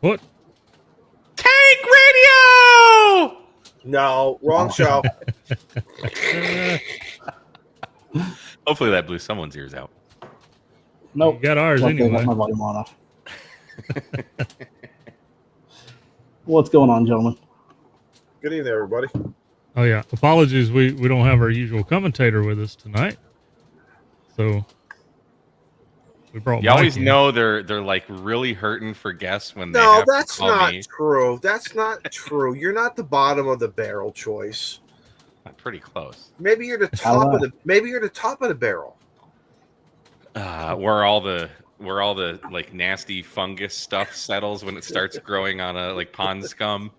What? Tank Radio! No, wrong show. Hopefully that blew someone's ears out. Nope. You got ours anyway. Got my volume on off. What's going on, gentlemen? Good evening, everybody. Oh yeah, apologies. We don't have our usual commentator with us tonight, so we brought. You Mike always in. know they're like really hurting for guests when they No, have that's to call not me. true. That's not true. You're not the bottom of the barrel choice. I'm pretty close. Maybe you're the top of the. Maybe you're the top of the barrel. Where all the like nasty fungus stuff settles when it starts growing on a like pond scum.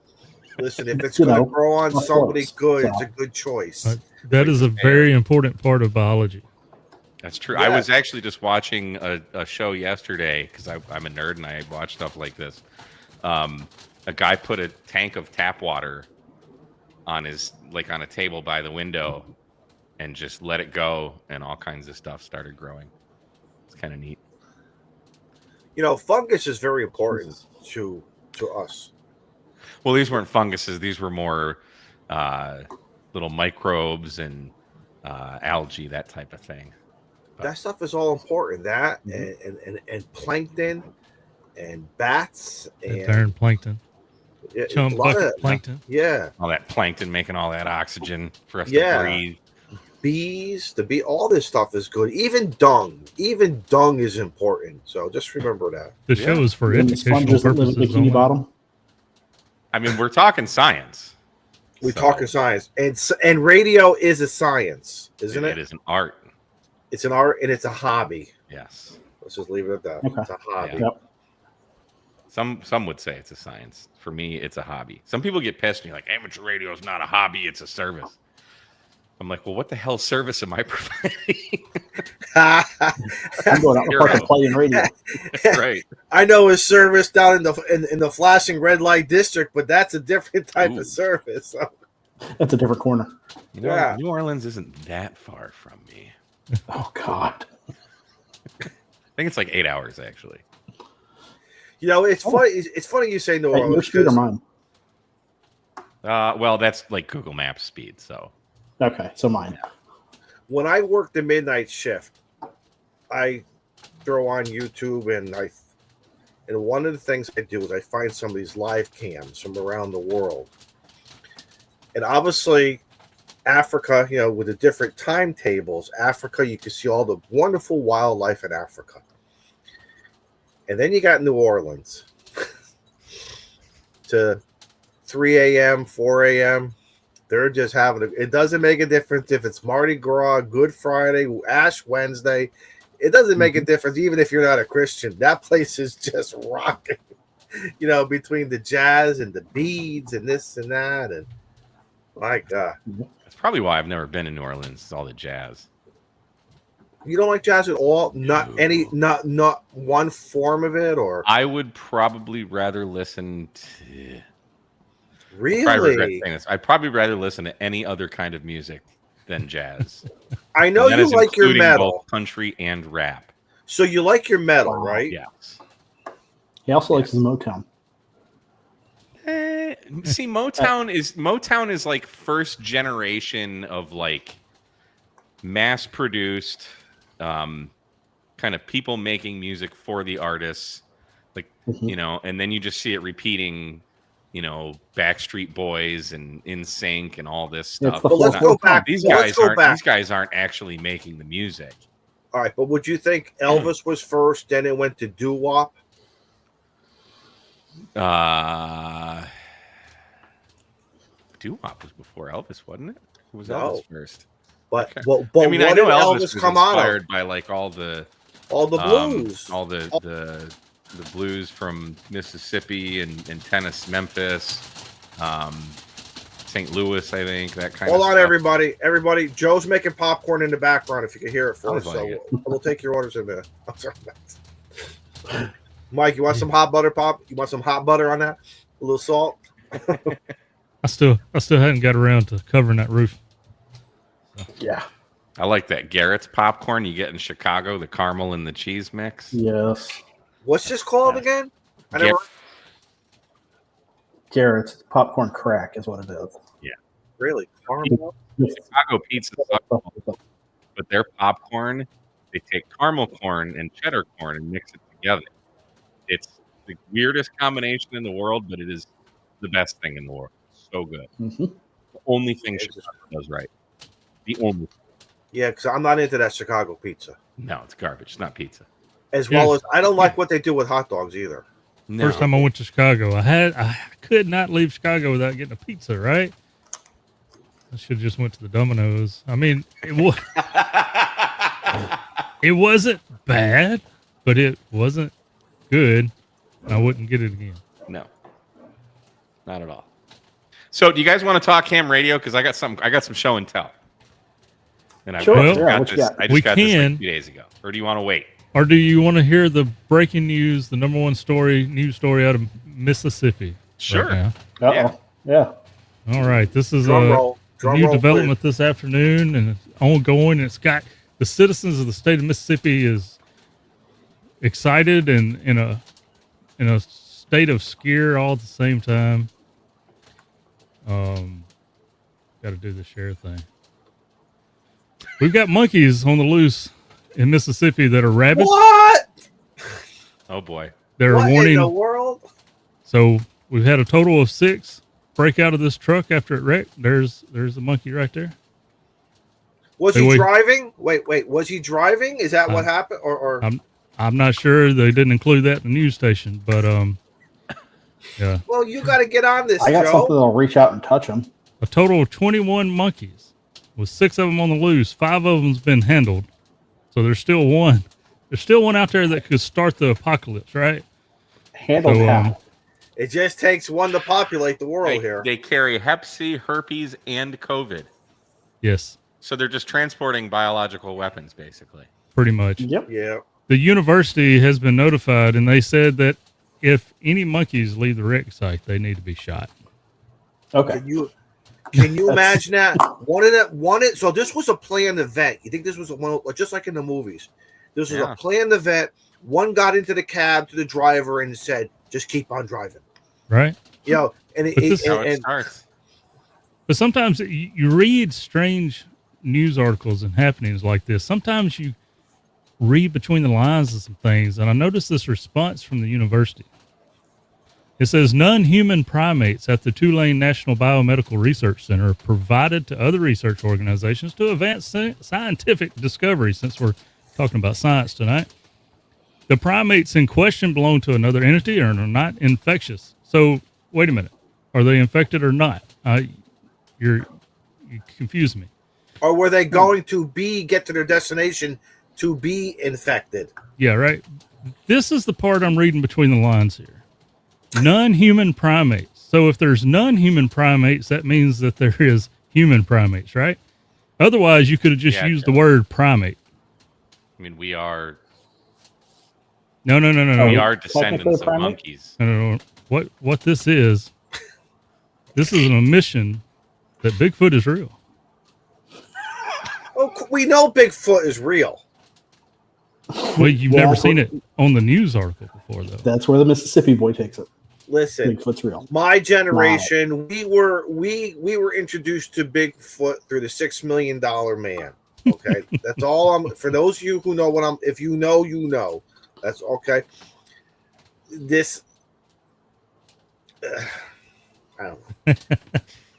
Listen, if it's going to grow on somebody good, it's a good choice. That is a very important part of biology. That's true. Yeah. I was actually just watching a show yesterday because I'm a nerd and I watch stuff like this. A guy put a tank of tap water on on a table by the window and just let it go, and all kinds of stuff started growing. It's kind of neat. You know, fungus is very important to us. Well, these weren't funguses. These were more little microbes and algae, that type of thing. That stuff is all important. That and plankton and bats and plankton. Chum bucket plankton. Yeah. All that plankton making all that oxygen for us to breathe. Bees, all this stuff is good. Even dung is important. So just remember that. The show is for educational purposes only. Bottom. I mean, we're talking science. We're talking science, and radio is a science, isn't it? It is an art. It's an art, and it's a hobby. Yes. Let's just leave it at that. Okay. It's a hobby. Yep. Some would say it's a science. For me, it's a hobby. Some people get pissed and you're like, amateur radio is not a hobby, it's a service. I'm like, well, what the hell service am I providing? I'm going out the park and playing radio. Right. I know a service down in the flashing red light district, but that's a different type of service. So. That's a different corner. You know, New Orleans isn't that far from me. Oh God. I think it's like 8 hours actually. You know, it's funny. It's funny you say New Orleans. Your speed or mine? Well, that's like Google Maps speed. So. Okay, so mine. When I work the midnight shift, I throw on YouTube and one of the things I do is I find some of these live cams from around the world. And obviously, Africa, you know, with the different timetables, Africa, you can see all the wonderful wildlife in Africa. And then you got New Orleans to 3 a.m., 4 a.m., they're just having it doesn't make a difference if it's Mardi Gras, Good Friday, Ash Wednesday. It doesn't make a difference even if you're not a Christian. That place is just rocking, you know, between the jazz and the beads and this and that. And my God. That's probably why I've never been in New Orleans. It's all the jazz. You don't like jazz at all? Not one form of it? Or I would probably rather listen to... Really? I'd probably rather listen to any other kind of music than jazz. I know you like your metal, both country and rap. So you like your metal, right? Yes. He also likes his Motown. See, Motown is like first generation of like mass produced, kind of people making music for the artists, like you know, and then you just see it repeating. You know, Backstreet Boys and NSYNC and all this stuff. But let's go back. These guys aren't actually making the music. All right, but would you think Elvis was first, then it went to doo-wop? Doo-wop was before Elvis, wasn't it? Who was No. Elvis first? But I mean, I know Elvis was come out inspired by like all the blues, all the blues from Mississippi and Tennessee, Memphis, St. Louis, I think, that kind of stuff. Hold on, everybody. Joe's making popcorn in the background if you can hear it for us. So we'll take your orders in a minute. I'm sorry. Mike, you want some hot butter pop? You want some hot butter on that? A little salt? I still hadn't got around to covering that roof. So. Yeah. I like that Garrett's popcorn you get in Chicago, the caramel and the cheese mix. Yes. What's this called again? Garrett. It's popcorn crack is what it is. Really? Caramel? Chicago pizza sucks, but their popcorn, they take caramel corn and cheddar corn and mix it together. It's the weirdest combination in the world, but it is the best thing in the world. So good. Mm-hmm. The only thing Chicago does right. The only. Yeah, because I'm not into that Chicago pizza. No, it's garbage. It's not pizza. As well as I don't like what they do with hot dogs either. No. First time I went to Chicago, I could not leave Chicago without getting a pizza, right? I should have just went to the Domino's. I mean, it wasn't bad, but it wasn't good. I wouldn't get it again. No, not at all. So, do you guys want to talk ham radio? Because I got some show and tell. And Sure. I just Yeah, got what you this. got? I just We got this like can. 2 days ago. Or do you want to wait? Or do you want to hear the breaking news, the number one news story out of Mississippi? Sure. Right Uh-oh. Yeah. Yeah. now? All right. This is Drum a roll. Drum new roll, development this afternoon, and it's ongoing. And it's got the citizens of the state of Mississippi is excited and in a state of scare all at the same time. Got to do the share thing. We've got monkeys on the loose in Mississippi that are rabid. What? Oh boy. They're What in warning. the world? So we've had a total of 6 break out of this truck after it wrecked. There's a monkey right there. Was Hey, he wait. driving? Wait. Was he driving? Is that what happened? Or I'm not sure. They didn't include that in the news station, but yeah, well, you got to get on this, I got Joe. something that'll reach out and touch them. a total of 21 monkeys with 6 of them on the loose. 5 of them's been handled, so there's still one. There's still one out there that could start the apocalypse, right? Handled So, how? It just takes one to populate the world here. They carry Hep C, herpes, and COVID. Yes, So they're just transporting biological weapons, basically. pretty much. Yep. Yeah. The university has been notified, and they said that if any monkeys leave the wreck site, they need to be shot. Okay. Can you imagine that? So this was a planned event. You think this was just like in the movies? This was a planned event. One got into the cab to the driver and said, "Just keep on driving." Right? You know, and That's how it starts. But sometimes you read strange news articles and happenings like this. Sometimes you read between the lines of some things, and I noticed this response from the university. It says non-human primates at the Tulane National Biomedical Research Center provided to other research organizations to advance scientific discovery, since we're talking about science tonight. The primates in question belong to another entity and are not infectious. So, wait a minute. Are they infected or not? You confuse me. or were they going to get to their destination to be infected? Yeah, right. This is the part I'm reading between the lines here. Non-human primates. So if there's non-human primates, that means that there is human primates, right? Otherwise, you could have just used the word primate. I mean, we are No. we are descendants of monkeys. No. What this is an omission that Bigfoot is real. Oh, we know Bigfoot is real. Well, you've never seen it on the news article before, though. That's where the Mississippi boy takes it. Listen, Bigfoot's real. my generation, we were introduced to Bigfoot through the $6 Million Man. Okay, that's all. For those of you who know if you know, you know. That's okay. This, I don't know.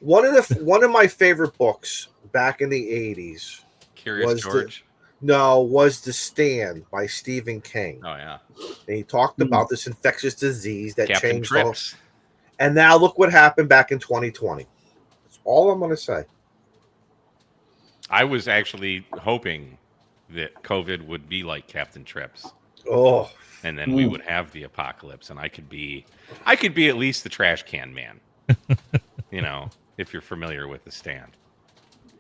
One of my favorite books back in the 80s. Curious George. was The Stand by Stephen King. Oh yeah. And he talked about this infectious disease that Captain changed Trips. And now look what happened back in 2020. That's all I'm going to say. I was actually hoping that COVID would be like Captain Trips. Oh, And then we would have the apocalypse, and I could be at least the trash can man. You know, if you're familiar with The Stand.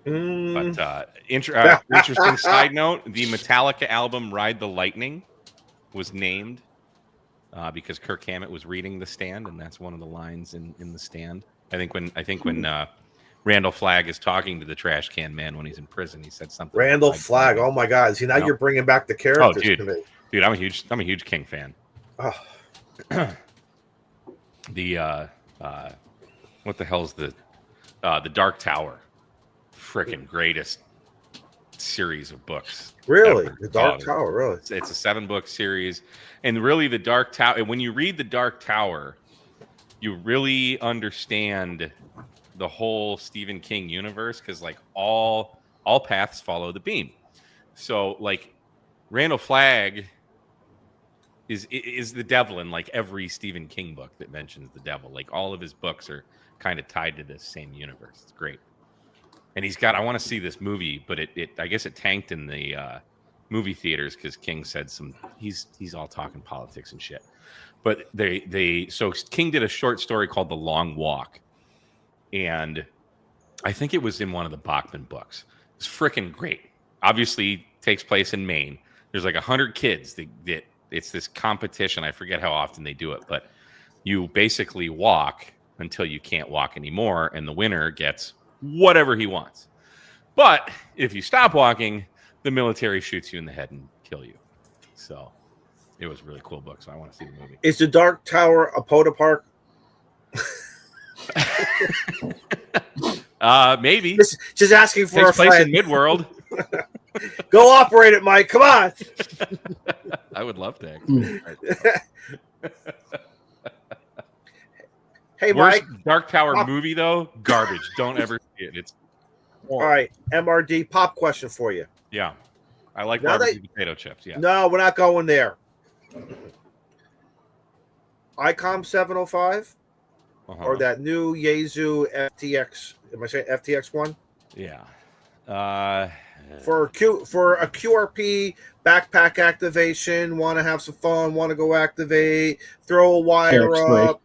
But interesting side note: the Metallica album "Ride the Lightning" was named because Kirk Hammett was reading The Stand, and that's one of the lines in The Stand. I think when Randall Flagg is talking to the trash can man when he's in prison, he said something. Randall Flagg. Oh my God! See, now you're bringing back the characters to me. Dude, I'm a huge King fan. Oh. what the hell's the Dark Tower? Freaking greatest series of books. Really? Ever. The Dark Tower, really? It's a 7-book series. And really the Dark Tower, when you read the Dark Tower, you really understand the whole Stephen King universe, because like all paths follow the beam. So like Randall Flagg is the devil in like every Stephen King book that mentions the devil. Like all of his books are kind of tied to this same universe. It's great. And he's got, I want to see this movie, but it I guess it tanked in the movie theaters because King said he's all talking politics and shit. But so King did a short story called The Long Walk. And I think it was in one of the Bachman books. It's freaking great. Obviously takes place in Maine. There's like 100 kids that it's this competition. I forget how often they do it, but you basically walk until you can't walk anymore, and the winner gets whatever he wants. But if you stop walking, the military shoots you in the head and kill you. So it was a really cool book, so I want to see the movie. Is the Dark Tower a Poda Park? Maybe. Just asking for Takes a place friend. in Midworld. Go operate it, Mike. Come on. I would love to. Hey, Worst Mike. Dark Tower movie though, garbage. Don't ever see it. It's all right. MRD pop question for you. Yeah, I like Now barbecue potato chips. Yeah. No, we're not going there. ICOM 705 or that new Yaesu FTX? Am I saying FTX one? Yeah. For a QRP backpack activation, want to have some fun, want to go activate, throw a wire up.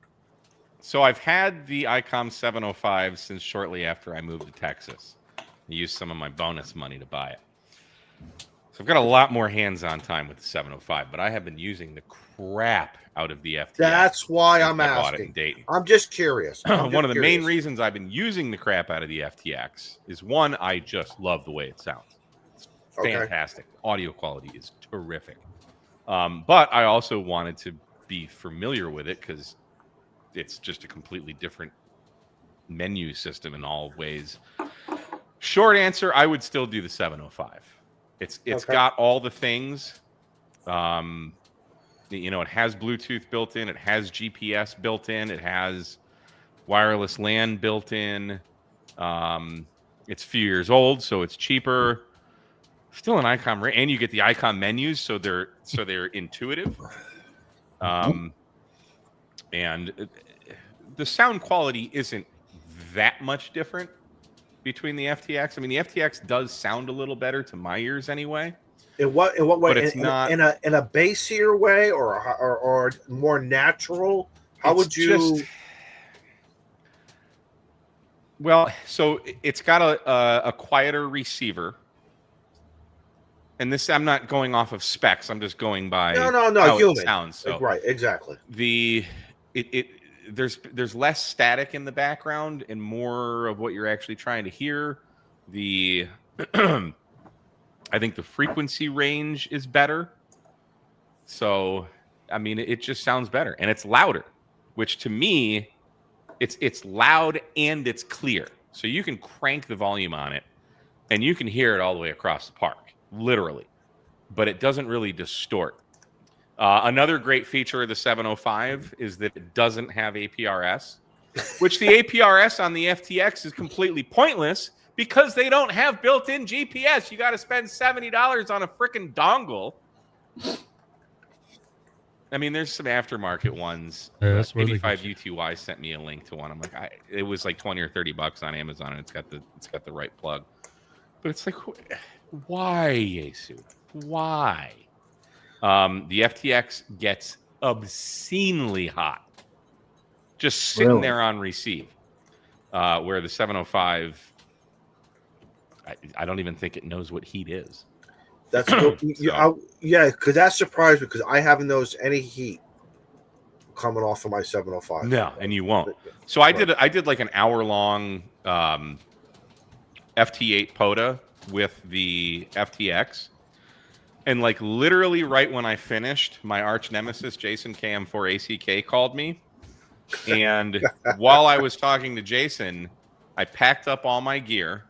So I've had the ICOM 705 since shortly after I moved to Texas. I used some of my bonus money to buy it. So I've got a lot more hands-on time with the 705, but I have been using the crap out of the FTX. That's why I'm asking. Bought it in Dayton. I'm just curious. One of the main reasons I've been using the crap out of the FTX is, one, I just love the way it sounds. It's fantastic. Audio quality is terrific. But I also wanted to be familiar with it because it's just a completely different menu system in all ways. Short answer, I would still do the 705. It's got all the things. It has Bluetooth built in. It has GPS built in. It has wireless LAN built in. It's a few years old, so it's cheaper. Still an ICOM, and you get the ICOM menus, so they're intuitive. And the sound quality isn't that much different between the FTX. I mean, the FTX does sound a little better to my ears anyway. In what way? But it's not in a bassier way or more natural. How would you? Well, so it's got a quieter receiver. And this, I'm not going off of specs. I'm just going by how human. It sounds. So right, exactly. There's less static in the background and more of what you're actually trying to hear. I think the frequency range is better. So, I mean, it just sounds better, and it's louder, which to me, it's loud and it's clear. So you can crank the volume on it, and you can hear it all the way across the park, literally. But it doesn't really distort. Another great feature of the 705 is that it doesn't have APRS, which the APRS on the FTX is completely pointless because they don't have built-in GPS. You got to spend $70 on a freaking dongle. I mean, there's some aftermarket ones. Yeah, that's 85 UTY sent me a link to one. I'm like, it was like $20 or $30 on Amazon, and it's got the right plug. But it's like, why, Yaesu? Why? The FTX gets obscenely hot, just sitting there on receive. Where the 705, I don't even think it knows what heat is. That's because that surprised me because I haven't noticed any heat coming off of my 705. No, and you won't. So I did like an hour-long FT8 POTA with the FTX. And like literally right when I finished, my arch nemesis, Jason KM4ACK, called me. And while I was talking to Jason, I packed up all my gear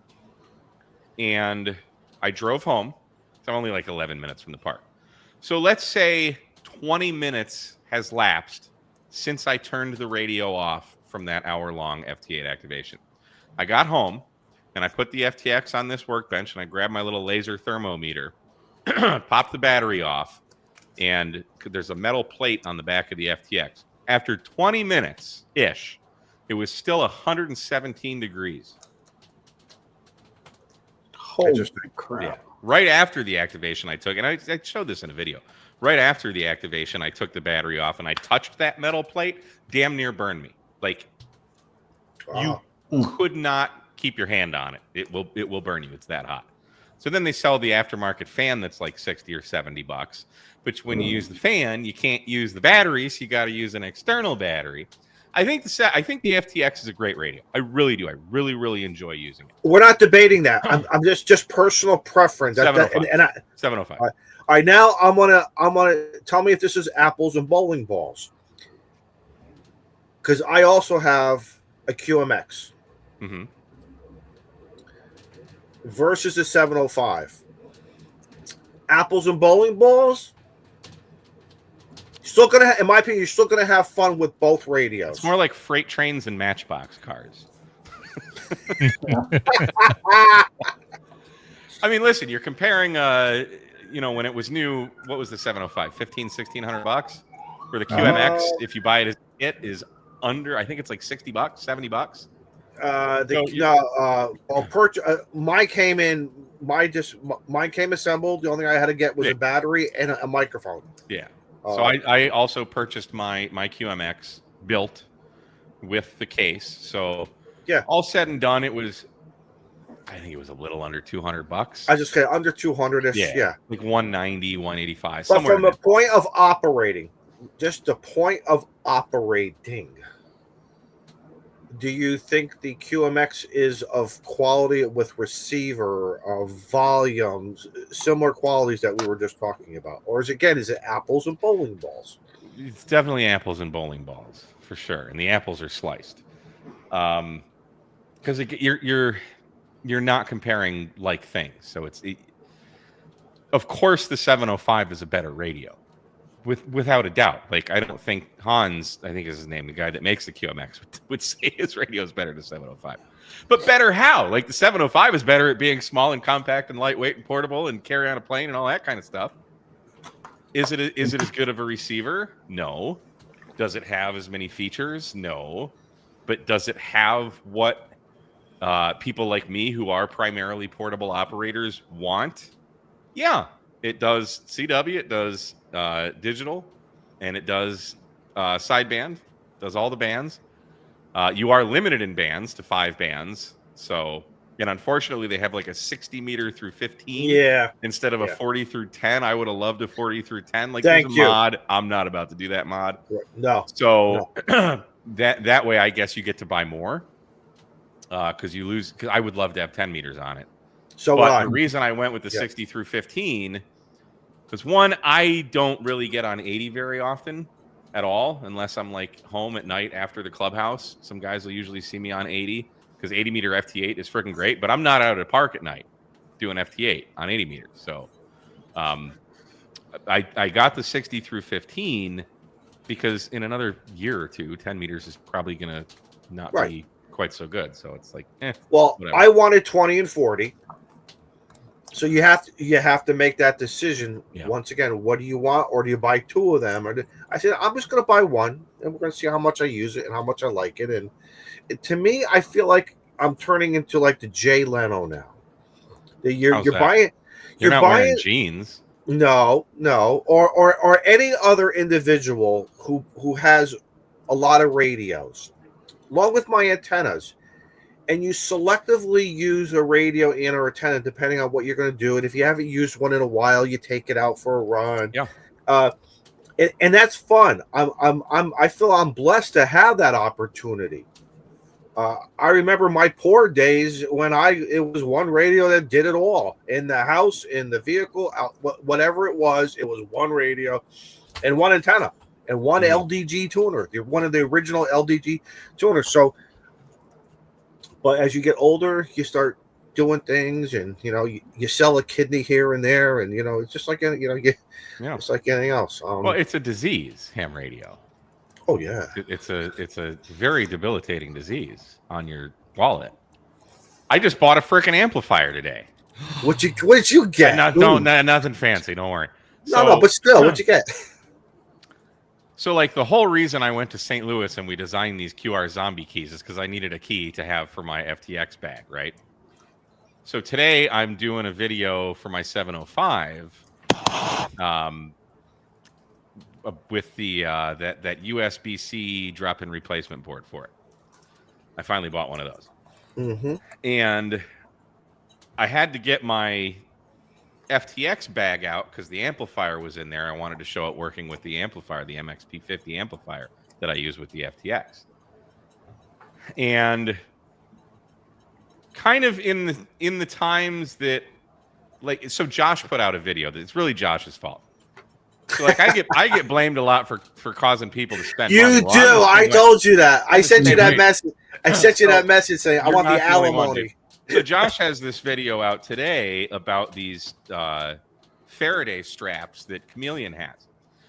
and I drove home. So I'm only like 11 minutes from the park. So let's say 20 minutes has lapsed since I turned the radio off from that hour-long FT8 activation. I got home and I put the FTX on this workbench and I grabbed my little laser thermometer, popped the battery off, and there's a metal plate on the back of the FTX. After 20 minutes-ish, it was still 117 degrees. Holy crap. Yeah. Right after the activation I took, and I showed this in a video, right after the activation, I took the battery off and I touched that metal plate, damn near burned me. Like, Wow. you could not keep your hand on it. It will burn you. It's that hot. So then they sell the aftermarket fan that's like 60 or 70 bucks. But when you use the fan, you can't use the battery, so you got to use an external battery. I think the FTX is a great radio. I really do. I really, really enjoy using it. We're not debating that. I'm just personal preference. 705. 705. All right, now I'm gonna tell me if this is apples and bowling balls, because I also have a QMX versus the 705. Apples and bowling balls. Still gonna, in my opinion, you're still gonna have fun with both radios. It's more like freight trains and Matchbox cars. I mean, listen, you're comparing, when it was new, what was the 705? 1,500, 1,600 bucks? For the QMX, if you buy it as it is under, I think it's like 60 bucks, 70 bucks. Mine came assembled. The only thing I had to get was a battery and a microphone. Yeah. So I also purchased my QMX built with the case. So yeah, all said and done, I think it was a little under 200 bucks. I just said under 200-ish. Yeah. Like 190, 185. But from the point of operating, just the point of operating, do you think the QMX is of quality with receiver, of volumes, similar qualities that we were just talking about? Or is it apples and bowling balls? It's definitely apples and bowling balls, for sure. And the apples are sliced. Because you're not comparing like things. So of course, the 705 is a better radio. Without a doubt. Like, I don't think Hans, I think is his name, the guy that makes the QMX, would say his radio is better than 705. But better how? Like, the 705 is better at being small and compact and lightweight and portable and carry on a plane and all that kind of stuff. Is it as good of a receiver? No. Does it have as many features? No. But does it have what people like me who are primarily portable operators want? Yeah. It does CW, it does digital, and it does sideband, does all the bands. You are limited in bands to 5 bands. So, and unfortunately, they have like a 60 meter through 15 instead of a 40 through 10. I would have loved a 40 through 10. Like, there's a mod. I'm not about to do that mod. No. So that way, I guess you get to buy more because you lose. Because I would love to have 10 meters on it. So but the reason I went with the 60 through 15, because one, I don't really get on 80 very often at all, unless I'm like home at night after the clubhouse. Some guys will usually see me on 80 because 80 meter FT8 is freaking great, but I'm not out at a park at night doing FT8 on 80 meters. So I got the 60 through 15 because in another year or two, 10 meters is probably going to not be quite so good. So it's like, well, whatever. I wanted 20 and 40. So you have to make that decision once again. What do you want, or do you buy 2 of them? I said I'm just going to buy one, and we're going to see how much I use it and how much I like it. And to me, I feel like I'm turning into like the Jay Leno now. You're buying. You're not wearing jeans. No, or any other individual who has a lot of radios, along with my antennas. And you selectively use a radio and or antenna depending on what you're going to do. And if you haven't used one in a while, you take it out for a run. Yeah. And that's fun. I feel I'm blessed to have that opportunity. I remember my poor days when it was one radio that did it all in the house, in the vehicle, out, whatever it was one radio and one antenna. and one LDG tuner. You're one of the original LDG tuners. So, but as you get older, you start doing things, and you sell a kidney here and there, and it's just like it's like anything else. Well, it's a disease, ham radio. Oh yeah, it's a very debilitating disease on your wallet. I just bought a freaking amplifier today. What you get? Nothing fancy. Don't worry. No, but still, what'd you get? So, like, the whole reason I went to St. Louis and we designed these QR zombie keys is because I needed a key to have for my FTX bag, right? So today I'm doing a video for my 705 with the that USB-C drop-in replacement board for it. I finally bought one of those. Mm-hmm. And I had to get my FTX bag out because the amplifier was in there. I wanted to show it working with the amplifier, the MXP50 amplifier that I use with the FTX. And kind of in the times that, like, so Josh put out a video that it's really Josh's fault. So, like, I get blamed a lot for causing people to spend money. You do. I told you that. I sent you that message. I sent you that message saying I want the alimony. So Josh has this video out today about these Faraday straps that Chameleon has.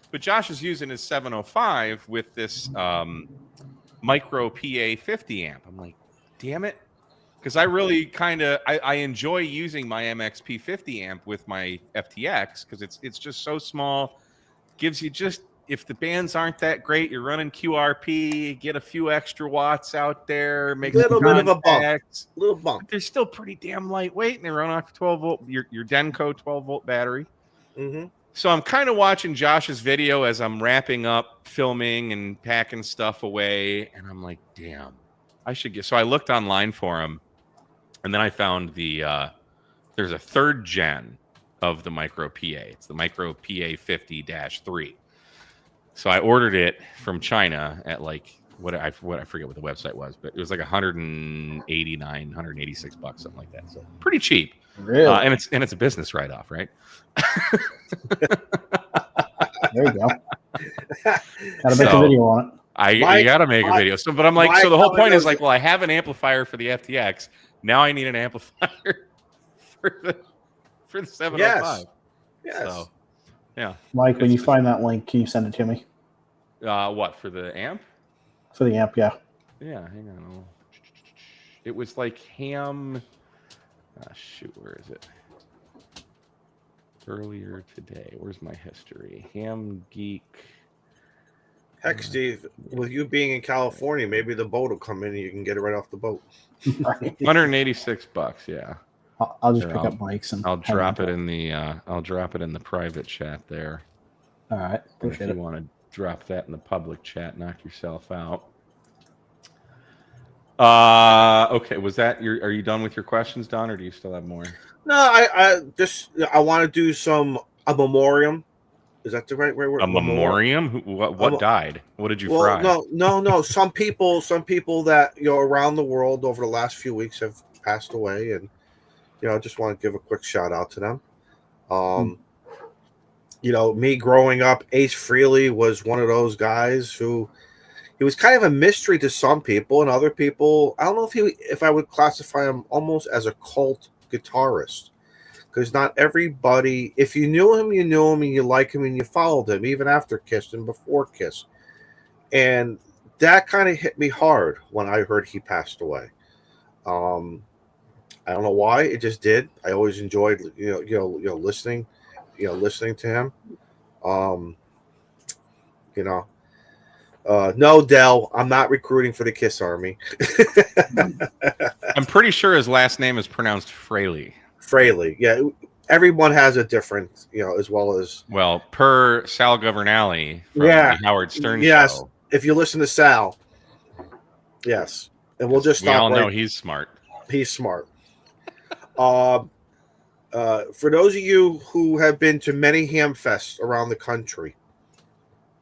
But Josh is using his 705 with this micro PA 50 amp. I'm like, damn it. Because I really I enjoy using my MXP 50 amp with my FTX because it's just so small. Gives you just, if the bands aren't that great, you're running QRP, get a few extra watts out there, make a little bit of a bump. Little bump. But they're still pretty damn lightweight, and they run off 12 volt, your Denko 12 volt battery. Mm-hmm. So I'm kind of watching Josh's video as I'm wrapping up filming and packing stuff away, and I'm like, damn, I should get. So I looked online for him, and then I found there's a third gen of the micro PA. It's the micro PA 50-3. So I ordered it from China at like I forget what the website was, but it was like 189, 186 bucks, something like that. So pretty cheap. Really? And it's a business write-off, right? There you go. Gotta make a video on it. You gotta make a video. So, but I'm like, so the whole point is like, well, I have an amplifier for the FTX. Now I need an amplifier for the 705. Yes. So, yeah. Mike, when you find that link, can you send it to me? What, for the amp? For the amp, yeah. Yeah, hang on. It was like ham. Shoot, where is it? Earlier today. Where's my history? Ham Geek. Heck, Steve, with you being in California, maybe the boat will come in and you can get it right off the boat. Right. 186 bucks, yeah. I'll just pick up Mike's and I'll drop it in the private chat there. All right, appreciate it. If you want to drop that in the public chat, knock yourself out. Okay, was that are you done with your questions, Don, or do you still have more? No, I want to do a memoriam. Is that the right word? A memoriam? What died? What did you fry? No. Some people that around the world over the last few weeks have passed away, and I just want to give a quick shout out to them. Me growing up, Ace Frehley was one of those guys who he was kind of a mystery to some people, and other people, I don't know if I would classify him almost as a cult guitarist, because not everybody, if you knew him, and you like him, and you followed him even after Kiss and before Kiss, and that kind of hit me hard when I heard he passed away. I don't know why, it just did. I always enjoyed listening to him. No, Dell, I'm not recruiting for the Kiss Army. I'm pretty sure his last name is pronounced Fraley. Fraley, yeah. Everyone has a different, as well as. Well, per Sal Governale from the Howard Stern show. If you listen to Sal, yes, and we'll just stop. We all know he's smart. He's smart. For those of you who have been to many ham fests around the country,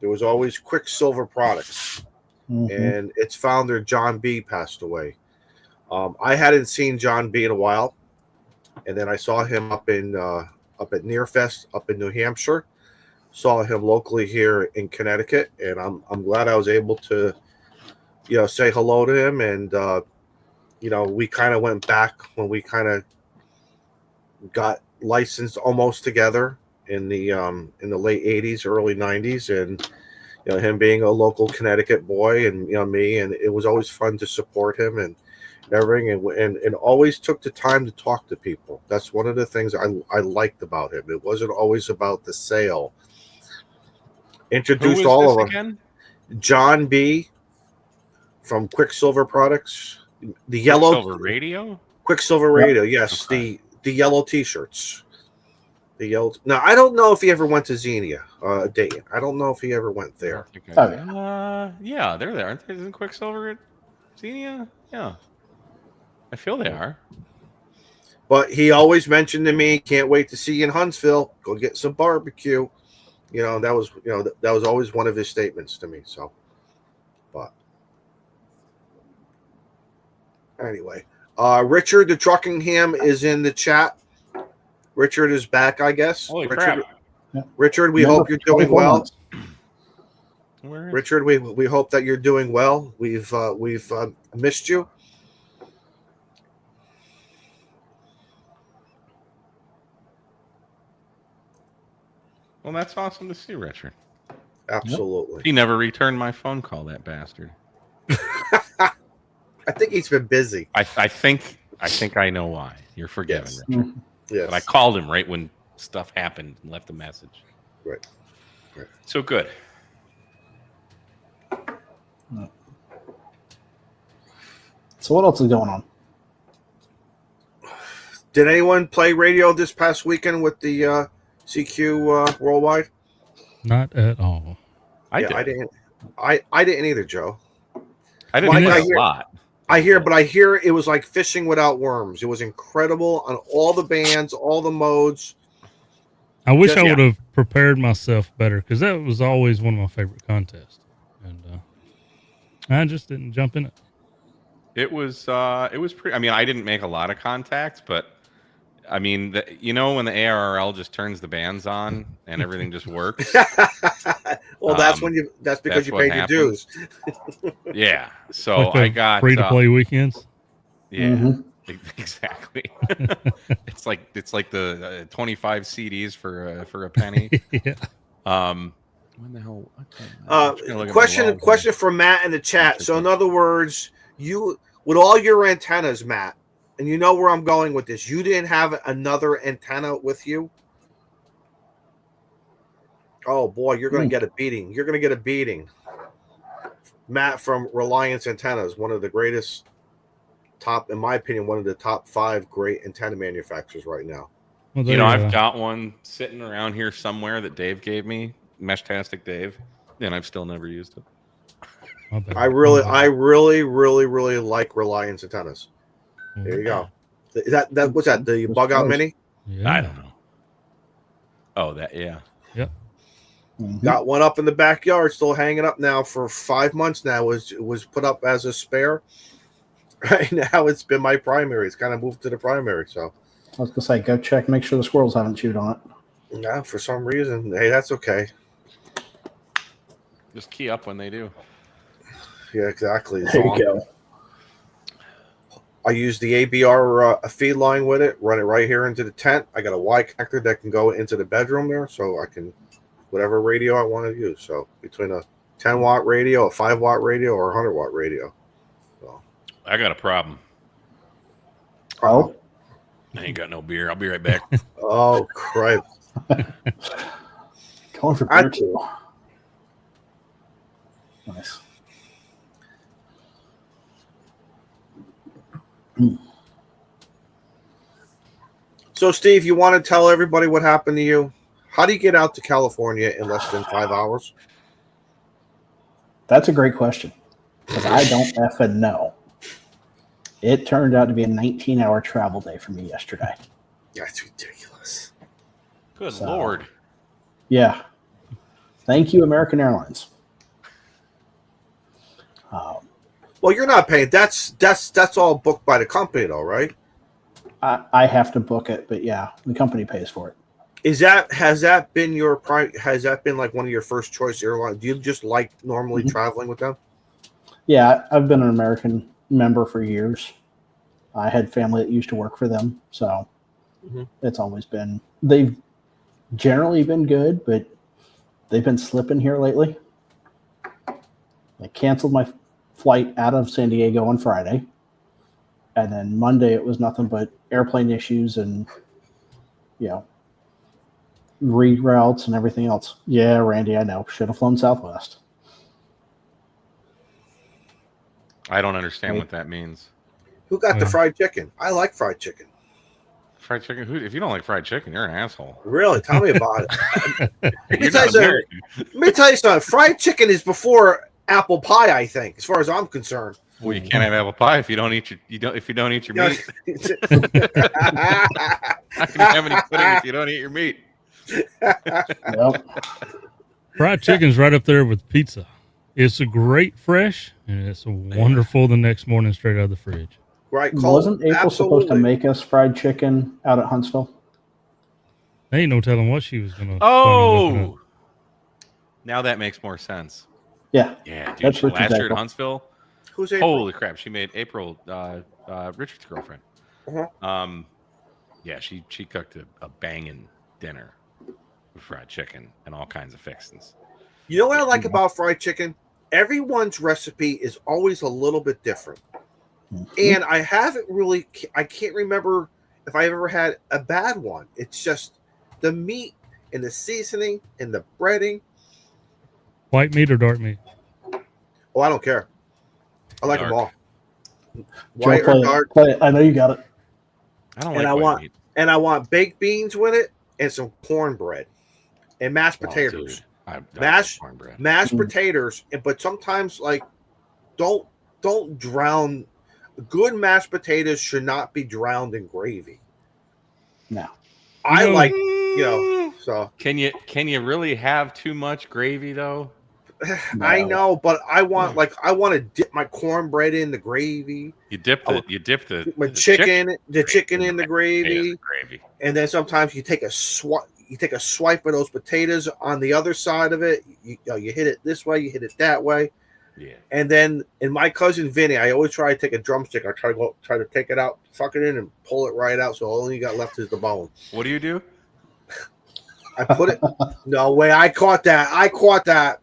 there was always Quicksilver Products, and its founder John B passed away. I hadn't seen John B in a while, and then I saw him up at Nearfest up in New Hampshire, saw him locally here in Connecticut, and I'm glad I was able to, say hello to him. And we kind of went back when we kind of got licensed almost together in the late '80s, early '90s, and him being a local Connecticut boy, and me, and it was always fun to support him and everything, and always took the time to talk to people. That's one of the things I liked about him. It wasn't always about the sale. Introduced all of again? John B. from Quicksilver Products, the yellow Quicksilver Radio. Quicksilver Radio, yes, Okay. the yellow T-shirts. The yellow. Now I don't know if he ever went to Xenia, Dayton. I don't know if he ever went there. Yeah, they're there, aren't they? Isn't Quicksilver at Xenia? Yeah, I feel they are. But he always mentioned to me, "Can't wait to see you in Huntsville. Go get some barbecue." That was always one of his statements to me. So, but anyway, Richard the Truckingham is in the chat. Richard is back, I guess. Holy Richard, crap! Richard, we hope you're doing well. Where is Richard, we hope that you're doing well. We've missed you. Well, that's awesome to see, Richard. Absolutely. He never returned my phone call, that bastard. I think he's been busy. I think I know why. You're forgiven, Yes. Richard. Yes. But I called him right when stuff happened and left a message. Right. So good. So what else is going on? Did anyone play radio this past weekend with the CQ Worldwide? Not at all. I didn't. I didn't either, Joe. I didn't Mike, play I a hear- lot. But I hear it was like fishing without worms. It was incredible on all the bands, all the modes. I wish Just- I would have prepared myself better because that was always one of my favorite contests, and I just didn't jump in it. It was pretty. I mean, I didn't make a lot of contacts, but I mean, when the ARRL just turns the bands on and everything just works. Well, that's because you what paid your dues. Yeah. So Like the I got free to play weekends. Yeah. Exactly. it's like the 25 CDs for a penny. Yeah. When the hell? Okay. Question from Matt in the chat. So in other words, you with all your antennas, Matt, and you know where I'm going with this. You didn't have another antenna with you. Oh boy, you're going to get a beating. You're going to get a beating. Matt from Reliance Antennas, one of the greatest in my opinion, one of the top 5 great antenna manufacturers right now. Well, I've got one sitting around here somewhere that Dave gave me, Meshtastic Dave, and I've still never used it. I really like Reliance Antennas. There you go. That what's that? The Bug Out Mini? Yeah. I don't know. Oh, that Yep. Got one up in the backyard, still hanging up now for 5 months now. It was put up as a spare. Right now, it's been my primary. It's kind of moved to the primary. So I was gonna say, go check, make sure the squirrels haven't chewed on it. Yeah, for some reason, hey, that's okay. Just key up when they do. Yeah, exactly. There you go. I use the ABR feed line with it. Run it right here into the tent. I got a Y connector that can go into the bedroom there, so I can whatever radio I want to use. So between a 10-watt radio, a 5-watt radio, or a 100-watt radio. So I got a problem. Oh, I ain't got no beer. I'll be right back. Oh, crap. going for beer too. Nice. So, Steve, you want to tell everybody what happened to you? How do you get out to California in less than 5 hours? That's a great question because I don't effing know. It turned out to be a 19-hour travel day for me yesterday. That's ridiculous. Good Lord. Yeah. Thank you, American Airlines. Well, you're not paying. That's all booked by the company, though, right? I have to book it, but yeah, the company pays for it. Has that been has that been like one of your first choice airlines? Do you just like normally traveling with them? Yeah, I've been an American member for years. I had family that used to work for them, so it's always been. They've generally been good, but they've been slipping here lately. I canceled my flight out of San Diego on Friday, and then Monday it was nothing but airplane issues and reroutes and everything else. Yeah, Randy, I know. Should have flown Southwest. I don't understand what that means. Who got the fried chicken? I like fried chicken. Fried chicken? If you don't like fried chicken, you're an asshole. Really? Tell me about it. Let me tell you something. Fried chicken is before apple pie, I think, as far as I'm concerned. Well, you can't have apple pie if you don't eat your meat. How can you have any pudding if you don't eat your meat? Yep. Fried chicken's right up there with pizza. It's a great fresh, and it's a wonderful the next morning straight out of the fridge. Right? Wasn't April supposed to make us fried chicken out at Huntsville? There ain't no telling what she was going to. Oh, now that makes more sense. Yeah. Yeah, dude. That's Last year at Huntsville. Who's April? Holy crap! She made April Richard's girlfriend. Yeah, she cooked a banging dinner with fried chicken and all kinds of fixings. You know what I like about fried chicken? Everyone's recipe is always a little bit different. And I can't remember if I ever had a bad one. It's just the meat and the seasoning and the breading. White meat or dark meat? Oh, I don't care. I like them all. White or dark. I know you got it. I don't like white meat. And I want baked beans with it and some cornbread and mashed potatoes. Mashed potatoes, but sometimes don't drown. Good mashed potatoes should not be drowned in gravy. No, So can you really have too much gravy though? No. I know, but I want to dip my cornbread in the gravy. You dip the chicken in the gravy, and then sometimes you take a swipe of those potatoes on the other side of it. You hit it this way, you hit it that way. Yeah. And then in my cousin Vinny, I always try to take a drumstick. I try to take it out, suck it in, and pull it right out. So all you got left is the bone. What do? I put it. No way! I caught that.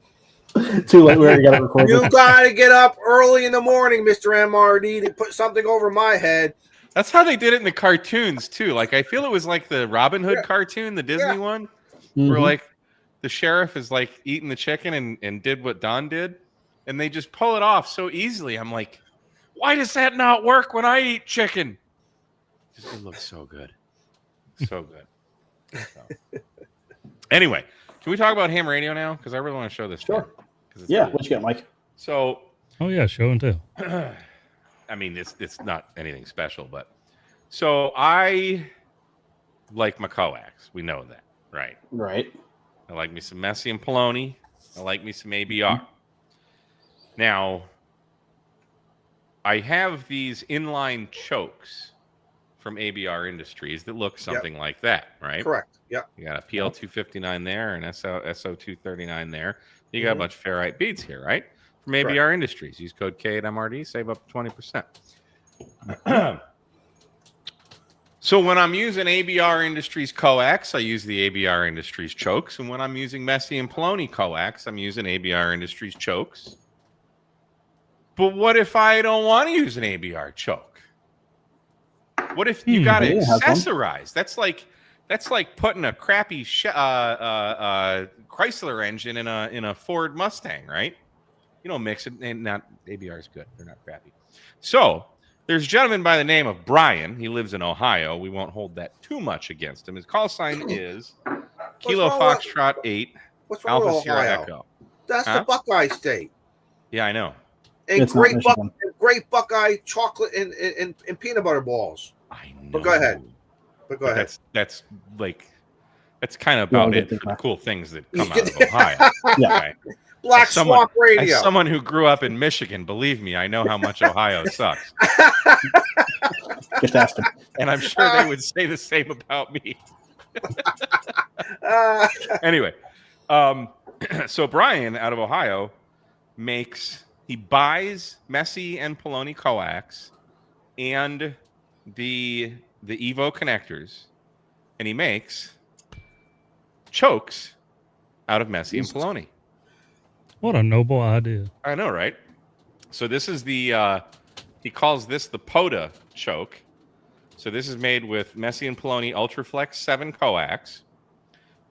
Too late. We already got it recorded. You got to get up early in the morning, Mr. MRD, to put something over my head. That's how they did it in the cartoons too. Like I feel it was like the Robin Hood cartoon, the Disney one, where like the sheriff is like eating the chicken and did what Don did, and they just pull it off so easily. I'm like, why does that not work when I eat chicken? It looks so good, so good. So. Anyway, can we talk about ham radio now? Because I really want to show this. Sure. Yeah, what you got, Mike? So. Oh yeah, show and tell. I mean, it's not anything special, but so I like my coax. We know that, right? Right. I like me some Messi and Poloni. I like me some ABR. Now, I have these inline chokes from ABR Industries that look something like that, right? Correct. Yeah. You got a PL259 there and SO239 there. You got a bunch of ferrite beads here, right? From ABR Industries. Use code K at MRD, save up to 20%. So when I'm using ABR Industries coax, I use the ABR Industries chokes. And when I'm using Messi and Poloni coax, I'm using ABR Industries chokes. But what if I don't want to use an ABR choke? What if you got to accessorize? That's like putting a crappy Chrysler engine in a Ford Mustang, right? You don't mix it, and not ABR is good. They're not crappy. So there's a gentleman by the name of Brian. He lives in Ohio. We won't hold that too much against him. His call sign is Kilo Foxtrot 8 Alpha Sierra Echo. That's the Buckeye State. Yeah, I know. And great Buckeye chocolate and peanut butter balls. I know. But go ahead. That's kind of about it for the cool things that come out of Ohio. Yeah. Okay? Black Swamp Radio. As someone who grew up in Michigan, believe me, I know how much Ohio sucks. Just ask them. And I'm sure they would say the same about me. Anyway, so Brian out of Ohio he buys Messi and Poloni coax and the Evo connectors, and he makes chokes out of Messi and Poloni. What a noble idea. I know, right? So this is the he calls this the POTA choke. So this is made with Messi and Poloni Ultraflex 7 coax.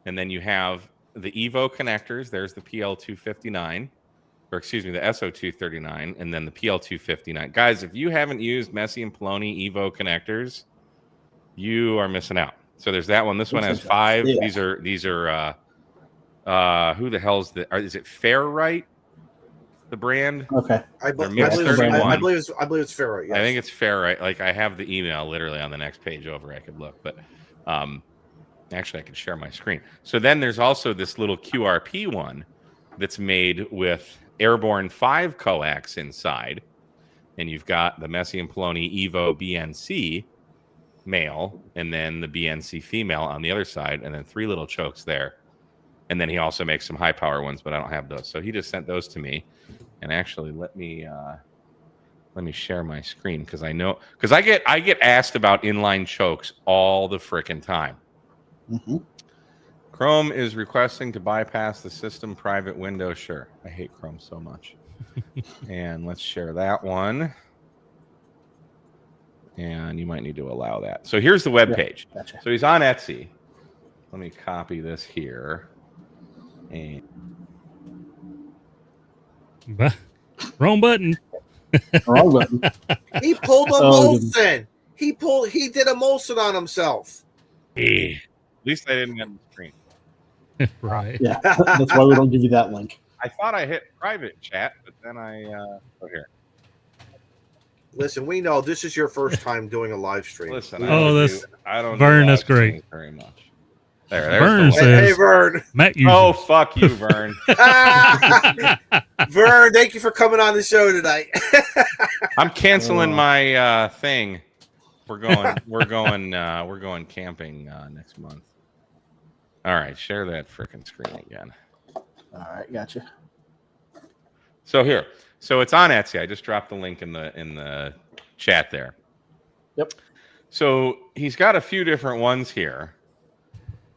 And then you have the Evo connectors. There's the PL259, or excuse me, the SO239, and then the PL259. Guys, if you haven't used Messi and Poloni Evo connectors, you are missing out. So there's that one. This one has 5. Yeah. These are who the hell's is it Fairright? The brand? Okay. I believe it's Ferro. Yes. I think it's Fairright. Like I have the email literally on the next page over. I could look, but actually I could share my screen. So then there's also this little QRP one that's made with Airborne 5 coax inside, and you've got the Messi and Poloni Evo BNC male, and then the BNC female on the other side, and then 3 little chokes there. And then he also makes some high power ones, but I don't have those. So he just sent those to me. And actually, let me share my screen because I get asked about inline chokes all the frickin' time. Mm-hmm. Chrome is requesting to bypass the system private window. Sure, I hate Chrome so much. And let's share that one. And you might need to allow that. So here's the web page. Gotcha. So he's on Etsy. Let me copy this here. And wrong button. Wrong button. He pulled a Molson. He did a Molson on himself. at least I didn't get the screen. Right. Yeah, that's why we don't give you that link. I thought I hit private chat, but then here. Listen, we know this is your first time doing a live stream. Listen, I don't Vern, do that's great. very much. There's Vern the says, Hey, Vern. Matt uses. oh, fuck you, Vern. Vern, thank you for coming on the show tonight. I'm canceling my thing. We're going camping next month. All right, share that freaking screen again. All right, gotcha. So it's on Etsy. I just dropped the link in the chat there. Yep. So he's got a few different ones here.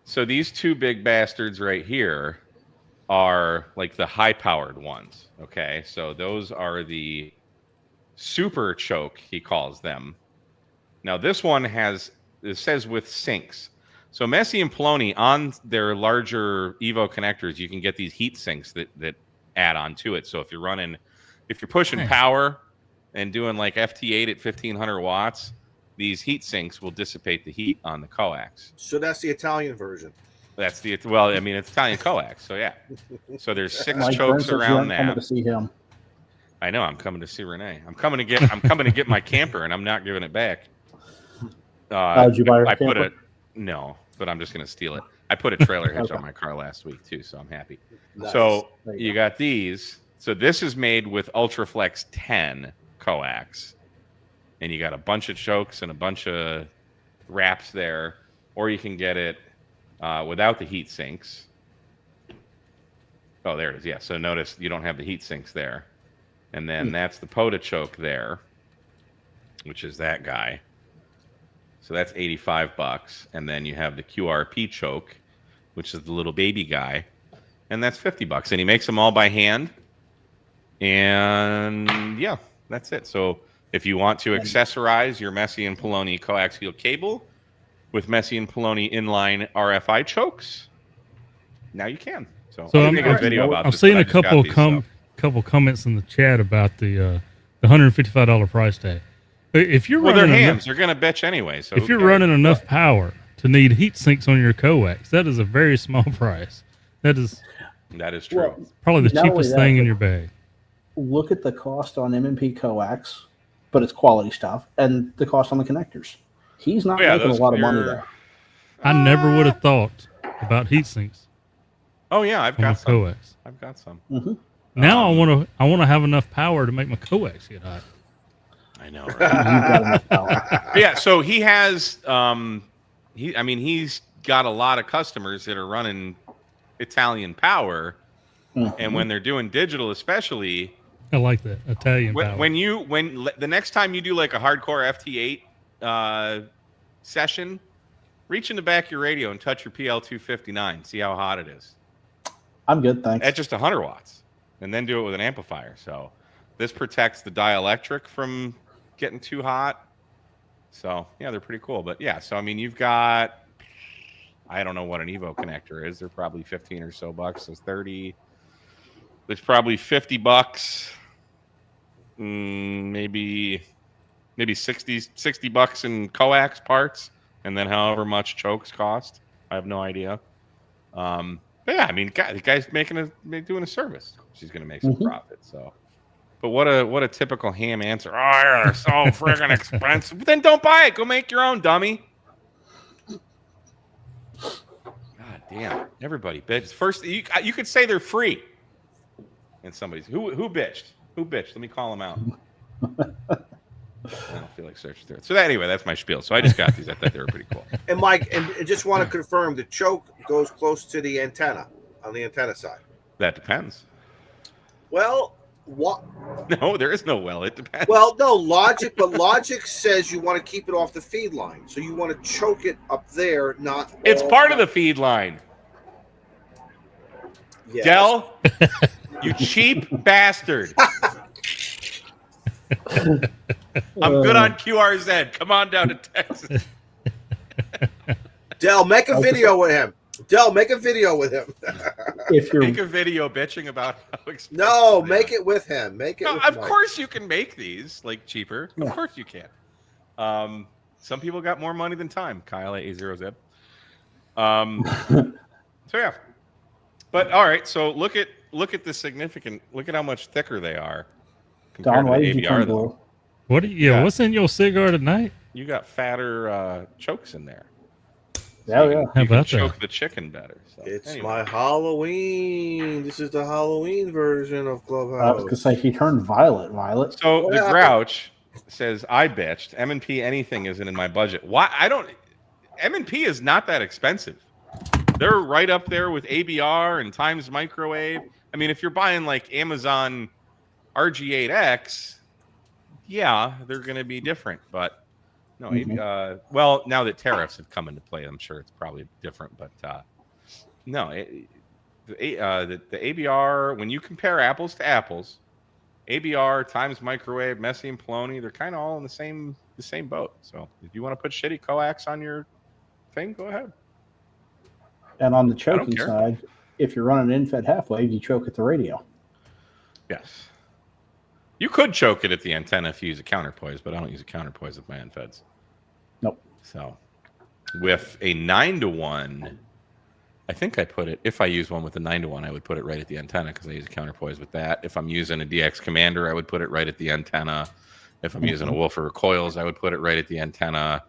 So these 2 big bastards right here are like the high-powered ones. Okay, so those are the super choke, he calls them. Now this one says with sinks. So Messi and Poloni on their larger Evo connectors, you can get these heat sinks that add on to it. So if you're pushing power and doing like FT8 at 1500 watts, these heat sinks will dissipate the heat on the coax. So that's the Italian version. It's Italian coax. So yeah. So there's 6 Like chokes Brent says, around you're coming that. to see him. I know. I'm coming to see Renee. I'm coming to get my camper, and I'm not giving it back. Did you buy her camper? No, but I'm just going to steal it. I put a trailer hitch on my car last week too, so I'm happy. Nice. So you got these. So this is made with Ultraflex 10 coax, and you got a bunch of chokes and a bunch of wraps there, or you can get it without the heat sinks. Oh, there it is. Yeah. So notice you don't have the heat sinks there, and then that's the POTA choke there, which is that guy. So that's $85, and then you have the QRP choke, which is the little baby guy, and that's $50. And he makes them all by hand. And yeah, that's it. So if you want to accessorize your Messi and Poloni coaxial cable with Messi and Poloni inline RFI chokes, now you can. So So I'll make a video about I'm this. seeing but I a just got couple these, couple comments in the chat about the $155 price tag. If you're well, they're running hams. They're going to bitch anyway. So if you're running enough power to need heat sinks on your coax, that is a very small price. That is true. Well, probably the not only cheapest that, thing in but your bag. Look at the cost on M&P coax, but it's quality stuff, and the cost on the connectors. He's not making a lot of money there. I never would have thought about heat sinks. Oh yeah, I've on my got some. coax. I've got some. Mm-hmm. Now I want to have enough power to make my coax get hot. I know. You've got enough power. Yeah, so he has he's got a lot of customers that are running Italian power, Mhm. and when they're doing digital, especially, I like that Italian power. when the next time you do like a hardcore FT8 session, reach in the back of your radio and touch your PL259. See how hot it is. I'm good, thanks. At just 100 watts, and then do it with an amplifier. So this protects the dielectric from getting too hot. So yeah, they're pretty cool. But yeah, so I mean, you've got, I don't know what an Evo connector is. They're probably 15 or so bucks. So 30. There's probably $50, maybe 60 bucks in coax parts, and then however much chokes cost. I have no idea. But yeah, I mean, the guy's doing a service. She's going to make some profit. So, but what a typical ham answer. Oh, they're so friggin' expensive. Then don't buy it. Go make your own, dummy. God damn, everybody bitch. First, you could say they're free. And somebody's who bitched? Who bitched? Let me call them out. I don't feel like searching through it. So anyway, that's my spiel. So I just got these. I thought they were pretty cool. And Mike, and I just want to confirm the choke goes close to the antenna on the antenna side. That depends. Well, what? No, there is no well. It depends. Well, no, logic says you want to keep it off the feed line. So you want to choke it up there, not. It's part of the feed line. Yes. Dell, you cheap bastard. I'm good on QRZ. Come on down to Texas. Dell, make a video with him. Dell, make a video with him. If you're Make a video bitching about how expensive. No, they make are. it with him. Make it. No, with of Mike. course you can make these like cheaper. Yeah. Of course you can. Some people got more money than time. Kyle at A0Z. So yeah. But all right, so look at the significant. Look at how much thicker they are compared Don, why to did the you turn ABR. Though. blue? What? Yeah. What's in your cigar tonight? You got fatter chokes in there. Yeah, yeah. You How can about choke that? the chicken better. So, It's anyway. my Halloween. This is the Halloween version of I Clubhouse. was gonna say he turned violet. Violet. So What the happened? Grouch says I bitched. M&P anything isn't in my budget. Why? I don't. M&P is not that expensive. They're right up there with ABR and Times Microwave. I mean, if you're buying like Amazon RG8X, yeah, they're going to be different. But no, well, now that tariffs have come into play, I'm sure it's probably different. But no, the ABR, when you compare apples to apples, ABR, Times Microwave, Messi and Poloni, they're kind of all in the same boat. So if you want to put shitty coax on your thing, go ahead. And on the I don't choking care. side, if you're running in-fed half wave, you choke at the radio. Yes. You could choke it at the antenna if you use a counterpoise, but I don't use a counterpoise with my end-feds. Nope. So with a 9-to-1, I think I put it, if I use one with a 9-to-1, I would put it right at the antenna because I use a counterpoise with that. If I'm using a DX Commander, I would put it right at the antenna. If I'm using a Wolfer or coils, I would put it right at the antenna.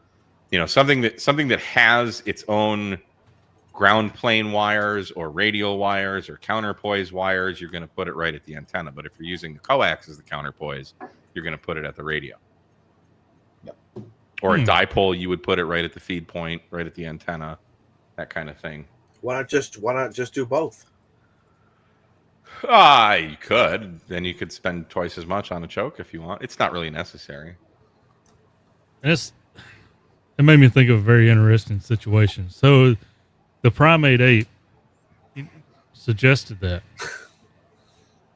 You know, something that has its own ground plane wires or radial wires or counterpoise wires, you're going to put it right at the antenna. But if you're using the coax as the counterpoise, you're going to put it at the radio. Yep. Or a dipole, you would put it right at the feed point, right at the antenna, that kind of thing. Why not just do both? You could. Then you could spend twice as much on a choke if you want. It's not really necessary. It made me think of a very interesting situation. So the Primate 8 suggested that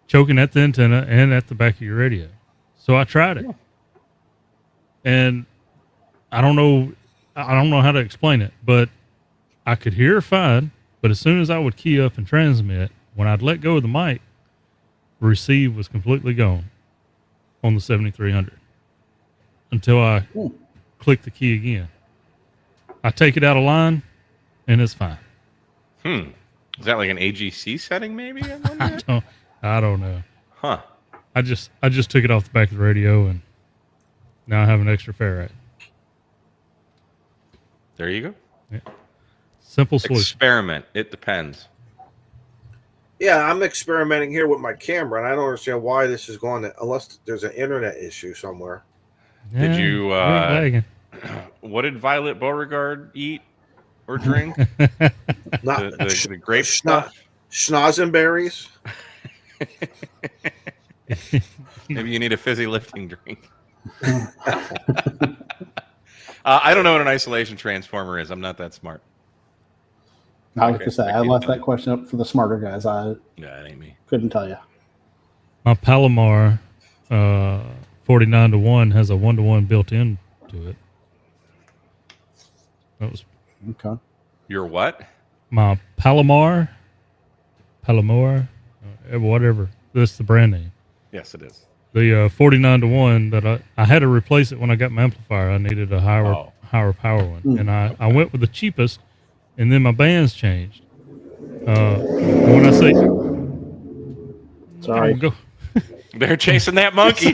choking at the antenna and at the back of your radio. So I tried it. And I don't know how to explain it, but I could hear fine. But as soon as I would key up and transmit, when I'd let go of the mic, receive was completely gone on the 7300 until I click the key again. I take it out of line, and it's fine. Is that like an AGC setting, maybe? I don't know. Huh. I just took it off the back of the radio, and now I have an extra ferrite. There you go. Yeah. Simple solution. Experiment. It depends. Yeah, I'm experimenting here with my camera, and I don't understand why this is going to, unless there's an internet issue somewhere. Did you? lagging. What did Violet Beauregard eat? or drink? Not the grape stuff? Schnozzenberries. Maybe you need a fizzy lifting drink. I don't know what an isolation transformer is. I'm not that smart. I was to say, I can't left tell that you. question up for the smarter guys. I Yeah, it ain't me. couldn't tell you. My Palomar 49-1 has a 1-to-1 built in to it. That was Okay. Your what? my Palomar, whatever. That's the brand name. Yes, it is. The 49-1 that I had to replace it when I got my amplifier. I needed a higher power one, and I went with the cheapest, and then my bands changed. When I say, Sorry. go. They're chasing that monkey.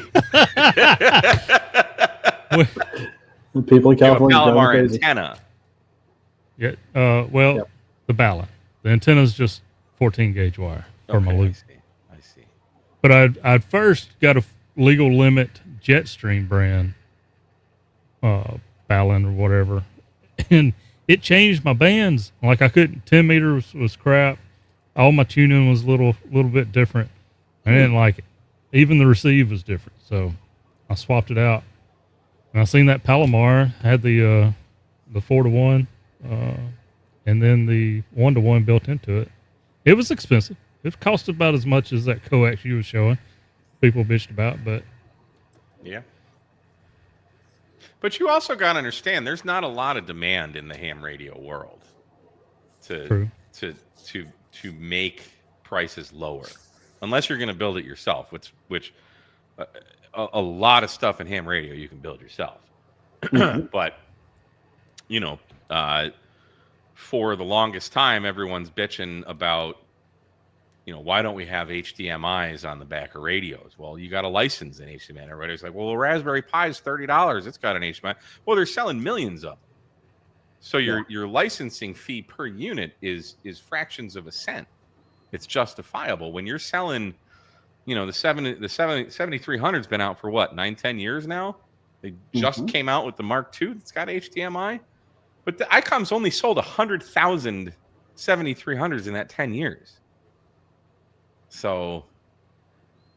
The people in You have a California are Palomar going crazy. antenna. Yeah. Yep. The Bala. The antenna's just 14 gauge wire for my loop. I see. But I'd first got a legal limit Jetstream brand, Balin or whatever, and it changed my bands. Like I couldn't. 10 meters was crap. All my tuning was a little bit different. I didn't like it. Even the receive was different, so I swapped it out. And I seen that Palomar had the 4-to-1, and then the 1-to-1 built into it. It was expensive. It cost about as much as that coax you was showing. People bitched about, but Yeah. But you also got to understand, there's not a lot of demand in the ham radio world to make prices lower, unless you're going to build it yourself. Which a lot of stuff in ham radio you can build yourself. But for the longest time, everyone's bitching about, why don't we have HDMIs on the back of radios? Well, you got to license an HDMI. Everybody's like, well, a Raspberry Pi is $30. It's got an HDMI. Well, they're selling millions of them. So your licensing fee per unit is fractions of a cent. It's justifiable. When you're selling, the 7300's been out for what, 9-10 years now? They just came out with the Mark II that's got HDMI. But the ICOM's only sold 100,000 7300s in that 10 years. So,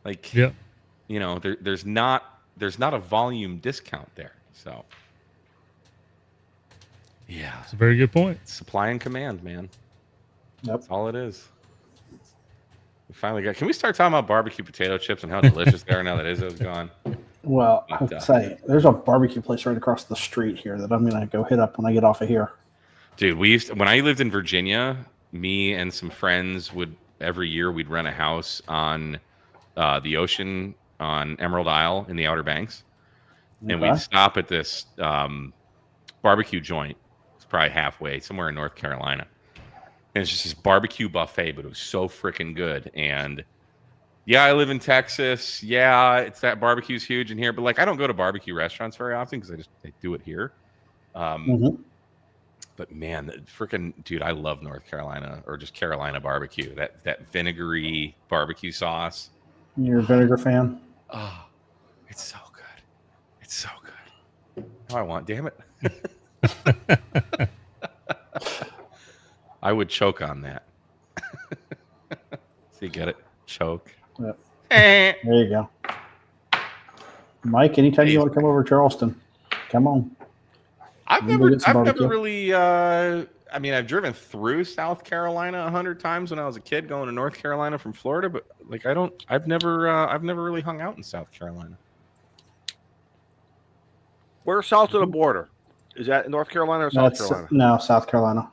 there's not a volume discount there. So, yeah, it's a very good point. Supply and command, man. Yep. That's all it is. We finally got. Can we start talking about barbecue potato chips and how delicious they are now that Izzo's gone? Well, I would say there's a barbecue place right across the street here that I'm gonna go hit up when I get off of here. Dude, when I lived in Virginia, me and some friends would every year we'd rent a house on the ocean on Emerald Isle in the Outer Banks, and we'd stop at this barbecue joint. It's probably halfway somewhere in North Carolina, and it's just this barbecue buffet, but it was so freaking good. And yeah, I live in Texas. Yeah, it's that barbecue's huge in here, but I don't go to barbecue restaurants very often because they do it here. But man, freaking dude, I love North Carolina or just Carolina barbecue. That vinegary barbecue sauce. You're a vinegar fan? Oh, it's so good. It's so good. Oh, I want, damn it. I would choke on that. So you get it? Choke. Yep. There you go. Mike, anytime you want to come over to Charleston, come on. I've never really. I've driven through South Carolina 100 times when I was a kid going to North Carolina from Florida, but I've never really hung out in South Carolina. We're south of the border. Is that North Carolina or South Carolina? No, South Carolina.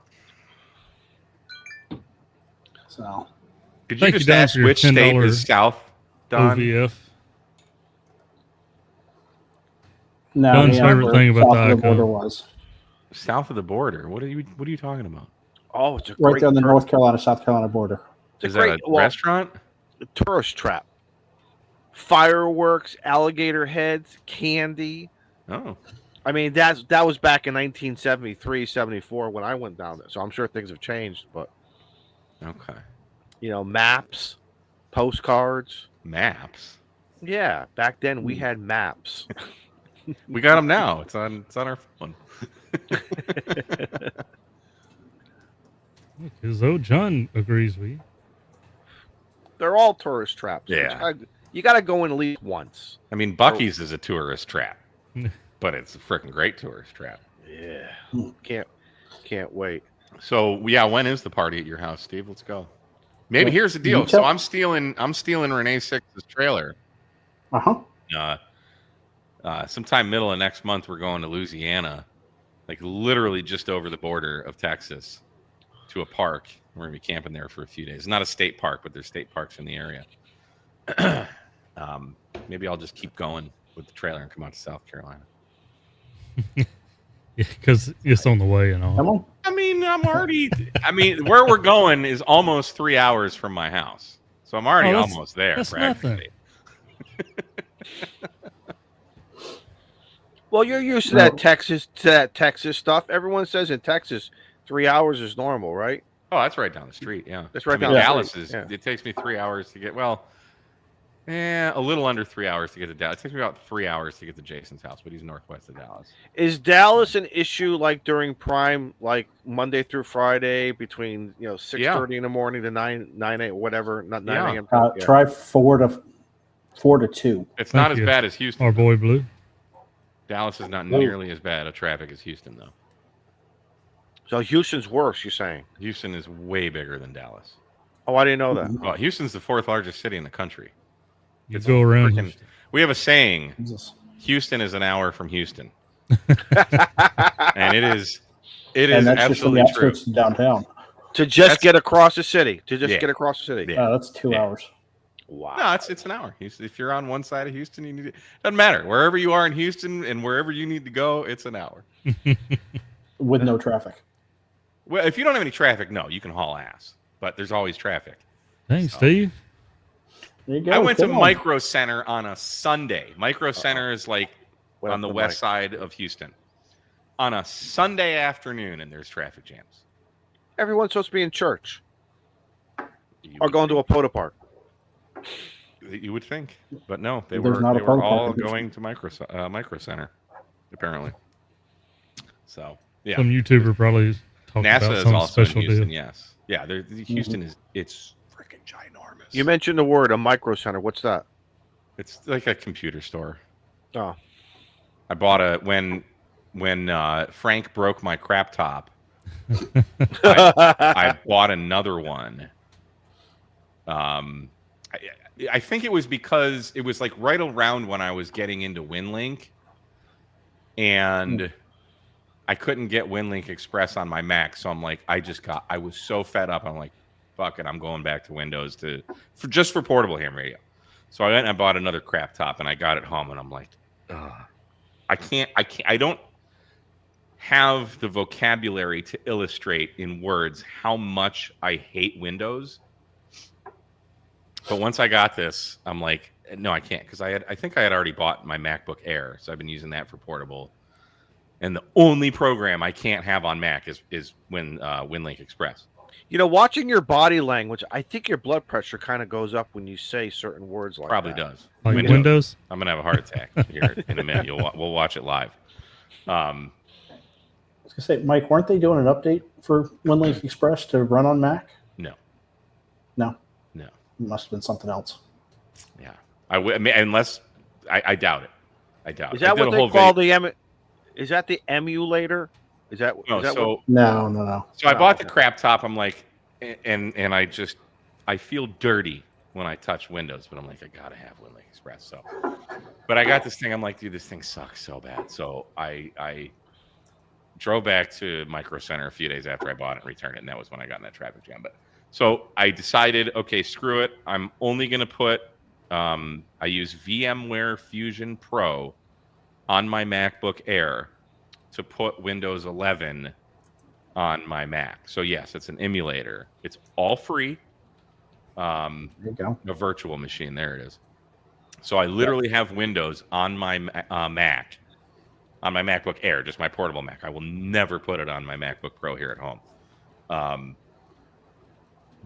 So, could you just ask which state is south, Don? OVF. No, Don's favorite thing about south of the border ICOM was South of the border. What are you talking about? Oh, it's a right great there on the North Carolina South Carolina border. Is that a restaurant? Tourist trap. Fireworks, alligator heads, candy. Oh, I mean that was back in 1973, 74 when I went down there. So I'm sure things have changed, but okay. Maps, postcards. Maps. Yeah, back then we had maps. We got them now. It's on our phone. Because old John agrees with you. They're all tourist traps. Yeah. You got to go in at least once. I mean, Bucky's is a tourist trap, but it's a freaking great tourist trap. Yeah. Can't wait. So yeah, when is the party at your house, Steve? Let's go. Maybe Well, here's the deal. you So tell- I'm stealing Renee Six's trailer. Sometime middle of next month, we're going to Louisiana, like literally just over the border of Texas, to a park. We're gonna be camping there for a few days. It's not a state park, but there's state parks in the area. Maybe I'll just keep going with the trailer and come out to South Carolina. Yeah, because it's on the way and all. Come on. I mean, where we're going is almost 3 hours from my house, so I'm already almost there. That's Practically. Well, you're used to that Texas stuff. Everyone says in Texas, 3 hours is normal, right? Oh, that's right down the street. Yeah, That's right down down the Dallas street. is. Yeah. It takes me 3 hours to get. Well, a little under 3 hours to get to Dallas. It takes me about 3 hours to get to Jason's house, but he's northwest of Dallas. Is Dallas an issue like during prime, like Monday through Friday between 6:30 in the morning to 9 a.m. whatever, not 9 a.m. Try 4 to 2. It's Thank not you. as bad as Houston. Our boy Blue. Dallas is not nearly as bad a traffic as Houston, though. So Houston's worse, you're saying? Houston is way bigger than Dallas. Oh, I didn't know that. Well, Houston's the 4th largest city in the country. You go around. Freaking, we have a saying: Jesus. Houston is an hour from Houston, and it is And that's just from the absolutely true. outskirts of downtown. To just get across the city. To just Yeah. get across the city. Yeah. That's 2 hours. Wow. No, it's an hour. If you're on one side of Houston, you need it. Doesn't matter wherever you are in Houston and wherever you need to go. It's an hour. With no traffic. Well, if you don't have any traffic, no, you can haul ass. But there's always traffic. Thanks, Steve. There you go. I went to Come on. Micro Center on a Sunday. Micro Center is like Well, on the west side of Houston. On a Sunday afternoon, and there's traffic jams. Everyone's supposed to be in church You or would going to a Poda Park. You would think, but no, they There's were not a they were Polo Park all in Houston. going to Micro Center, apparently. So yeah, Some YouTuber probably talked NASA about is some also in special Houston. deal. Yes, yeah. Houston it's freaking ginormous. You mentioned the word a micro center. What's that? It's like a computer store. Oh. I bought when Frank broke my crap top. I bought another one. I think it was because it was like right around when I was getting into WinLink, and I couldn't get WinLink Express on my Mac. So I'm like, I was so fed up. I'm like, fuck it, I'm going back to Windows for portable ham radio. So I went and I bought another crap top, and I got it home, and I'm like, ugh, I don't have the vocabulary to illustrate in words how much I hate Windows. But once I got this, I'm like, no, I can't, because I think I had already bought my MacBook Air, so I've been using that for portable. And the only program I can't have on Mac is WinLink Express. Watching your body language, I think your blood pressure kind of goes up when you say certain words like Probably that. does. Like Windows? I'm gonna have a heart attack here in a minute. We'll watch it live. I was gonna say, Mike, weren't they doing an update for WinLink Express to run on Mac? No. It must have been something else. Yeah, unless I doubt it. I doubt. Is it. I that did what a they whole call video. Is that the emulator? Is that No, is that so what, No. So I bought the okay. crap top. I'm like, and I feel dirty when I touch Windows, but I'm like, I gotta have WinLink Express. So, but I got this thing. I'm like, dude, this thing sucks so bad. So I drove back to Micro Center a few days after I bought it and returned it, and that was when I got in that traffic jam. But so I decided, okay, screw it. I'm only gonna put I use VMware Fusion Pro on my MacBook Air to put Windows 11 on my Mac. So yes, it's an emulator. It's all free. There you go. A virtual machine. There it is. So I literally have Windows on my Mac, on my MacBook Air, just my portable Mac. I will never put it on my MacBook Pro here at home.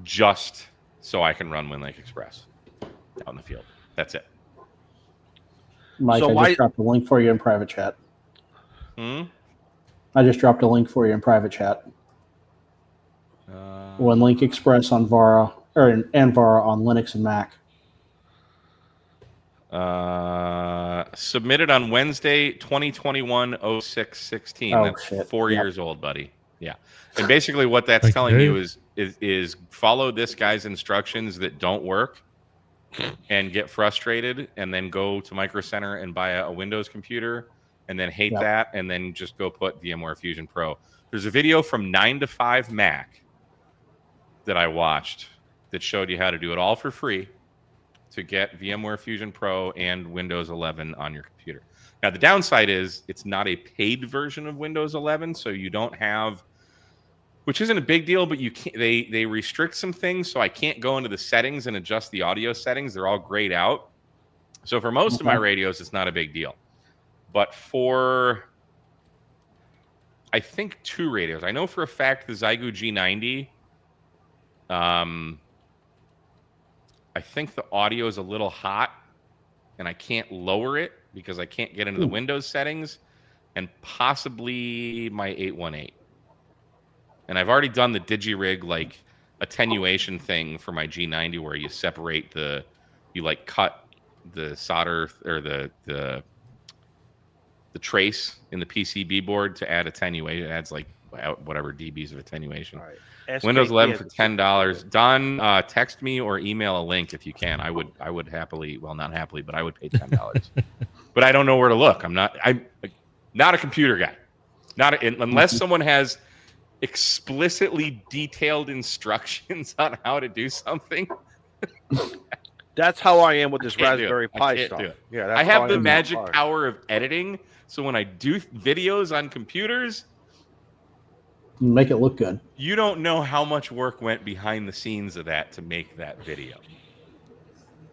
Just so I can run WinLink Express out in the field. That's it. Mike, So I why- just dropped a link for you in private chat. Hmm? I just dropped a link for you in private chat. WinLink Express on Vara, and Vara on Linux and Mac. Submitted on Wednesday, 2021-06-16. Oh, That's shit. 4 Yep. years old, buddy. Yeah. And basically what that's Thank telling you, you is follow this guy's instructions that don't work and get frustrated, and then go to Micro Center and buy a Windows computer, and then hate Yep. that, and then just go put VMware Fusion Pro. There's a video from 9 to 5 Mac that I watched that showed you how to do it all for free to get VMware Fusion Pro and Windows 11 on your computer. Now, the downside is it's not a paid version of Windows 11, so you don't have, which isn't a big deal, but you can't. They restrict some things, so I can't go into the settings and adjust the audio settings. They're all grayed out. So for most of my radios, it's not a big deal. But for, I think, 2 radios, I know for a fact the Zygu G90. I think the audio is a little hot, and I can't lower it because I can't get into the Windows settings, and possibly my 818. And I've already done the DigiRig like attenuation thing for my G90, where you separate you like cut the solder or the trace in the PCB board to add attenuation. It adds like whatever dBs of attenuation. All right. Windows 11 for $10. Don, text me or email a link if you can. I would happily, well, not happily, but I would pay $10. But I don't know where to look. I'm not a computer guy. Unless someone has explicitly detailed instructions on how to do something. That's how I am with this can't do it. Raspberry I Pi can't stuff. do it. Yeah, that's I how have am the with magic Pi. power of editing, so when I do videos on computers, Make it look good. you don't know how much work went behind the scenes of that to make that video.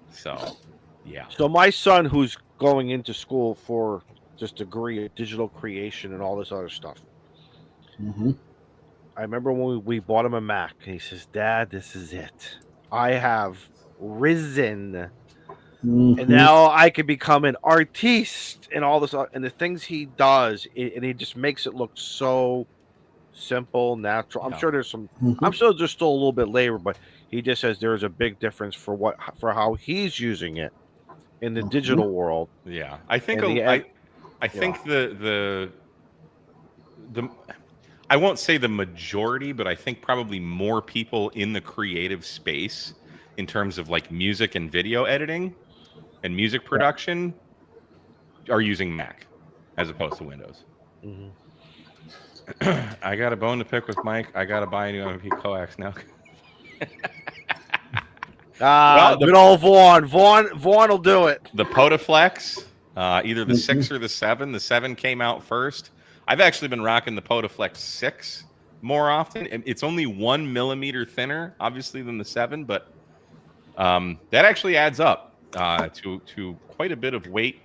So, yeah. So my son, who's going into school for this degree of digital creation and all this other stuff, Mm-hmm. I remember when we bought him a Mac, and he says, "Dad, this is it. I have risen, Mm-hmm. and now I can become an artiste and all this." And the things he does, and he just makes it look so simple, natural. I'm Yeah. sure there's some. Mm-hmm. I'm sure there's still a little bit labor, but he just says there's a big difference for how he's using it in the digital world. Yeah. I think And the I think the I won't say the majority, but I think probably more people in the creative space in terms of like music and video editing and music production are using Mac as opposed to Windows. Mhm. I got a bone to pick with Mike. I got to buy a new MP coax now. Good old Vaughn. Vaughn will do it. The Potaflex, either the 6 or the 7. The 7 came out first. I've actually been rocking the Potaflex 6 more often. It's only 1 millimeter thinner, obviously, than the 7, but that actually adds up to quite a bit of weight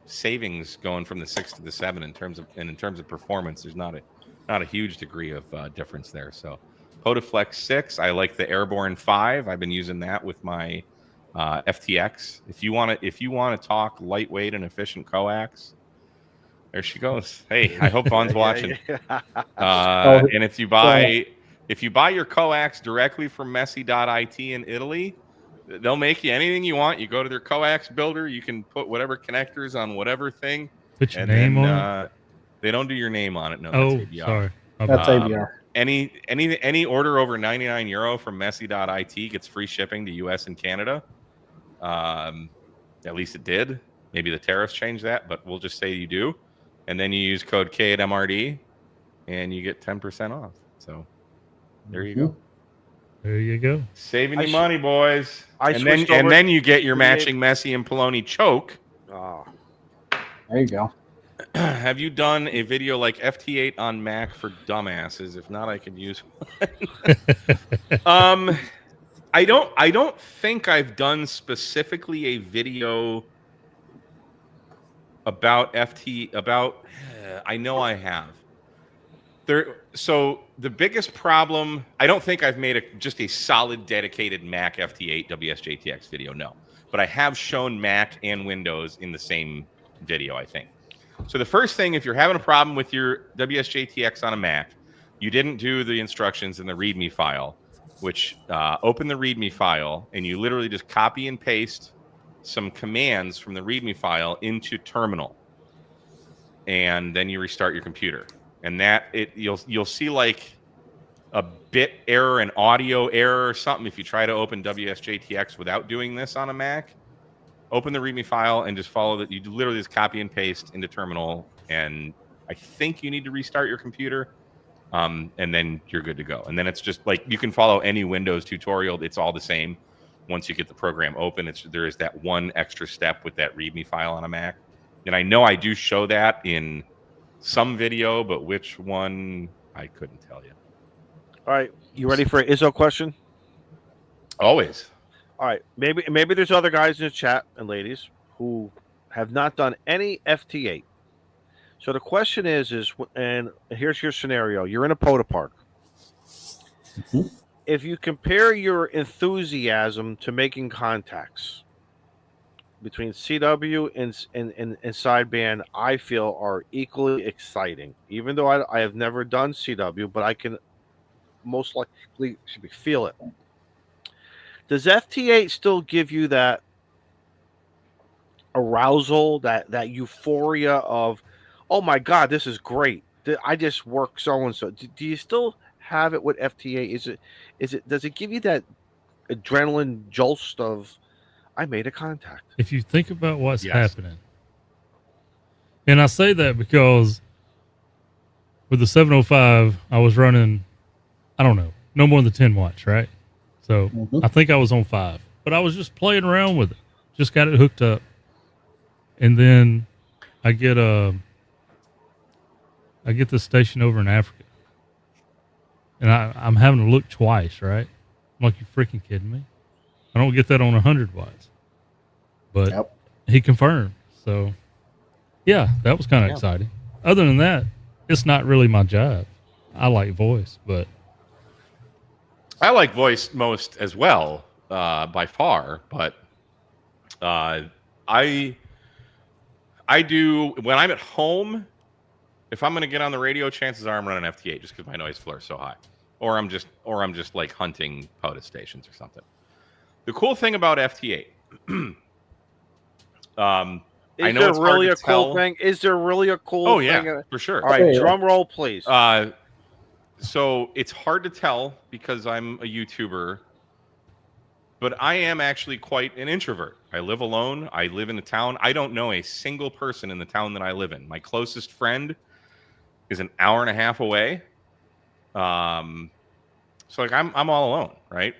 savings going from the 6 to the 7 in terms of performance. There's not a huge degree of difference there. So Potaflex 6, I like the Airborne 5. I've been using that with my FTX. If you want to talk lightweight and efficient coax, there she goes. Hey, I hope Vaughn's watching. And if you buy your coax directly from Messi.it in Italy, they'll make you anything you want. You go to their coax builder, you can put whatever connectors on whatever thing. Put your name on it. They don't do your name on it. No, Oh, that's ABR. sorry. That's ABR. Any order over €99 from Messi.it gets free shipping to US and Canada. At least it did. Maybe the tariffs changed that, but we'll just say you do. And then you use code K at MRD and you get 10% off. So there you go. There you go. Saving you money, boys. And switched over then you get your to matching Messi and Poloni choke. Oh. There you go. Have you done a video like FT8 on Mac for dumbasses? If not, I could use one. I don't think I've done specifically a video about I know I have. So the biggest problem, I don't think I've made just a solid dedicated Mac FT8 WSJTX video, no. But I have shown Mac and Windows in the same video, I think. So the first thing, if you're having a problem with your WSJTX on a Mac, you didn't do the instructions in the README file, which open the README file, and you literally just copy and paste some commands from the README file into terminal, and then you restart your computer. And you'll see like a bit error, an audio error or something if you try to open WSJTX without doing this on a Mac. Open the README file and just follow that. You literally just copy and paste into terminal, and I think you need to restart your computer, and then you're good to go. And then it's just like you can follow any Windows tutorial. It's all the same. Once you get the program open, there is that one extra step with that README file on a Mac. And I know I do show that in some video, but which one, I couldn't tell you. All right, you ready for an Izzo question? Always. All right, maybe there's other guys in the chat and ladies who have not done any FT8. So the question is, and here's your scenario: you're in a Poda Park. Mhm. If you compare your enthusiasm to making contacts between CW and sideband, I feel are equally exciting. Even though I have never done CW, but I can most likely feel it. Does FT8 still give you that arousal, that euphoria of, oh my God, this is great. I just work so and so. Do you still have it with FT8? Does it give you that adrenaline jolt of, I made a contact? If you think about what's Yes. happening, and I say that because with the 705, I was running, I don't know, no more than 10 watts, right? So I think I was on 5, but I was just playing around with it. Just got it hooked up. And then I get this station over in Africa, and I'm having to look twice, right? I'm like, you freaking kidding me? I don't get that on 100 watts. But he confirmed. So yeah, that was kind of exciting. Other than that, it's not really my job. I like voice, but I like voice most as well, by far. But I do when I'm at home. If I'm going to get on the radio, chances are I'm running FT8 just because my noise floor is so high, or I'm just like hunting POTUS stations or something. The cool thing about FT8, I know there it's really hard a to tell. cool thing? Is there really a cool Oh thing? yeah, for sure. All right, Yeah. drum roll, please. So it's hard to tell because I'm a YouTuber, but I am actually quite an introvert. I live alone. I live in a town. I don't know a single person in the town that I live in. My closest friend is an hour and a half away. So like I'm all alone, right?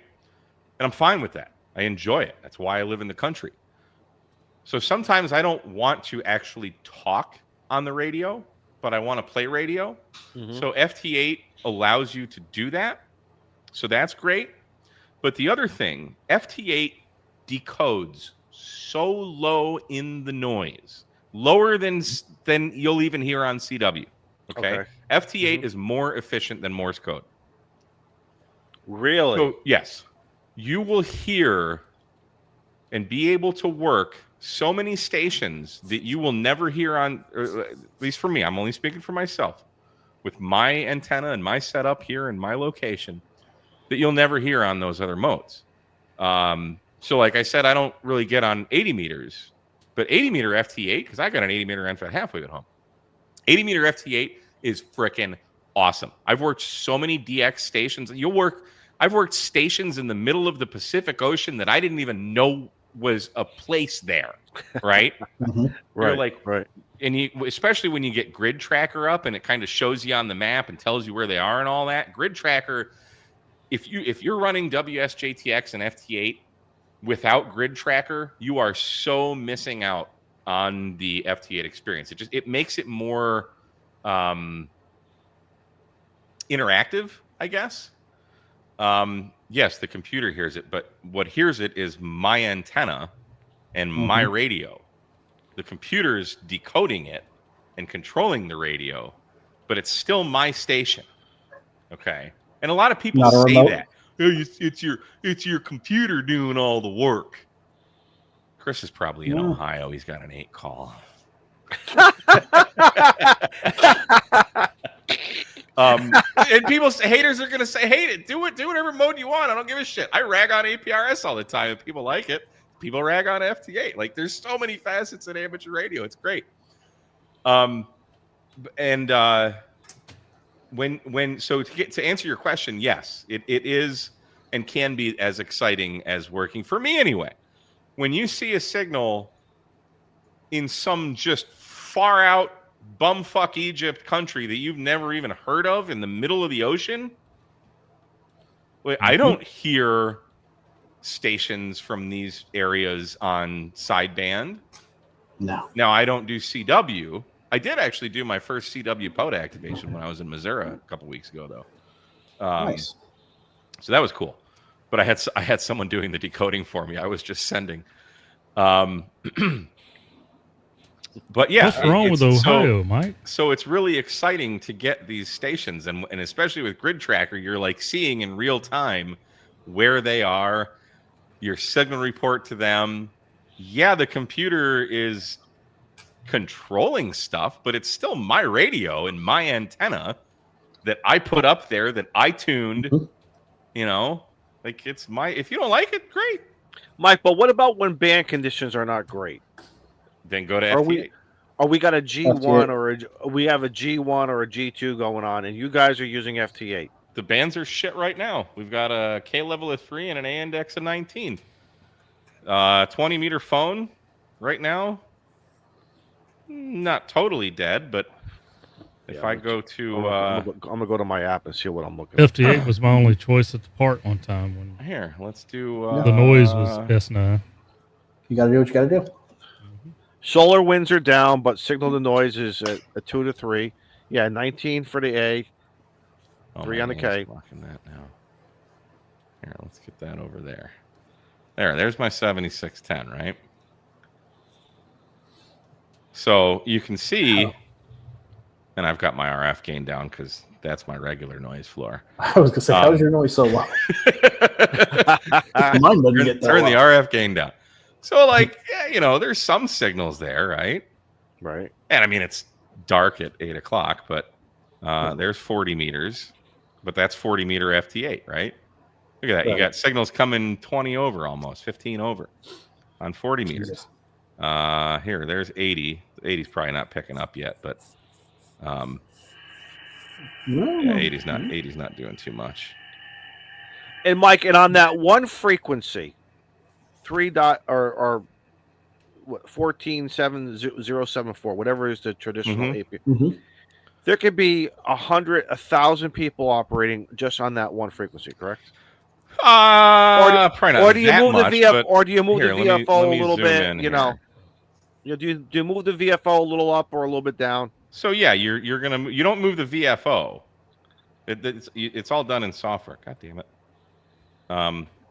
And I'm fine with that. I enjoy it. That's why I live in the country. So sometimes I don't want to actually talk on the radio, but I want to play radio. Mhm. So FT8 allows you to do that. So that's great. But the other thing, FT8 decodes so low in the noise, lower than you'll even hear on CW. Okay. FT8 is more efficient than Morse code. Really? So yes, you will hear and be able to work so many stations that you will never hear on, or at least for me, I'm only speaking for myself, with my antenna and my setup here in my location, that you'll never hear on those other modes. So like I said, I don't really get on 80 meters, but 80 meter FT8, because I got an 80 meter NFET halfwave at home. 80 meter FT8 is freaking awesome. I've worked so many DX stations. I've worked stations in the middle of the Pacific Ocean that I didn't even know was a place there, right? You're like, right. And especially when you get Grid Tracker up and it kind of shows you on the map and tells you where they are and all that. Grid Tracker, if you're running WSJTX and FT8 without Grid Tracker, you are so missing out on the FT8 experience. It makes it more interactive, I guess. Yes, the computer hears it, but what hears it is my antenna and my radio. The computer's decoding it and controlling the radio, but it's still my station. Okay. And a lot of people say that. Oh, it's your computer doing all the work. Chris is probably in Ohio. He's got an 8 call. And haters are gonna say, hate it. Do whatever mode you want. I don't give a shit. I rag on APRS all the time. If people like it, people rag on FT8. Like, there's so many facets in amateur radio. It's great. So to answer your question, yes, it is and can be as exciting as working for me anyway. When you see a signal in some just far out bumfuck Egypt country that you've never even heard of in the middle of the ocean, I don't hear stations from these areas on sideband. No. Now, I don't do CW. I did actually do my first CW pod activation when I was in Missouri a couple weeks ago, though. Nice. So that was cool. But I had someone doing the decoding for me. I was just sending. But yeah, what's wrong with Ohio, Mike? So it's really exciting to get these stations, and especially with Grid Tracker, you're like seeing in real time where they are, your signal report to them. Yeah, the computer is controlling stuff, but it's still my radio and my antenna that I put up there that I tuned. You know, like it's my. If you don't like it, great, Mike. But what about when band conditions are not great? Then go to FT8. We got a G1 or we have a G1 or a G2 going on, and you guys are using FT8. The bands are shit right now. We've got a K level of 3 and an A index of 19. 20 meter phone right now. Not totally dead, but if I go to I'm gonna go to my app and see what I'm looking at. FT8 was my only choice at the part one time when here, let's do the noise was S9. You got to do what you got to do. Solar winds are down, but signal to noise is a 2 to 3. Yeah, 19 for the A, 3 on the K. Blocking that now. Here, let's get that over there. There's my 7610, right? So you can see, and I've got my RF gain down because that's my regular noise floor. I was going to say, how's your noise so low? Mine doesn't get that Turn low. the RF gain down. So, like, yeah, you know, there's some signals there, right? Right. And I mean, it's dark at 8 o'clock, but there's 40 meters, but that's 40 meter FT8, right? Look at that. Right. You got signals coming 20 over almost, 15 over on 40 meters. Here, there's 80. 80's probably not picking up yet, but yeah, 80's not doing too much. And Mike, and on that one frequency, 147074, whatever is the traditional AP. There could be 100,000 people operating just on that one frequency, correct? Probably not or do you that move much, the VFO a little bit? You know, do you move the VFO a little up or a little bit down? So yeah, you don't move the VFO. It's all done in software. God damn it.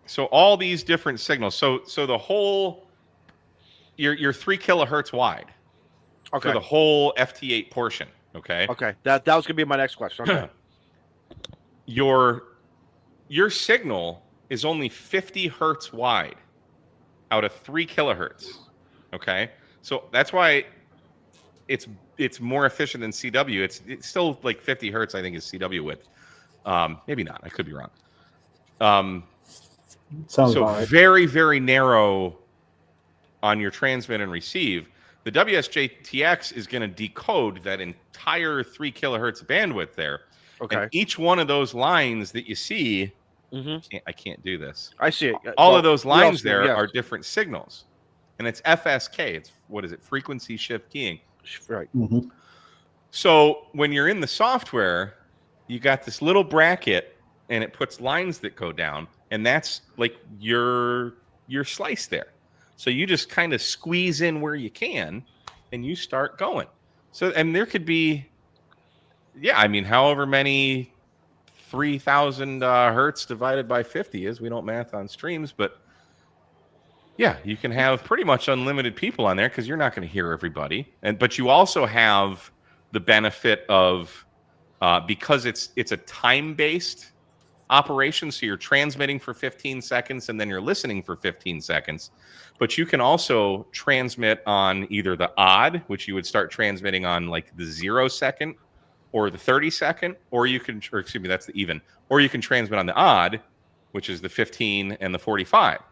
So all these different signals. So the whole you're 3 kilohertz wide. Okay. For the whole FT8 portion. Okay. Okay. That was gonna be my next question. Okay. Your signal is only 50 hertz wide out of 3 kilohertz. Okay. So that's why it's more efficient than CW. It's still like 50 hertz, I think, is CW width. Maybe not. I could be wrong. Sounds so right. very, very narrow on your transmit and receive. The WSJTX is going to decode that entire 3 kilohertz bandwidth there. Okay. And each one of those lines that you see, I can't do this. I see it. All of those lines there are different signals. And it's FSK. It's, what is it? Frequency shift keying. Right. So when you're in the software, you got this little bracket and it puts lines that go down. And that's like your slice there. So you just kind of squeeze in where you can and you start going. So, and there could be, I mean, however many 3,000 hertz divided by 50 is. We don't math on streams, but yeah, you can have pretty much unlimited people on there because you're not going to hear everybody. But you also have the benefit of, because it's a time-based operation, so you're transmitting for 15 seconds and then you're listening for 15 seconds. But you can also transmit on either the odd, which you would start transmitting on like the 0 second, or the 30-second, or excuse me, that's the even, or you can transmit on the odd, which is the 15 and the 45. Okay.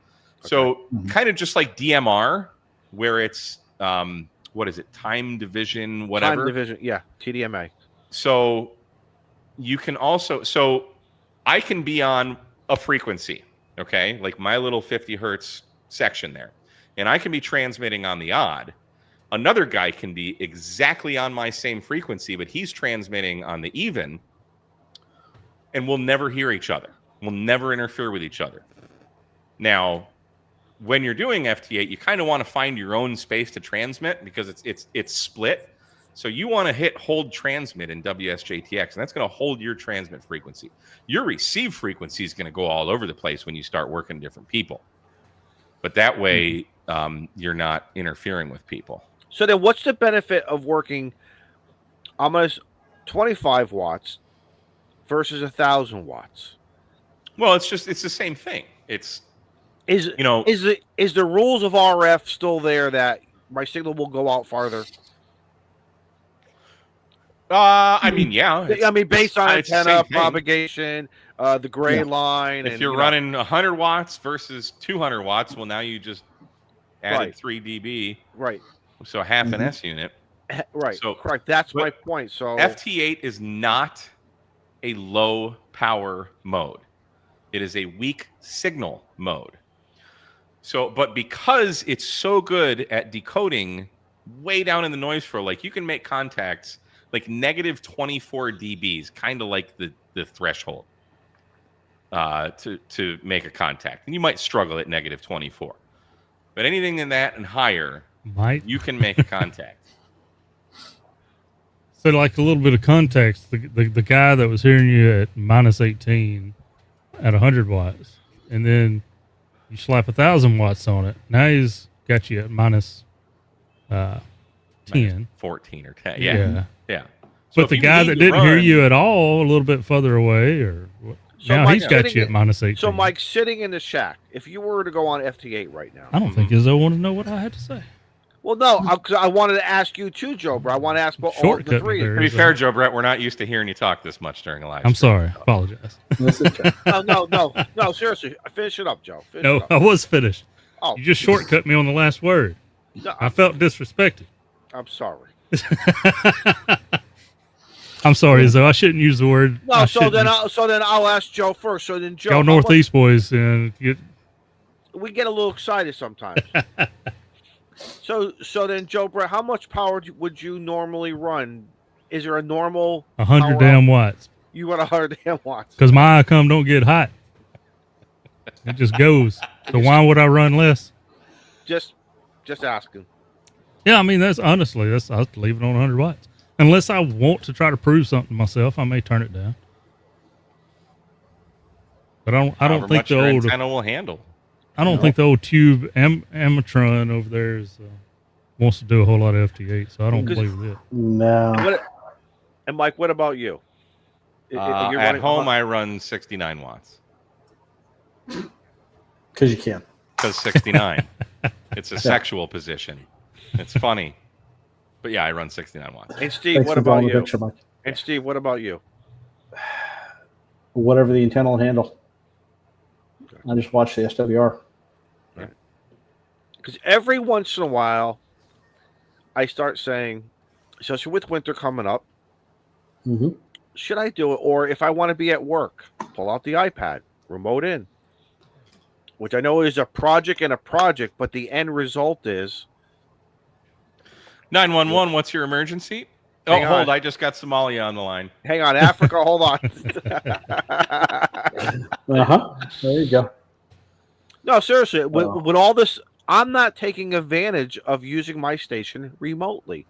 So kind of just like DMR, where it's what is it? Time division, whatever. Time division, yeah, TDMA. So you can also, I can be on a frequency, okay, like my little 50 hertz section there, and I can be transmitting on the odd. Another guy can be exactly on my same frequency, but he's transmitting on the even, and we'll never hear each other. We'll never interfere with each other. Now, when you're doing FT8, you kind of want to find your own space to transmit because it's split. So you want to hit hold transmit in WSJTX, and that's going to hold your transmit frequency. Your receive frequency is going to go all over the place when you start working with different people. But that way, you're not interfering with people. So then what's the benefit of working almost 25 watts versus 1,000 watts? Well, it's the same thing. Is the rules of RF still there that my signal will go out farther? I mean, yeah. Based on antenna propagation, the gray line. If you're running 100 watts versus 200 watts, well, now you just added 3 dB. Right. So half an S unit. Right. So, correct. That's my point. So FT8 is not a low power mode. It is a weak signal mode. So, but because it's so good at decoding way down in the noise floor, like you can make contacts like negative 24 dBs, kind of like the threshold to make a contact. And you might struggle at negative 24. But anything in that and higher, you can make a contact. So, like a little bit of context, the guy that was hearing you at minus 18 at 100 watts, and then you slap 1,000 watts on it. Now he's got you at minus 10, minus 14 or 10. Yeah. So but the guy that didn't hear you at all, a little bit further away, or now he's got you at minus 18. So, Mike, sitting in the shack, if you were to go on FT8 right now, I don't think Izzo wanted to know what I had to say. Well, no, because I wanted to ask you too, Joe Brett. I want to ask about all the three. To be fair, Joe Brett, we're not used to hearing you talk this much during a live I'm stream. sorry. Apologize. No, seriously. Finish it up, Joe. I was finished. Oh. You just shortcut me on the last word. No, I felt disrespected. I'm sorry. I'm sorry, Izzo. I shouldn't use the word. No, so then I'll ask Joe first. So then, Joe, y'all Northeast boys, we get a little excited sometimes. So then, Joe Brett, how much power would you normally run? Is there a normal 100 damn watts? You run 100 damn watts because my ICOM don't get hot. It just goes. So why would I run less? Just asking. Yeah, I mean I'll leave it on 100 watts. Unless I want to try to prove something to myself, I may turn it down. But I don't think the old antenna will handle. I don't think the old tube Amatron over there wants to do a whole lot of FT8, so I don't believe it. No. And Mike, what about you? At home, I run 69 watts. Because you can. Because 69. It's a sexual position. It's funny. But yeah, I run 69 watts. And Steve, what about you? And Steve, what about you? Whatever the antenna will handle. I just watch the SWR. Because every once in a while, I start saying, especially with winter coming up, should I do it? Or if I want to be at work, pull out the iPad, remote in, which I know is a project, but the end result is 911, what's your emergency? Hold, I just got Somalia on the line. Hang on, Africa, hold on. There you go. No, seriously, with all this, I'm not taking advantage of using my station remotely.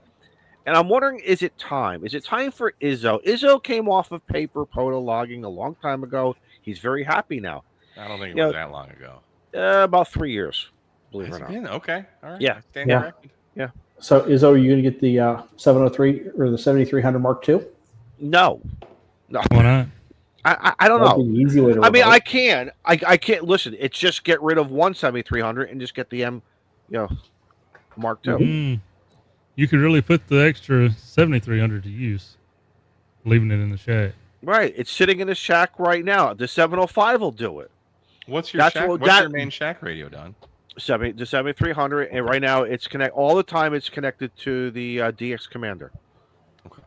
And I'm wondering, is it time? Is it time for Izzo? Izzo came off of paper proto logging a long time ago. He's very happy now. I don't think it was that long ago. About 3 years, believe it or not. Okay. All right. Yeah. Yeah. So, Izzo, are you going to get the 703 or the 7300 Mark II? No. Why not? I don't know. Be an easy way to I mean, I can. I can't listen. It's just get rid of one 7300 and just get the Mark II. You could really put the extra 7300 to use. leaving it in the shack. Right. It's sitting in the shack right now. The 705 will do it. What's your main shack radio, Don? The 7300, and right now it's all the time. It's connected to the DX Commander. Okay.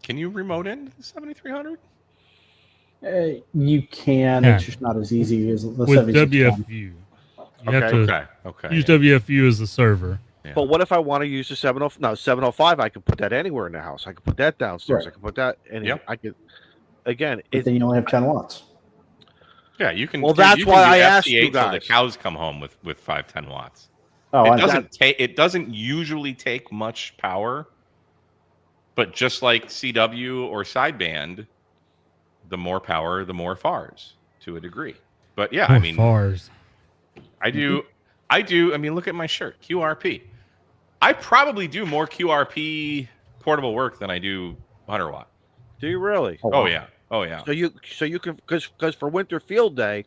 Can you remote in the 7300? You can. Yeah. It's just not as easy as the With 7610. WFU. You have to Okay. use WFU as the server. Yeah. But what if I want to use the 705? I can put that anywhere in the house. I can put that downstairs. Right. I can put that anywhere. I could. Again, But then you only have 10 watts. Yeah, you can. Well, that's why I asked you till the guys. cows come home with 510 watts. Oh, It doesn't usually take much power, but just like CW or sideband, the more power, the more FARs to a degree. But yeah, More I mean, FARs. I do. I mean, look at my shirt, QRP. I probably do more QRP portable work than I do 100 watt. Do you really? Oh yeah. So you can because for Winter Field Day,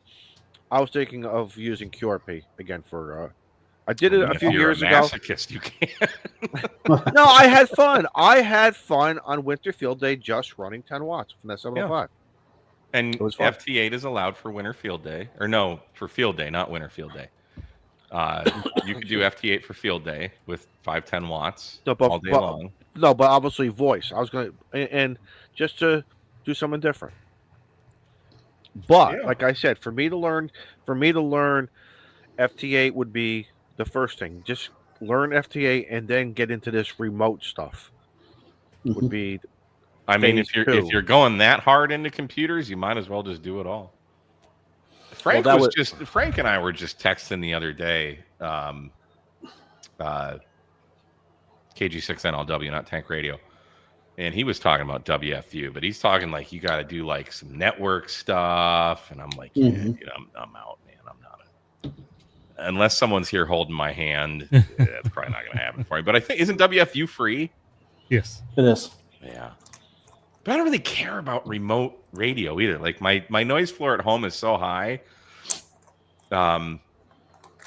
I was thinking of using QRP again for. I did it a few years ago. Masochist, you can't. No, I had fun. I had fun on Winter Field Day just running 10 watts from that 705. And It was fun. FT8 is allowed for Winter Field Day, or no, for Field Day, not Winter Field Day. You could do FT8 for Field Day with 510 watts all day long. No, but obviously voice. I was going to, and just to do something different. But like I said, for me to learn FT8 would be the first thing. Just learn FT8 and then get into this remote stuff. Would be. I mean, if you're going that hard into computers, you might as well just do it all. Frank and I were just texting the other day. KG6NLW, not Tank Radio. And he was talking about WFU, but he's talking like you got to do like some network stuff. And I'm like, yeah, dude, I'm out, man. I'm not unless someone's here holding my hand. That's probably not going to happen for me. But I think, isn't WFU free? Yes, it is. Yeah. But I don't really care about remote radio either. Like my noise floor at home is so high. And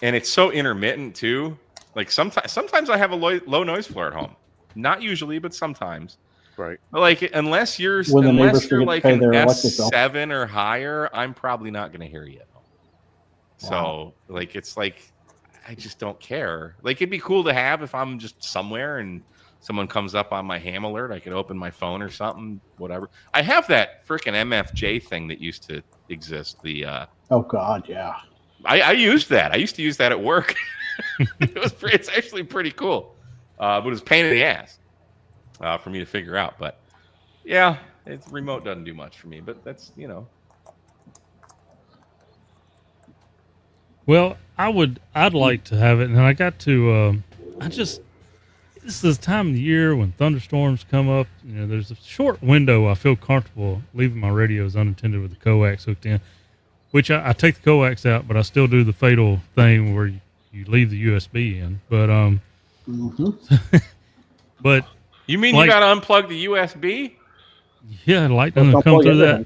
it's so intermittent too. Like sometimes I have a low noise floor at home. Not usually, but sometimes. Right. But like unless you're like an S7 or higher, I'm probably not going to hear you at home. Wow. So like it's like I just don't care. Like it'd be cool to have if I'm just somewhere and someone comes up on my ham alert, I could open my phone or something, whatever. I have that freaking MFJ thing that used to exist. The oh god, yeah. I used that. I used to use that at work. It's actually pretty cool, but it was a pain in the ass for me to figure out. But yeah, remote doesn't do much for me. But that's Well, I'd like to have it, and I got to. This is the time of the year when thunderstorms come up. You know, there's a short window I feel comfortable leaving my radios unattended with the coax hooked in, which I take the coax out, but I still do the fatal thing where you leave the USB in. But but you mean you got to unplug the USB? Yeah, lightning will come through that.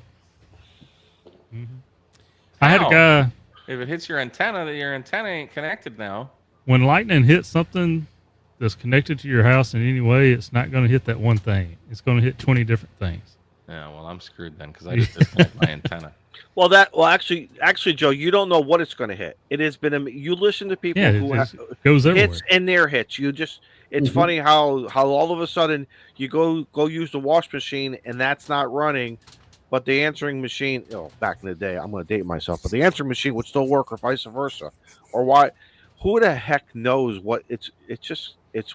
I had a guy. If it hits your antenna, your antenna ain't connected now. When lightning hits something that's connected to your house in any way, it's not going to hit that one thing. It's going to hit 20 different things. Yeah, well, I'm screwed then because I just disconnect my antenna. Well, actually, Joe, you don't know what it's going to hit. It has been you listen to people who goes everywhere. Hits and their hits. You just it's funny how all of a sudden you go use the wash machine and that's not running, but the answering machine. Back in the day, I'm going to date myself, but the answering machine would still work, or vice versa, or why? Who the heck knows what it's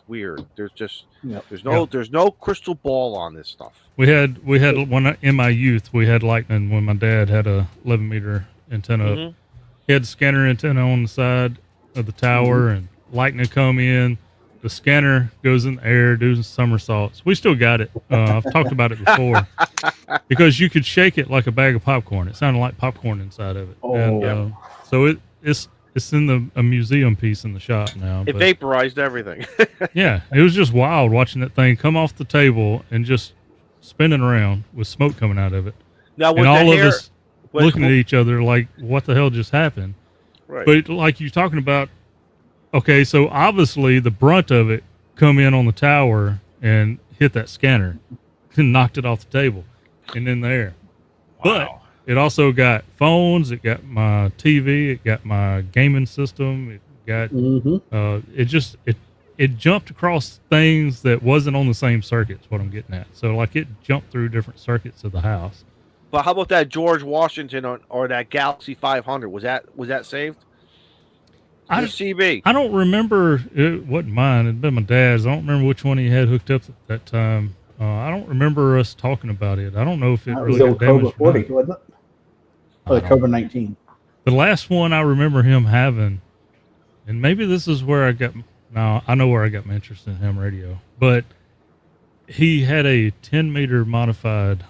weird. There's no crystal ball on this stuff. We had one in my youth. We had lightning when my dad had a 11-meter antenna. He had the scanner antenna on the side of the tower, and lightning come in. The scanner goes in the air, doing somersaults. We still got it. I've talked about it before because you could shake it like a bag of popcorn. It sounded like popcorn inside of it. So it's in a museum piece in the shop now. It vaporized everything. Yeah, it was just wild watching that thing come off the table and just spinning around with smoke coming out of it. Now, and all of us looking at each other like, what the hell just happened? Right. But like you're talking about, okay, so obviously the brunt of it come in on the tower and hit that scanner. and knocked it off the table and in there. But Wow. it also got phones. It got my TV. It got my gaming system. It got it jumped across things that wasn't on the same circuit. Is what I'm getting at. So like it jumped through different circuits of the house. But how about that George Washington or that Galaxy 500? Was that saved? The CB. I don't remember. It wasn't mine. It'd been my dad's. I don't remember which one he had hooked up at that time. I don't remember us talking about it. I don't know if it really got damaged. Cobra 40, wasn't it? Or the Cobra 19. The last one I remember him having, and maybe this is where I got. Now I know where I got my interest in ham radio, but he had a 10-meter modified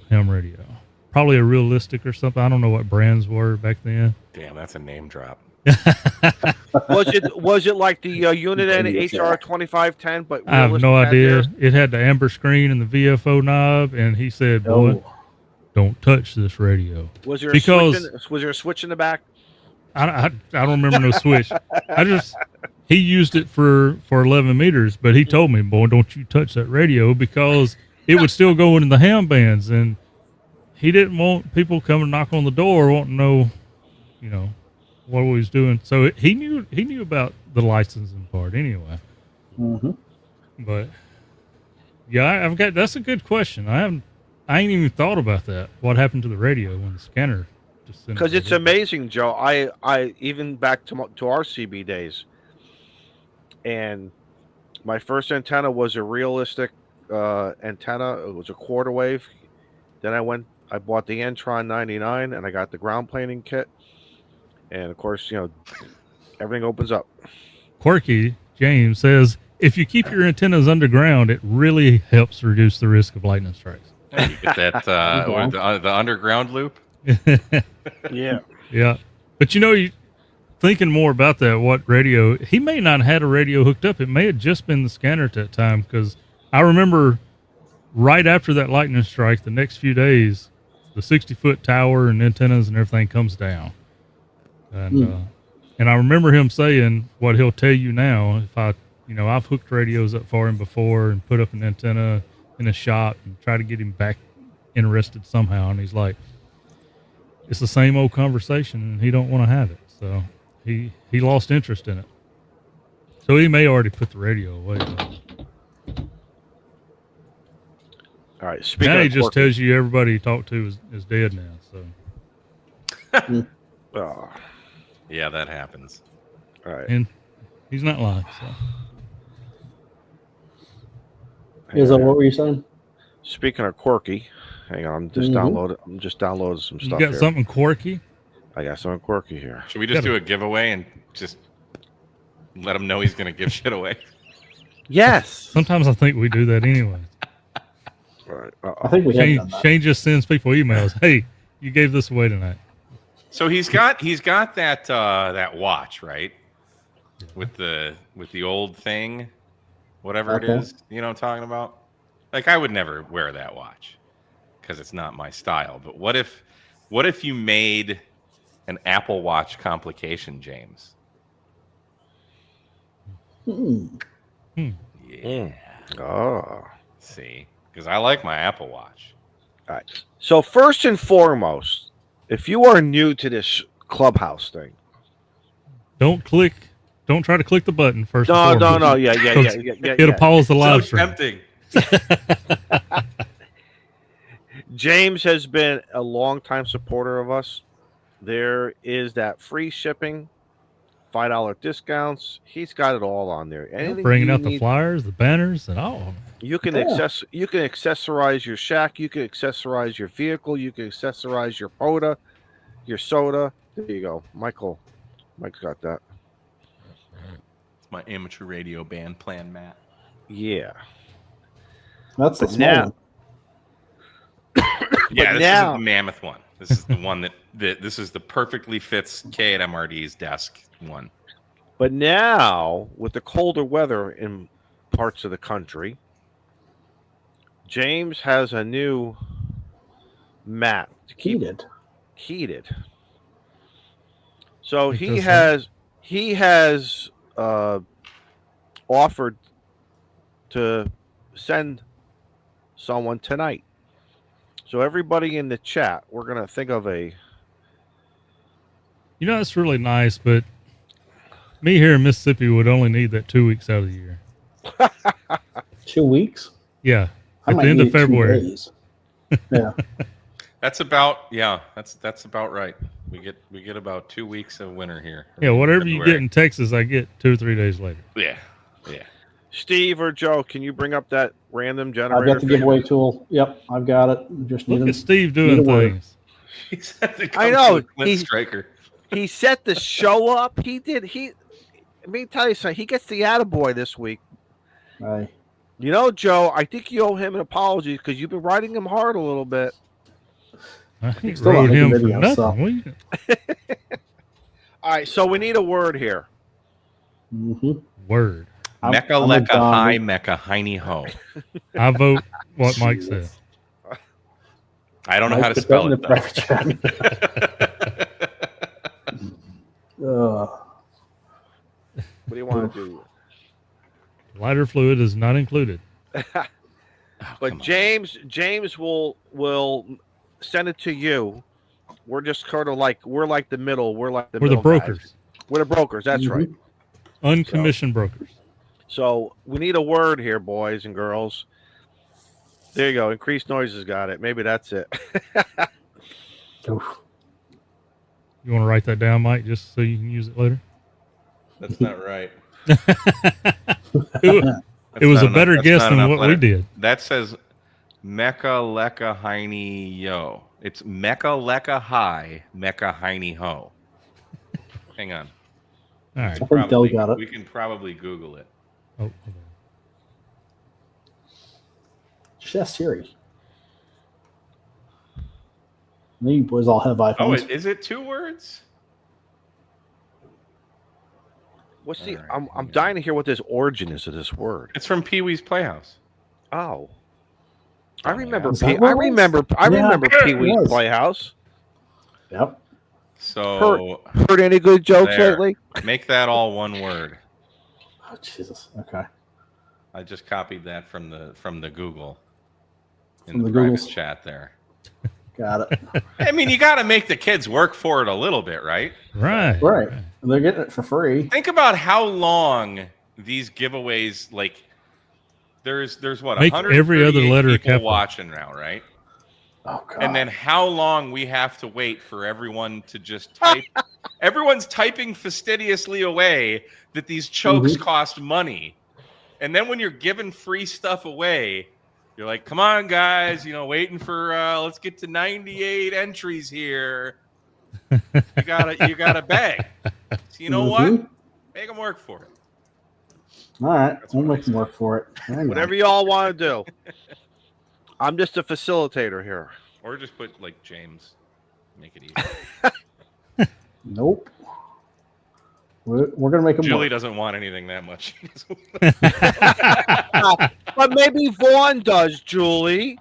ham radio, probably a realistic or something. I don't know what brands were back then. Damn, that's a name drop. Was it like the Unit N HR 2510? But I have no idea. There? It had the amber screen and the VFO knob, and he said, "Boy, don't touch this radio." Was there a switch in the back? I don't remember no switch. He used it for 11 meters, but he told me, "Boy, don't you touch that radio," because it would still go into the ham bands, and he didn't want people coming knock on the door wanting to know, what he was doing. So he knew about the licensing part anyway. Mm-hmm. But yeah, that's a good question. I ain't even thought about that. What happened to the radio when the scanner just because it's amazing, Joe. I even back to our CB days, and my first antenna was a realistic antenna. It was a quarter wave. Then I bought the Entron 99 and I got the ground planing kit. And of course, everything opens up. Quirky James says, if you keep your antennas underground, it really helps reduce the risk of lightning strikes. You get that the underground loop. Yeah. Yeah. But thinking more about that, what radio, he may not have had a radio hooked up. It may have just been the scanner at that time, because I remember right after that lightning strike, the next few days, the 60-foot tower and antennas and everything comes down. And I remember him saying what he'll tell you now. If I've hooked radios up for him before and put up an antenna in a shop and try to get him back interested somehow. And he's like, it's the same old conversation and he don't want to have it. So he lost interest in it. So he may already put the radio away. All right. Speaking now he of just tells you everybody he talked to is dead now. So. Yeah, that happens. All right. And he's not lying. So. Is that what were you saying? Speaking of quirky, hang on, I'm just downloading some stuff. You got something quirky? I got something quirky here. Should we just do a giveaway and just let him know he's going to give shit away? Yes. Sometimes I think we do that anyway. All right. I think we have done that. Shane just sends people emails. Hey, you gave this away tonight. So he's got that watch, right? With the old thing, whatever it is. You know what I'm talking about? Like, I would never wear that watch because it's not my style. But what if you made an Apple Watch complication, James? Yeah. Oh. See, because I like my Apple Watch. All right. So first and foremost, if you are new to this Clubhouse thing, don't try to click the button first. No. Yeah. It'll pause the live stream. Tempting. James has been a longtime supporter of us. There is that free shipping, $5 discounts. He's got it all on there. Bringing out the flyers, the banners, and all. You can accessorize your shack. You can accessorize your vehicle. You can accessorize your POTA, your soda. There you go, Mike's got that. It's my amateur radio band plan, Matt. Yeah, that's the now. Yeah, this is the mammoth one. This is the one that this is the perfectly fits K at MRD's desk one. But now, with the colder weather in parts of the country, James has a new mat to keep heated. So he has offered to send someone tonight. So everybody in the chat, we're gonna think of a. You know, that's really nice, but me here in Mississippi would only need that 2 weeks out of the year. 2 weeks? Yeah, I at might the end need of February. 2 days. Yeah. That's about right. We get about 2 weeks of winter here. Yeah, whatever you February. get in Texas, I get 2 or 3 days later. Yeah. Steve or Joe, can you bring up that random I've generator? got the giveaway tool. Yep, I've got it. Just need Look at to. Steve need a doing word. things. He said to I come know, to the Clint he- Striker. He set the show up. He did. Let me tell you something. He gets the attaboy this week. Aye. You know, Joe, I think you owe him an apology because you've been riding him hard a little bit. I ain't Still not rode making him for videos, nothing. so. What you- All right, so we need a word here. Mm-hmm. Word. Mecca I'm a lecca dog. hi mecca heiny ho. I vote what Mike Jesus. said. I don't know how to Put that spell in it the private chat. What do you want to do? Lighter fluid is not included. But James will send it to you. We're just sort of like we're like the middle. We're like the We're the middle guys. brokers, We're the brokers. That's Mhm. right. uncommissioned brokers. So we need a word here, boys and girls. There you go. Increased noises got it. Maybe that's it. Oof. You want to write that down, Mike, just so you can use it later? That's not right. It was a better guess than what we did. That says Mecca lecca heiny yo. It's Mecca lecca hi mecca heiny ho. Hang on. All right. I think Dell got it. We can probably Google it. Oh, okay. Just ask Siri. You boys all have iPhones. Oh, is it 2 words? What's the? All right, I'm hang on. dying to hear what this origin is of this word. It's from Pee Wee's Playhouse. Oh, I Oh, remember. yeah. Is that I what it was? remember. I Yeah, remember it Pee Wee's was. Playhouse. Yep. So Heard any good jokes There. lately? make that all one word. Oh, Jesus. Okay. I just copied that from the Google in From the the private Googles. chat there. Got it. I mean, you got to make the kids work for it a little bit, right? Right. Right. And they're getting it for free. Think about how long these giveaways like. There's what Make every other 138 letter a people capital. watching now, right? Oh, God. And then how long we have to wait for everyone to just type. Everyone's typing fastidiously away that these chokes cost money. And then when you're giving free stuff away, you're like, come on, guys, waiting for let's get to 98 entries here. You gotta beg. So you know what? Make them work for it. All right. That's We'll what I make them work for it. Hang on. Whatever y'all want to do. I'm just a facilitator here. Or just put like James. Make it easy. Nope. We're going to make them Julie work. doesn't want anything that much. But maybe Vaughn does, Julie.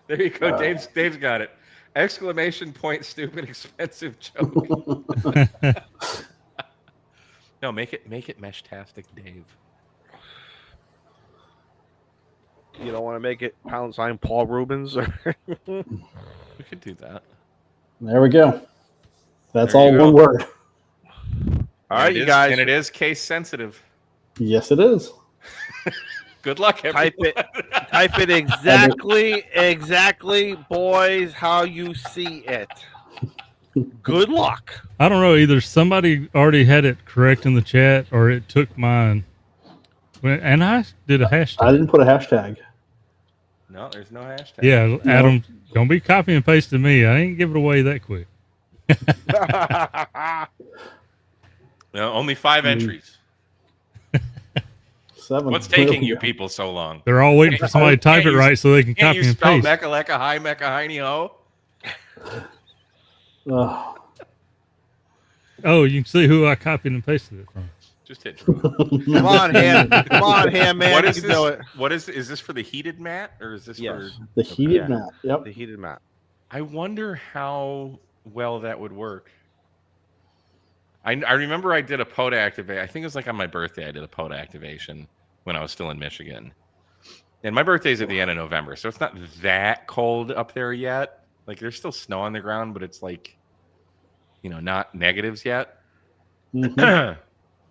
There you go. Dave's got it. Exclamation point, stupid, expensive joke. No, make it meshtastic, Dave. You don't want to make it # Paul Rubens? We could do that. There we go. That's There all you go. one word. All right, And it you is- guys. And it is case sensitive. Yes, it is. Good luck, everyone. Type it exactly, boys, how you see it. Good luck. I don't know. Either somebody already had it correct in the chat or it took mine. And I did a I hashtag. didn't put a hashtag. No, there's no hashtag. Yeah, Adam, don't be copy and pasting me. I ain't give it away that quick. No, only 5 entries. 7. What's taking you people so long? They're all waiting for somebody to type it right so they can Can't copy you and spell paste. Mecca lecca hi mecca heiny ho? Oh, you can see who I copied and pasted it from. Just hit draw. Come on, Ham. Come on, Ham, man. What You is can do it. this? What is this for the heated mat or is this Yes. for? The heated Yeah. map. Yep. The heated map. I wonder how well that would work. I remember I did a POD activate. I think it was like on my birthday. I did a POD activation when I was still in Michigan. And my birthday's at the end of November, so it's not that cold up there yet. Like there's still snow on the ground, but it's like, not negatives yet. Mhm.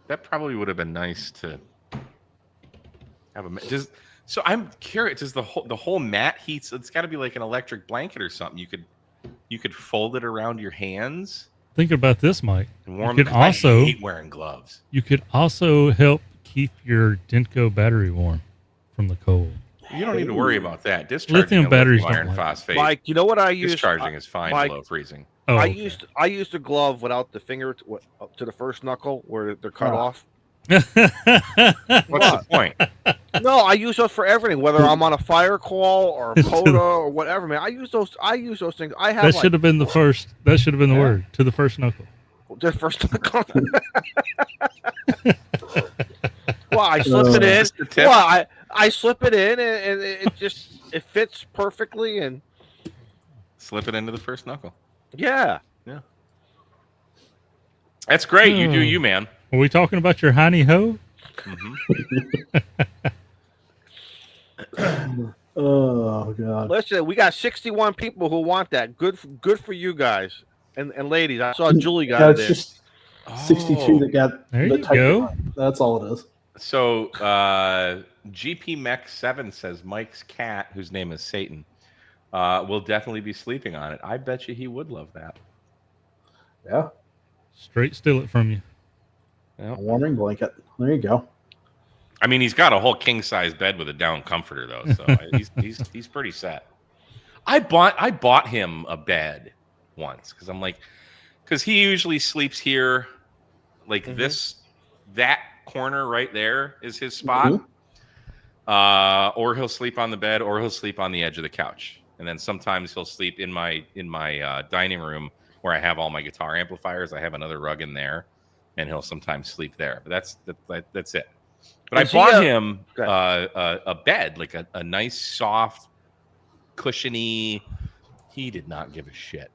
That probably would have been nice to have a. So I'm curious. Does the whole mat heats? It's got to be like an electric blanket or something. You could fold it around your hands. Think about this, Mike. And warm. You could also I hate wearing gloves. You could also help keep your Denko battery warm from the cold. You don't need to worry about that. Discharging Lithium batteries don't iron like phosphate. Mike, you know what I use? Discharging is fine Mike, below freezing. Oh, I okay. used a glove without the finger up to the first knuckle where they're cut Oh. off. What's the point? No, I use those for everything, whether I'm on a fire call or a POTA or whatever, man. I use those things. I have That should have been the first. That should have been the word, to the first knuckle. the first knuckle. Well, I slip it in. The tip. Well, I slip it in, and it fits perfectly, and Slip it into the first knuckle. yeah. That's great. You do you, man. Are we talking about your hiney ho? Oh God. Listen, we got 61 people who want that. Good for you guys and ladies. I saw Julie got That's it. just 62 that got There the you type go. one. That's all it is. So GP Mech 7 says Mike's cat, whose name is Satan, will definitely be sleeping on it. I bet you he would love that. Yeah. Straight steal it from you. A warming blanket. There you go. I mean, he's got a whole king size bed with a down comforter though, so he's pretty set. I bought him a bed once because he usually sleeps here, like that corner right there is his spot. Or he'll sleep on the bed, or he'll sleep on the edge of the couch, and then sometimes he'll sleep in my dining room where I have all my guitar amplifiers. I have another rug in there, and he'll sometimes sleep there. But that's it. But I bought him a bed, like a nice, soft, cushiony. He did not give a shit.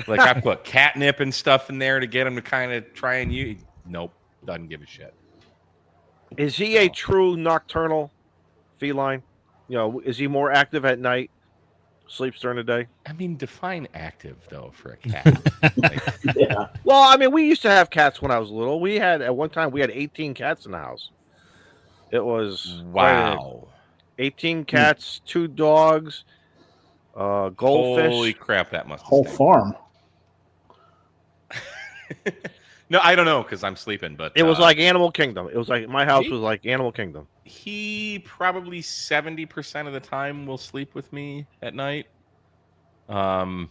Like I put catnip and stuff in there to get him to kind of try and use. Nope, doesn't give a shit. Is he a true nocturnal feline? Is he more active at night? Sleeps during the day? I mean, define active though for a cat. Yeah. Well, I mean, we used to have cats when I was little. At one time we had 18 cats in the house. It was Wow. 18 cats, 2 dogs, goldfish. Holy crap, that must Whole farm. No, I don't know because I'm sleeping, but It was like Animal Kingdom. It was like my house was like Animal Kingdom. He probably 70% of the time will sleep with me at night. But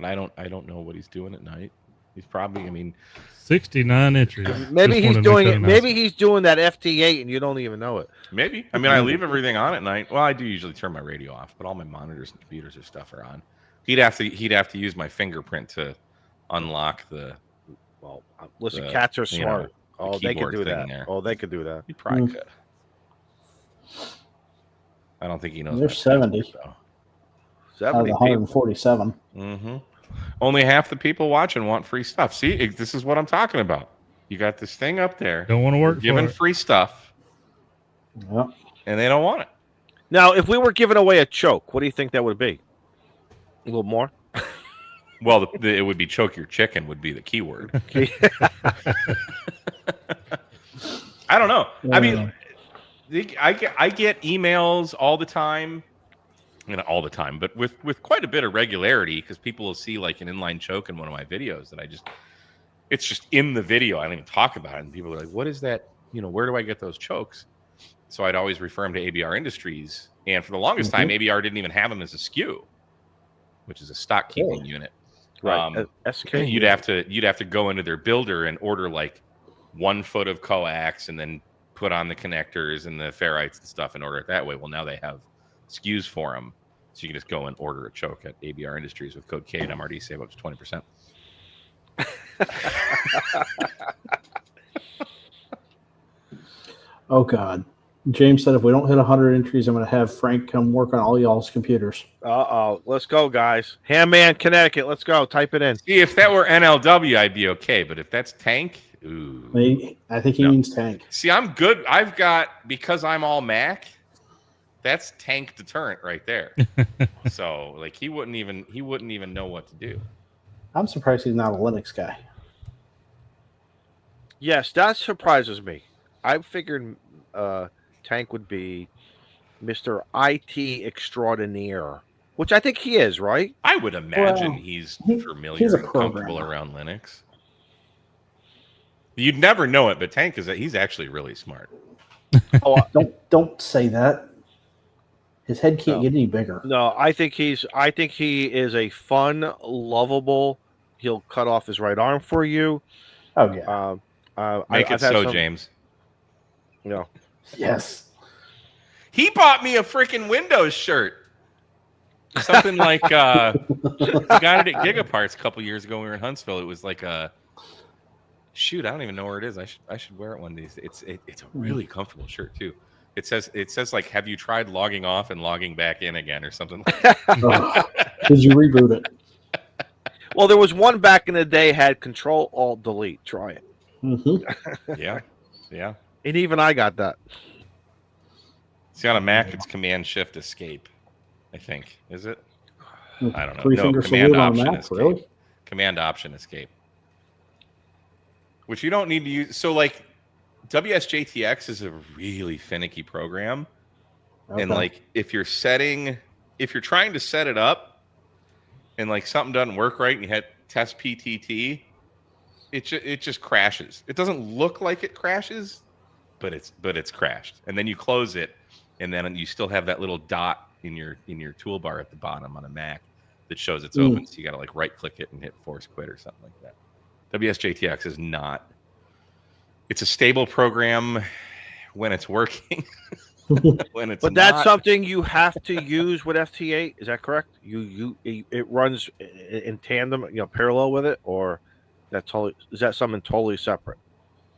I don't know what he's doing at night. He's probably, 69 entries. Maybe Just he's wanted to doing make it. that Maybe he's doing that FT8 and you don't even know it. maybe. I leave everything on at night. Well, I do usually turn my radio off, but all my monitors and computers or stuff are on. He'd have to use my fingerprint to unlock the. Well, listen, cats are smart. They could do that. There. They could do that. He probably could. I don't think he knows. They're 70. Though. Out of 70 the people. 147. Mm-hmm. Only half the people watching want free stuff. See, this is what I'm talking about. You got this thing up there. Don't want to work giving for it. free stuff, Yeah. and they don't want it. Now, if we were giving away a choke, what do you think that would be? A little more? Well, it would be choke your chicken would be the keyword. I don't know. I mean, I get emails all the time. Not all the time, but with quite a bit of regularity because people will see like an inline choke in one of my videos that it's just in the video. I don't even talk about it. And people are like, what is that? Where do I get those chokes? So I'd always refer them to ABR Industries. And for the longest time, ABR didn't even have them as a SKU, which is a stock keeping unit. Right. SK. You'd have to go into their builder and order like 1 foot of coax and then put on the connectors and the ferrites and stuff and order it that way. Well, now they have SKUs for them. So you can just go and order a choke at ABR Industries with code K and MRD, save up to 20%. Oh God. James said if we don't hit 100 entries, I'm going to have Frank come work on all y'all's computers. Uh-oh. Let's go, guys. Hamman, Connecticut. Let's go. Type it in. See, if that were NLW, I'd be okay. But if that's Tank, Ooh. I think he No. means tank. See, I'm good. I've got, because I'm all Mac, that's tank deterrent right there. So like he wouldn't even know what to do. I'm surprised he's not a Linux guy. Yes, that surprises me. I figured Tank would be Mr. IT extraordinaire, which I think he is, right? I would imagine Well, he's he's familiar a and comfortable programmer. around Linux. You'd never know it, but Tank he's actually really smart. Oh, Don't say that. His head can't No. get any bigger. no, I think he is a fun, lovable. He'll cut off his right arm for you. Oh yeah. Make I've it had so, some, James. you know, Yes. He bought me a freaking Windows shirt. Something like he got it at Gigaparts a couple years ago when we were in Huntsville. It was like a shoot. I don't even know where it is. I should wear it one day. It's a really comfortable shirt too. It says like, have you tried logging off and logging back in again or something? Did you reboot it? well, there was one back in the day had Control Alt Delete. Try it, Mm-hmm. Yeah. and even I got that. See, on a Mac, it's Command Shift Escape. I think, is it? I don't know. Three-finger Command salute on Option that, Escape. really? Command Option Escape. Which you don't need to use. So, like, WSJTX is a really finicky program. Okay. And, like, if you're trying to set it up and, like, something doesn't work right and you hit test PTT, it just crashes. It doesn't look like it crashes, but it's crashed. And then you close it, and then you still have that little dot in your toolbar at the bottom on a Mac that shows it's open. So you got to like right click it and hit force quit or something like that. WSJTX is not. It's a stable program when it's working. When it's But that's something you have to use with FT8. Is that correct? It runs in tandem, parallel with it, or is that something totally separate?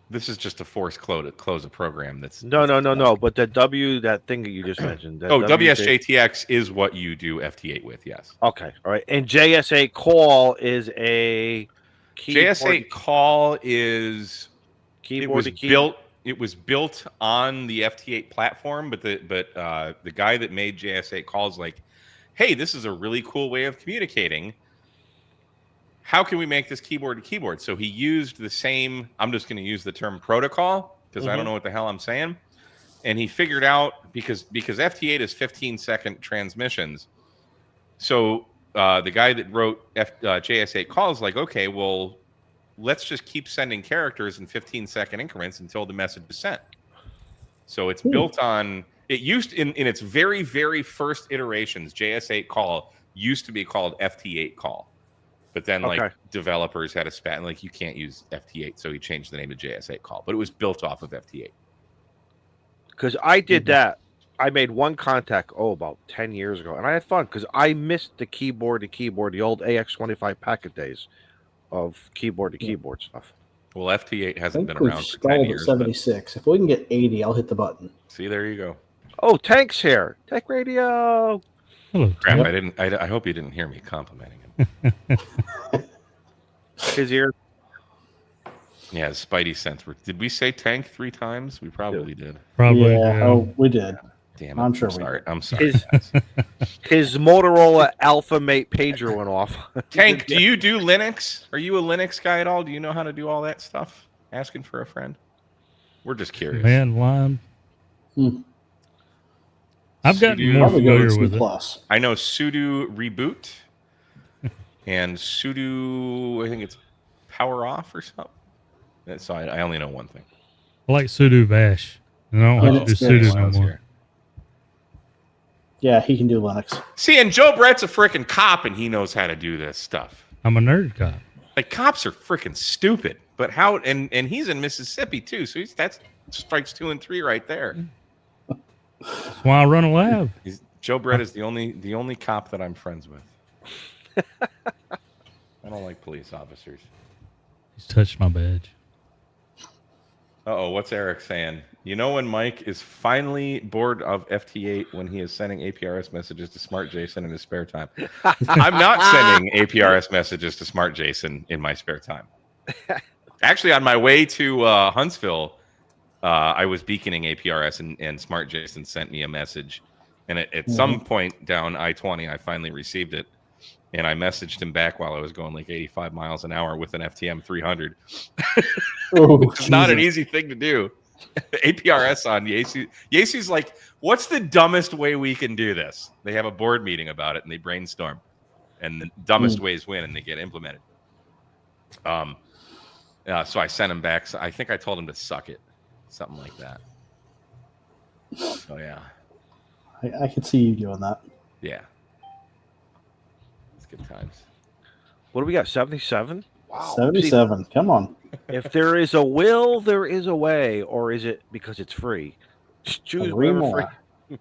This is just a force close a program. No. But that thing that you just mentioned. WSJTX is what you do FT8 with. Yes. Okay. All right. And JSA call is a keyboard. JSA call is keyboard. It was built on the FT8 platform, but the guy that made JS8 calls like, hey, this is a really cool way of communicating. How can we make this keyboard to keyboard? So he used the same, I'm just going to use the term protocol because I don't know what the hell I'm saying. And he figured out, because FT8 is 15-second transmissions. So the guy that wrote JS8 calls like, okay, well, let's just keep sending characters in 15-second increments until the message is sent. So it's built on, it used in its very, very first iterations, JS8 call used to be called FT8 call. But then developers had a spat and like, you can't use FT8. So he changed the name to JS8 call, but it was built off of FT8. Because I did that. I made one contact, about 10 years ago. And I had fun because I missed the keyboard to keyboard, the old AX25 packet days of keyboard to keyboard stuff. Well, FT8 hasn't been around for 10 years. At 76. If we can get 80, I'll hit the button. See, there you go. Oh, Tank's here. Tech Radio. Hello. Crap, Yep. I hope you didn't hear me complimenting him. His ear. Yeah, his spidey sense. Did we say Tank 3 times? We probably did. Probably. Yeah. Oh, we did. Damn it. I'm sure we sorry. did. I'm sorry. His Motorola Alpha Mate pager went off. Tank, do you do Linux? Are you a Linux guy at all? Do you know how to do all that stuff? Asking for a friend? We're just curious. Man, Lime. I've gotten Sudo- more Probably go familiar with with it. Plus. I know sudo reboot and sudo, I think it's power off or something. So I only know one thing. I like sudo bash. And I don't have to do it's sudo no more. Here. Yeah, he can do Linux. See, and Joe Brett's a freaking cop and he knows how to do this stuff. I'm a nerd cop. Like, cops are freaking stupid. But how, and he's in Mississippi too. So that's strikes 2 and 3 right there. That's why I run a lab. Joe Brett is the only cop that I'm friends with. I don't like police officers. He's touched my badge. Uh-oh, what's Eric saying? You know when Mike is finally bored of FT8 when he is sending APRS messages to Smart Jason in his spare time. I'm not sending APRS messages to Smart Jason in my spare time. Actually, on my way to Huntsville, I was beaconing APRS, and Smart Jason sent me a message. And at some point down I-20, I finally received it. And I messaged him back while I was going like 85 miles an hour with an FTM 300. It's not an easy thing to do. APRS on Yasu. Yasu's like, what's the dumbest way we can do this? They have a board meeting about it, and they brainstorm. And the dumbest ways win, and they get implemented. So I sent him back. So I think I told him to suck it. Something like that. So, yeah. I could see you doing that. Yeah. It's good times. What do we got? 77? Wow. 77. Come on. If there is a will, there is a way. Or is it because it's free? Just choose whatever free.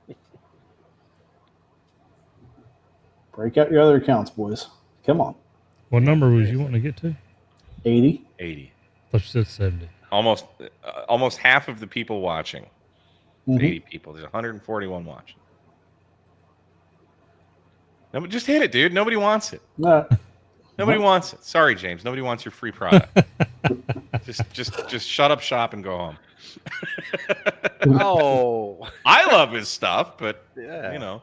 Break out your other accounts, boys. Come on. What number was you wanting to get to? 80. 80. I thought you said 70. Almost half of the people watching. 80 people. There's 141 watching. No, just hit it, dude. Nobody wants it. No. Nobody wants it. Sorry, James. Nobody wants your free product. just shut up shop and go home. Oh. I love his stuff, but Yeah. you know.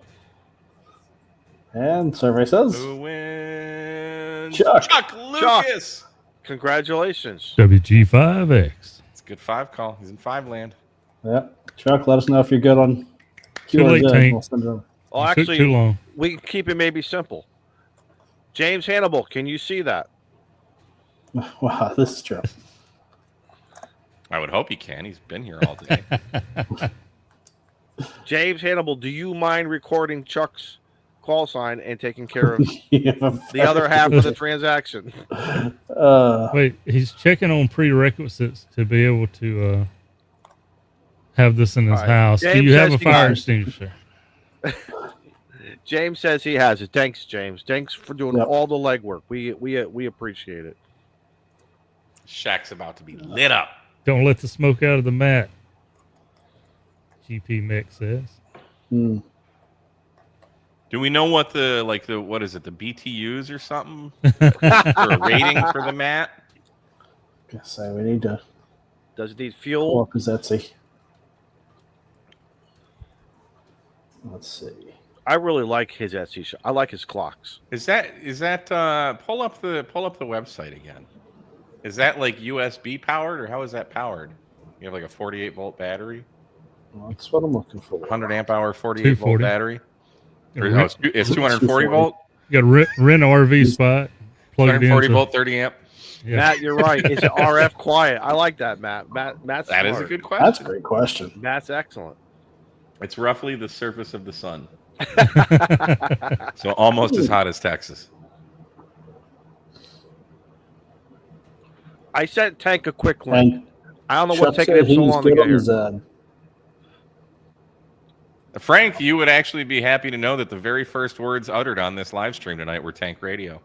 And survey says Who wins? Chuck. Lucas. Congratulations. WG5X. It's a good 5 call. He's in 5 land. Yep. Chuck, let us know if you're good on Too late, QRZ. Tank. We'll send it over. Well, It took actually, too long. we can keep it maybe simple. James Hannibal, can you see that? Wow, this is true. I would hope he can. He's been here all day. James Hannibal, do you mind recording Chuck's call sign and taking care of Yeah. the other half of the transaction? Wait, he's checking on prerequisites to be able to have this in his All right. house. Do James you have says a he fire got it. extinguisher? James says he has it. Thanks, James. Thanks for doing all the legwork. We appreciate it. Shaq's about to be lit up. Don't let the smoke out of the mat. GP Mix says. Hmm. Do we know what what is it, the BTUs or something? For a rating for the mat? Guess so. We need to Does it need pull fuel? up his Etsy. Let's see. I really like his Etsy shop. I like his clocks. Is that pull up the website again? Is that like USB powered, or how is that powered? You have like a 48 volt battery, Well, that's what I'm looking for. 100 amp hour 48 volt 240. battery. Or, Rent- it's 240 volt, You got to rent an RV spot. Plug it in. 240 volt, 30 amp. Yeah. Matt, you're right. Is it RF quiet? I like that, Matt's That is a smart. good question. That's a great question. Matt's excellent. It's roughly the surface of the sun, so almost as hot as Texas. I sent Tank a quick link. And I don't know Chuck what's taking said him so he's long to good get on here. Zed. Frank, you would actually be happy to know that the very first words uttered on this live stream tonight were Tank Radio.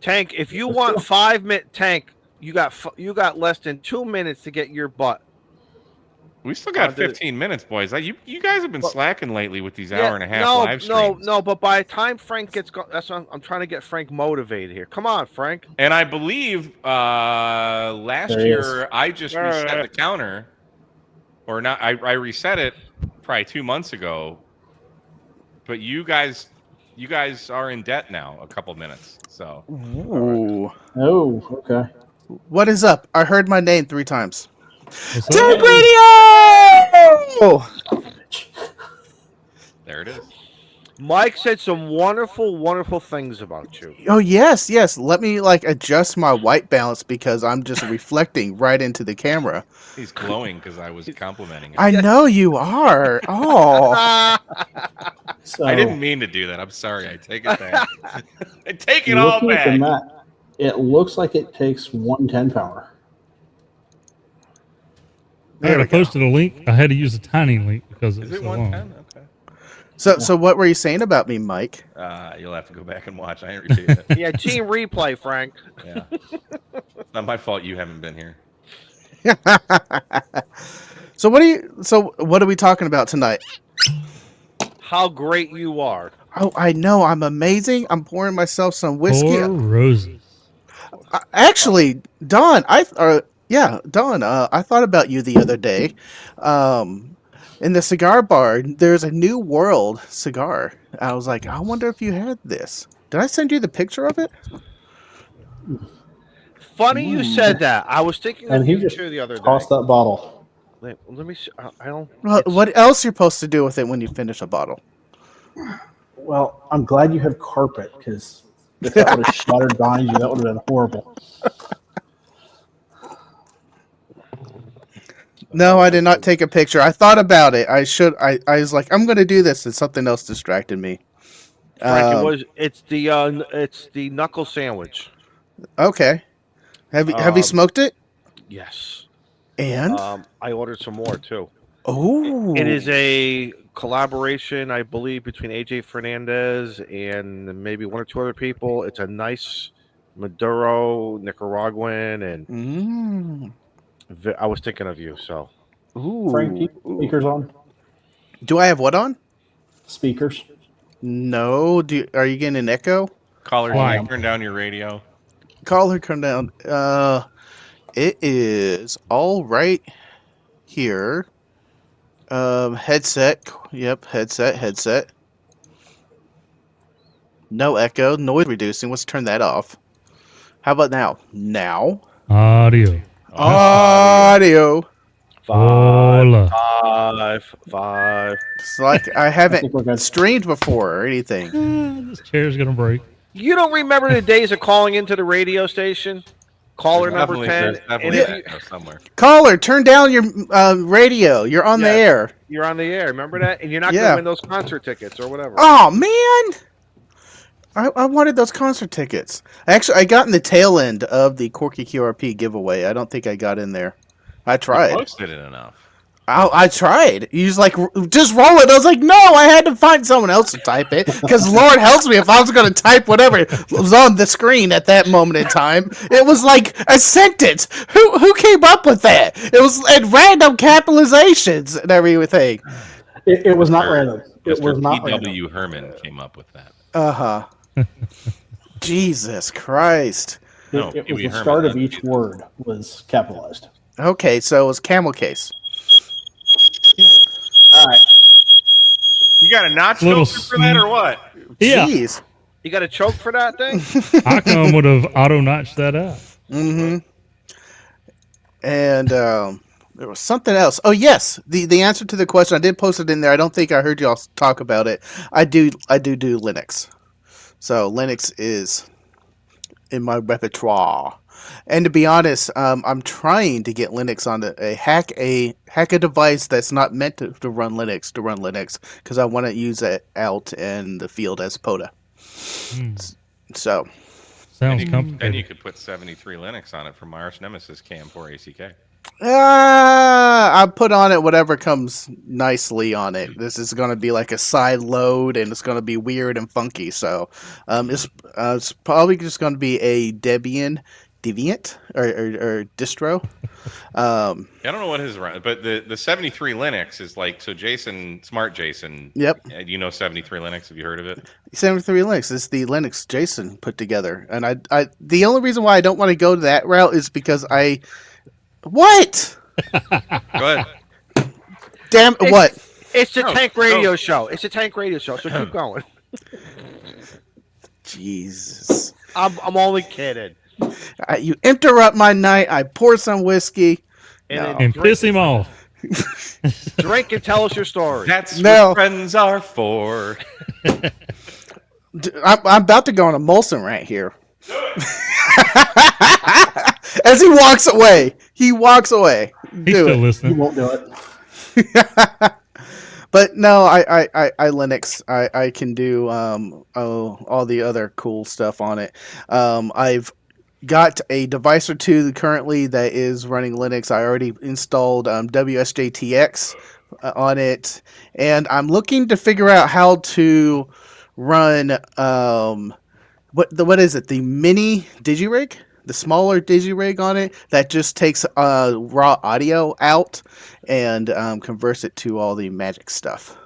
Tank, if you want 5 minutes, Tank, you got less than 2 minutes to get your butt. We still got 15 minutes, boys. You guys have been slacking lately with these hour and a half no, live streams. No, but by the time Frank gets that's what I'm trying to get Frank motivated here. Come on, Frank. And I believe last There he year is. I just reset the counter, or not? I reset it probably 2 months ago. But you guys are in debt now. A couple minutes. So Ooh. Oh, okay. What is up? I heard my name 3 times. What's Tank up? Radio! there it is. Mike said some wonderful, wonderful things about you. Oh, yes. Let me adjust my white balance because I'm just reflecting right into the camera. He's glowing because I was complimenting him. I know you are. Oh. So I didn't mean to do that. I'm sorry. I take it back. I take it looking all at the back. map, it looks like it takes 110 power. I posted a link. I had to use a tiny link because Is it's it so long. 110? Okay. So what were you saying about me, Mike? You'll have to go back and watch. I ain't repeating it. Yeah, team replay, Frank. Yeah. It's not my fault you haven't been here. So what are we talking about tonight? How great you are. Oh, I know. I'm amazing. I'm pouring myself some whiskey. Four roses. Actually, Don, Yeah, Don, I thought about you the other day. In the cigar bar, there's a New World cigar. I was like, I wonder if you had this. Did I send you the picture of it? Funny you said that. I was thinking And of he you just too the other day. tossed that bottle. Let me see. I don't. Well, what else you're supposed to do with it when you finish a bottle? Well, I'm glad you have carpet, because if that would have shattered behind you, that would have been horrible. No, I did not take a picture. I thought about it. I should. I was like, I'm going to do this, and something else distracted me. Frank, it's the knuckle sandwich. Okay. Have you smoked it? Yes. And I ordered some more too. oh, It is a collaboration, I believe, between AJ Fernandez and maybe one or two other people. It's a nice Maduro Nicaraguan, and I was thinking of you. So, Frank, keep speakers on. Do I have what on? Speakers. No. Are you getting an echo? Caller, Why? turn down your radio. Caller, come down. It is all right here. Headset. Yep, headset. No echo, noise reducing. Let's turn that off. How about now? Now. Audio. Audio. Hola. five. It's like I I haven't think we're good. streamed before or anything. This chair's gonna break. You don't remember the days of calling into the radio station? Caller number 10. There's And definitely if an you, echo somewhere. Caller, turn down your radio. You're on the Yes. air. you're on the air. Remember that? And you're not Yeah. going to win those concert tickets or whatever. Oh man, I wanted those concert tickets. Actually, I got in the tail end of the Corky QRP giveaway. I don't think I got in there. I You tried. posted it enough. I tried. He was like, just roll it. I was like, no, I had to find someone else to type it. Because Lord helps me if I was going to type whatever was on the screen at that moment in time. It was like a sentence. Who came up with that? It was at random capitalizations and everything. It was not random. It was Mr. not random. P.W. Herman came up with that. Uh-huh. Jesus Christ. No, It was Pee-wee the Herman, start of not each Jesus. word was capitalized. Okay, so it was camel case. All right. You got a notch Little filter for that or what? Yeah. Jeez. You got a choke for that thing? Icon would have auto notched that out. Mm-hmm. And there was something else. Oh yes, the answer to the question. I did post it in there. I don't think I heard y'all talk about it. I do Linux. So Linux is in my repertoire. And to be honest, I'm trying to get Linux on a hack a device that's not meant to run Linux because I want to use it out in the field as POTA. So Sounds Then you complicated. could put 73 Linux on it from my arch nemesis Cam 4 ACK. I put on it whatever comes nicely on it. This is going to be like a side load, and it's going to be weird and funky. So, it's probably just going to be a Debian or distro. I don't know what his run, but the 73 Linux is like, so Smart Jason. Yep. You know 73 Linux? Have you heard of it? 73 Linux is the Linux Jason put together, and I the only reason why I don't want to go that route is because what? Go ahead. Damn what? It's the No, Tank Radio no. Show. It's a Tank Radio Show. So keep going. Jesus. I'm only kidding. You interrupt my night. I pour some whiskey. And No. then And piss him off. drink and tell us your story. That's No. what friends are for. I'm about to go on a Molson rant here. As he walks away. He walks away. He's Do still it. He listening. won't do it. But no, I Linux. I can do all the other cool stuff on it. I've got a device or two currently that is running Linux. I already installed WSJTX on it, and I'm looking to figure out how to run what is it? The mini DigiRig, the smaller DigiRig on it that just takes raw audio out and converts it to all the magic stuff.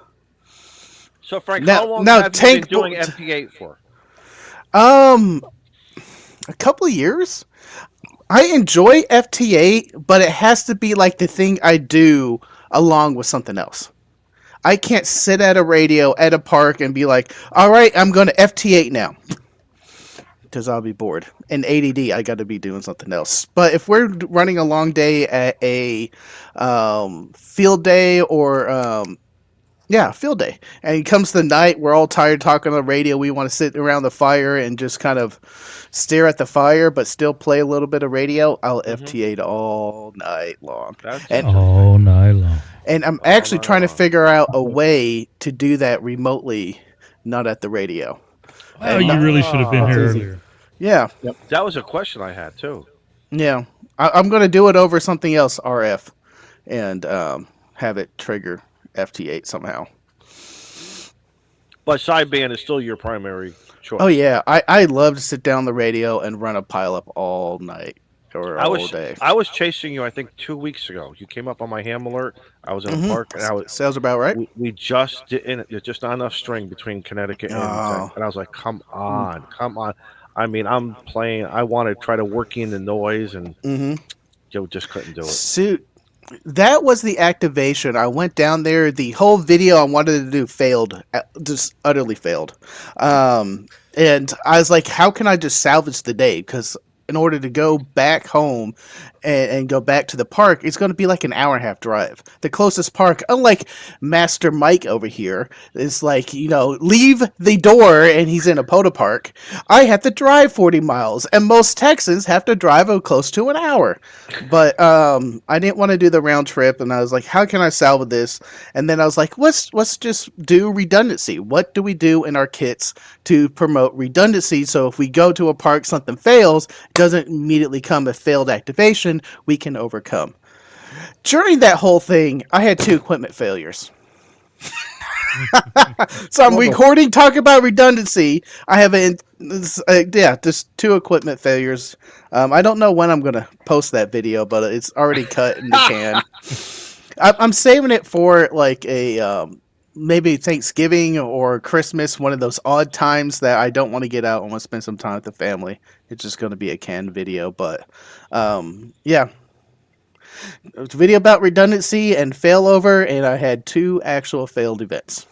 So Frank, Now- how long now have you Tank been doing Bo- MP8 for? A couple of years. I enjoy FT8, but it has to be like the thing I do along with something else. I can't sit at a radio at a park and be like, all right, I'm going to FT8 now. Because I'll be bored. And ADD, I got to be doing something else. But if we're running a long day at a field day or field day. And it comes the night, we're all tired talking on the radio. We want to sit around the fire and just kind of stare at the fire, but still play a little bit of radio. I'll FT8 all night long. All night long. And I'm actually trying to figure out a way to do that remotely, not at the radio. Oh, you really should have been here earlier. Yeah. Yep. That was a question I had too. Yeah. I'm going to do it over something else, RF, and have it trigger FT8 somehow. But sideband is still your primary choice. Oh yeah, I love to sit down the radio and run a pile up all night or all day. I was chasing you, I think 2 weeks ago. You came up on my ham alert. I was in a park, and sounds about right. We just didn't. There's just not enough string between Connecticut and I was like, come on. I mean, I'm playing. I want to try to work in the noise, and Joe just couldn't do it. Suit. That was the activation. I went down there. The whole video I wanted to do failed. Just utterly failed. And I was like, how can I just salvage the day? Because in order to go back home and go back to the park, it's going to be like an hour and a half drive. The closest park, unlike Master Mike over here, is like, leave the door and he's in a Poda Park. I have to drive 40 miles, and most Texans have to drive close to an hour. But I didn't want to do the round trip, and I was like, how can I salvage this? And then I was like, let's just do redundancy. What do we do in our kits to promote redundancy? So if we go to a park, something fails, it doesn't immediately come a failed activation, we can overcome. During that whole thing, I had 2 equipment failures. So I'm recording, talk about redundancy. I have just 2 equipment failures. I don't know when I'm going to post that video, but it's already cut in the can. I'm saving it for like a maybe Thanksgiving or Christmas, one of those odd times that I don't want to get out. I want to spend some time with the family. It's just going to be a canned video, but yeah. It was a video about redundancy and failover, and I had 2 actual failed events.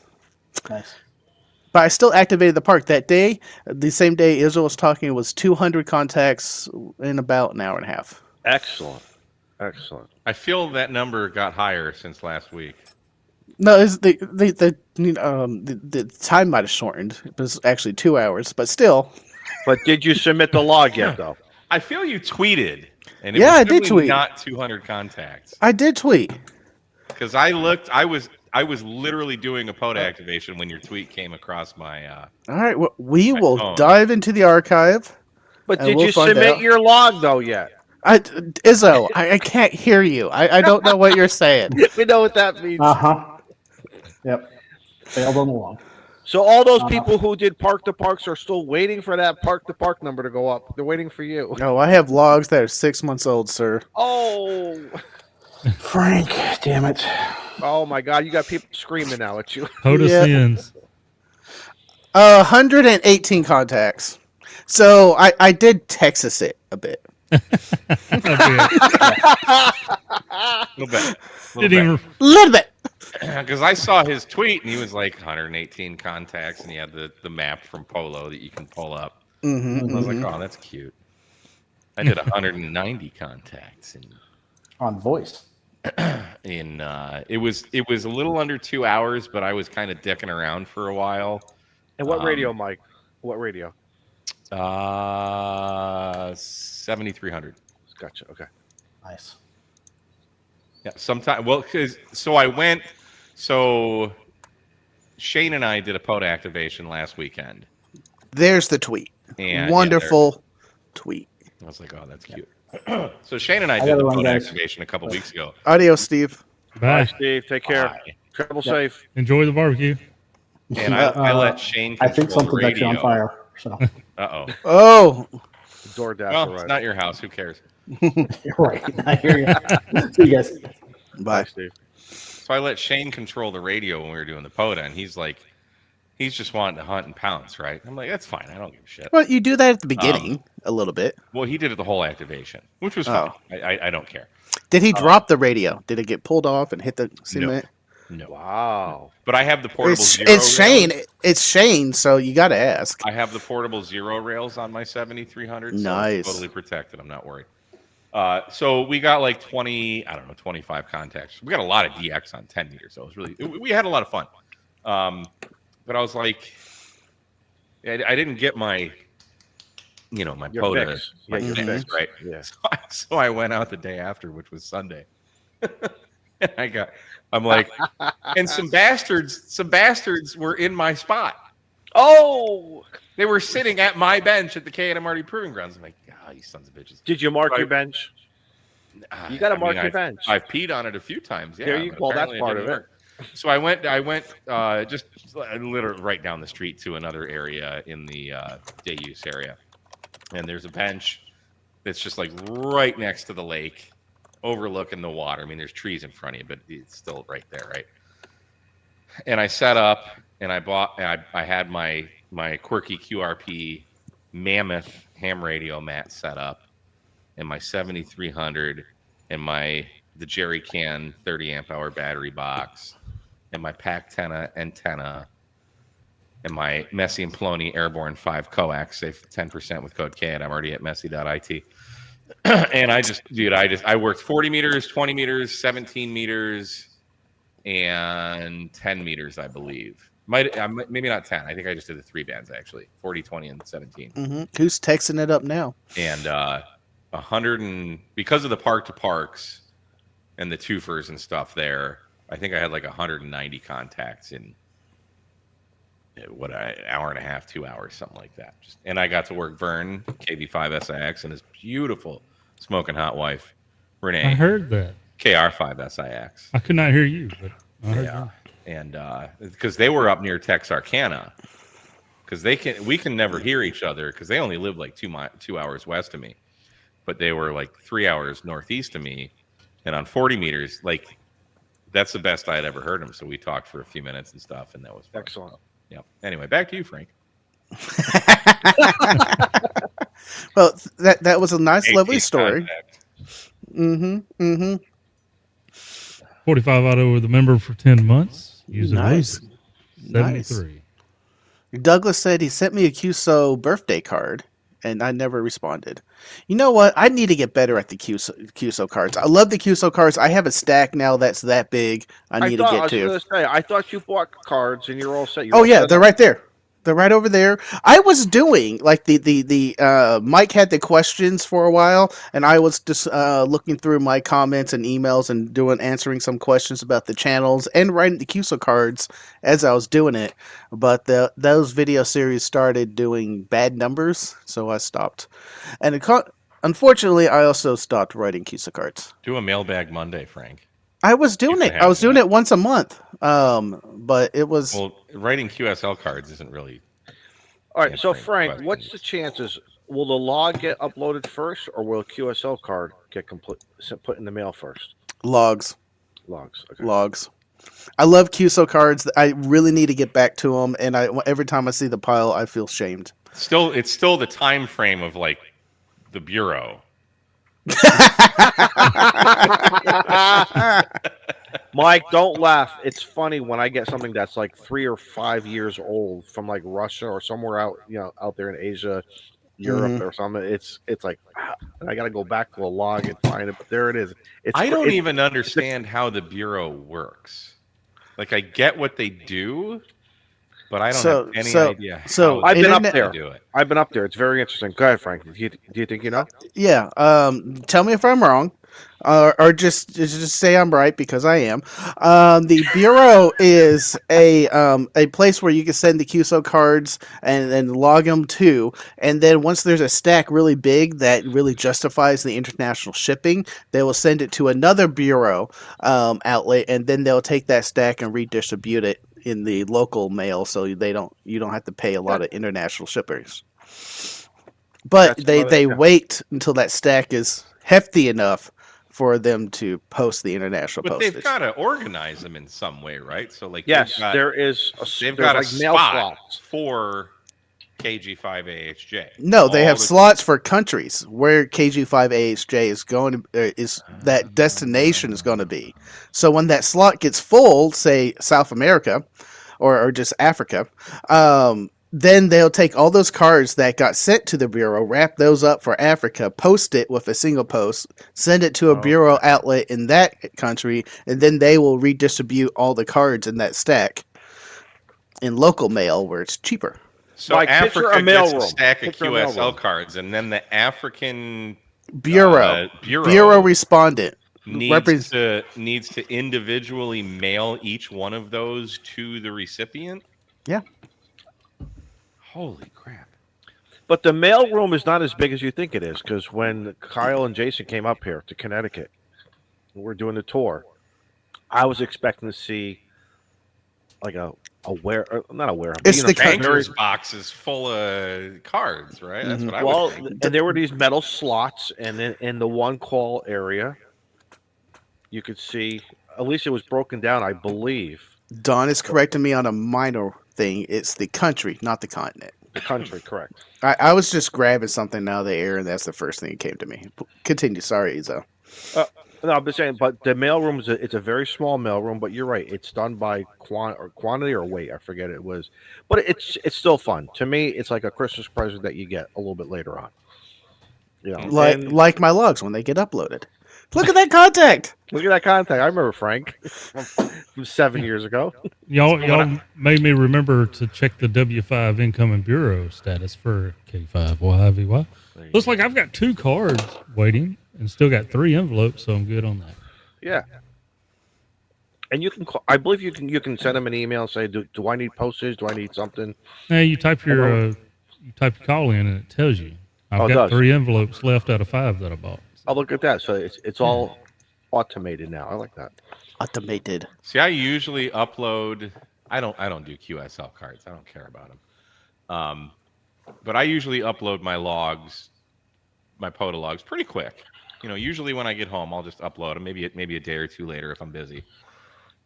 Nice. But I still activated the park that day. The same day Israel was talking, it was 200 contacts in about an hour and a half. Excellent. I feel that number got higher since last week. No, it's the time might have shortened. It was actually 2 hours, but still. But did you submit the log yet, though? I feel you tweeted, and I did tweet. Not 200 contacts. I did tweet because I looked. I was literally doing a POTA activation when your tweet came across my. All right, well, we will phone. dive into the archive. But did you submit your log though yet? Izzo, I can't hear you. I don't know what you're saying. We know what that means. Yep. Failed on the log. So all those people who did Park to Parks are still waiting for that Park to Park number to go up. They're waiting for you. No, I have logs that are 6 months old, sir. Oh, Frank, damn it. Oh my God, you got people screaming now at you. POTA sins. 118 contacts. So I did Texas it a bit. A Little bit. Because I saw his tweet and he was like 118 contacts, and he had the map from Polo that you can pull up. And I was like, oh, that's cute. I did 190 contacts on voice. It was a little under 2 hours, but I was kind of dicking around for a while. And what radio, Mike? What radio? 7300. Gotcha. Okay. Nice. Yeah. So Shane and I did a POTA activation last weekend. There's the tweet. And wonderful tweet. I was like, oh, that's cute. So Shane and I did a POTA activation a couple weeks ago. Adios, Steve. Bye, Steve. Take care. Bye. Travel safe. Enjoy the barbecue. And I let Shane control I think something's the actually radio. on fire. So. Uh-oh. Oh. DoorDash. Well, it's not your house. Who cares? You're right. I hear you. See you guys. Bye, Steve. So I let Shane control the radio when we were doing the POTA, and he's like, he's just wanting to hunt and pounce, right? I'm like, that's fine. I don't give a shit. Well, you do that at the beginning a little bit. Well, he did it the whole activation, which was fine. I don't care. Did he drop the radio? Did it get pulled off and hit the cement? No. Wow. But I have the portable zero It's Shane. rails. It's Shane, so you got to ask. I have the portable zero rails on my 7300. So Nice. it's totally protected. I'm not worried. So we got like 25 contacts. We got a lot of DX on 10 meters. So it was we had a lot of fun. But I was like, I didn't get my, my Your POTA, fix. my Yeah, your fix, fix. right? Yeah. So I went out the day after, which was Sunday. And I'm like, and some bastards were in my spot. Oh! They were sitting at my bench at the K&MRD Proving Grounds. I'm like, you sons of bitches. Did you mark your bench? You got to mark your bench. I've peed on it a few times. Yeah, There you go. That's part of it. So I went just literally right down the street to another area in the day use area, and there's a bench that's just like right next to the lake, overlooking the water. I mean, there's trees in front of you, but it's still right there, right? And I set up, and I had my quirky QRP mammoth ham radio mat set up, and my 7300, and the jerry can 30 amp hour battery box, and my Pac antenna, and my Messi and Plony Airborne 5 coax. Save 10% with code K, and I'm already at Messi.it. And I worked 40 meters, 20 meters, 17 meters, and 10 meters, I believe. Maybe not 10. I think I just did the 3 bands, actually. 40, 20, and 17. Mm-hmm. Who's texting it up now? And 100 because of the park to parks and the twofers and stuff there, I think I had like 190 contacts in an hour and a half, 2 hours, something like that. And I got to work Vern, KV5SIX, and his beautiful smoking hot wife, Renee. I heard that. KR5SIX. I could not hear you, but I heard that. And because they were up near Texarkana, because we can never hear each other because they only live like 2 hours west of me, but they were like 3 hours northeast of me, and on 40 meters, like that's the best I had ever heard them. So we talked for a few minutes and stuff, and that was fun. Excellent. Yep. Anyway, back to you, Frank. Well, that was a nice, 18 lovely story. contacts. Mm-hmm. Mm-hmm. 45 auto with a member for 10 months. Using Nice. 73. Douglas said he sent me a QSO birthday card, and I never responded. You know what? I need to get better at the QSO cards. I love the QSO cards. I have a stack now that's that big. I need to get to. I thought you bought cards and you're all set. They're right there. They're right over there. I was doing like the Mike had the questions for a while, and I was just looking through my comments and emails and answering some questions about the channels and writing the QSO cards as I was doing it. But those video series started doing bad numbers, so I stopped. And unfortunately, I also stopped writing QSO cards. Do a mailbag Monday, Frank. I was doing it. I was doing it once a month. But it was writing QSL cards isn't really. All right, so Frank, what's the chances? Will the log get uploaded first, or will a QSL card get put in the mail first? Logs. Okay. Logs. I love QSO cards. I really need to get back to them, and every time I see the pile, I feel shamed. It's still the time frame of like the bureau. Mike, don't laugh. It's funny when I get something that's like 3 or 5 years old from like Russia or somewhere out there in Asia, Europe or something. It's like I got to go back to a log and find it, but there it is. I don't even understand how the bureau works. Like I get what they do, but I don't have any idea. So I've been up there. Do it. I've been up there. It's very interesting. Go ahead, Frank. Do you think you know? Yeah. Tell me if I'm wrong, or just say I'm right because I am. The bureau is a place where you can send the QSO cards and log them to, and then once there's a stack really big that really justifies the international shipping, they will send it to another bureau outlet, and then they'll take that stack and redistribute it in the local mail, so you don't have to pay a lot of international shippers. But they wait until that stack is hefty enough for them to post the international But postage. they've got to organize them in some way, right? So like, Yes, they've got, there is. they've there's got like a mail spot slots. for KG5AHJ. No, they have All the- slots for countries where KG5AHJ is going to is that destination is going to be. So when that slot gets full, say South America or just Africa, then they'll take all those cards that got sent to the bureau, wrap those up for Africa, post it with a single post, send it to a bureau outlet in that country, and then they will redistribute all the cards in that stack in local mail where it's cheaper. So Like, picture Africa a mail gets a room. stack of Picture a mail QSL room. cards, and then the African Bureau respondent needs to individually mail each one of those to the recipient. Yeah. Holy crap! But the mail room is not as big as you think it is, because when Kyle and Jason came up here to Connecticut, we're doing the tour, I was expecting to see like not a warehouse. It's the Banker's boxes full of cards, right? That's what I was thinking. And there were these metal slots, and then in the one call area, you could see, at least it was broken down, I believe. Don is correcting me on a minor thing. It's the country, not the continent. The country, correct. I was just grabbing something out of the air, and that's the first thing that came to me. Continue. Sorry, Izo. No, I'm just saying, but the mailroom it's a very small mailroom, but you're right. It's done by quantity or weight. I forget it was, but it's still fun. To me, it's like a Christmas present that you get a little bit later on. You know, like my logs when they get uploaded. Look at that contact. Look at that contact. I remember Frank from 7 years ago. Y'all made me remember to check the W5 incoming bureau status for K5YVY. Looks like I've got 2 cards waiting and still got 3 envelopes, so I'm good on that. Yeah. And you can call, I believe you can send them an email and say, do I need postage? Do I need something? Now you type your call in and it tells you. I've got 3 envelopes left out of 5 that I bought. Oh, look at that. So it's all automated now. I like that. Automated. See, I usually upload. I don't do QSL cards. I don't care about them. But I usually upload my logs, my POTA logs, pretty quick. You know, usually when I get home, I'll just upload them. Maybe a day or 2 later if I'm busy.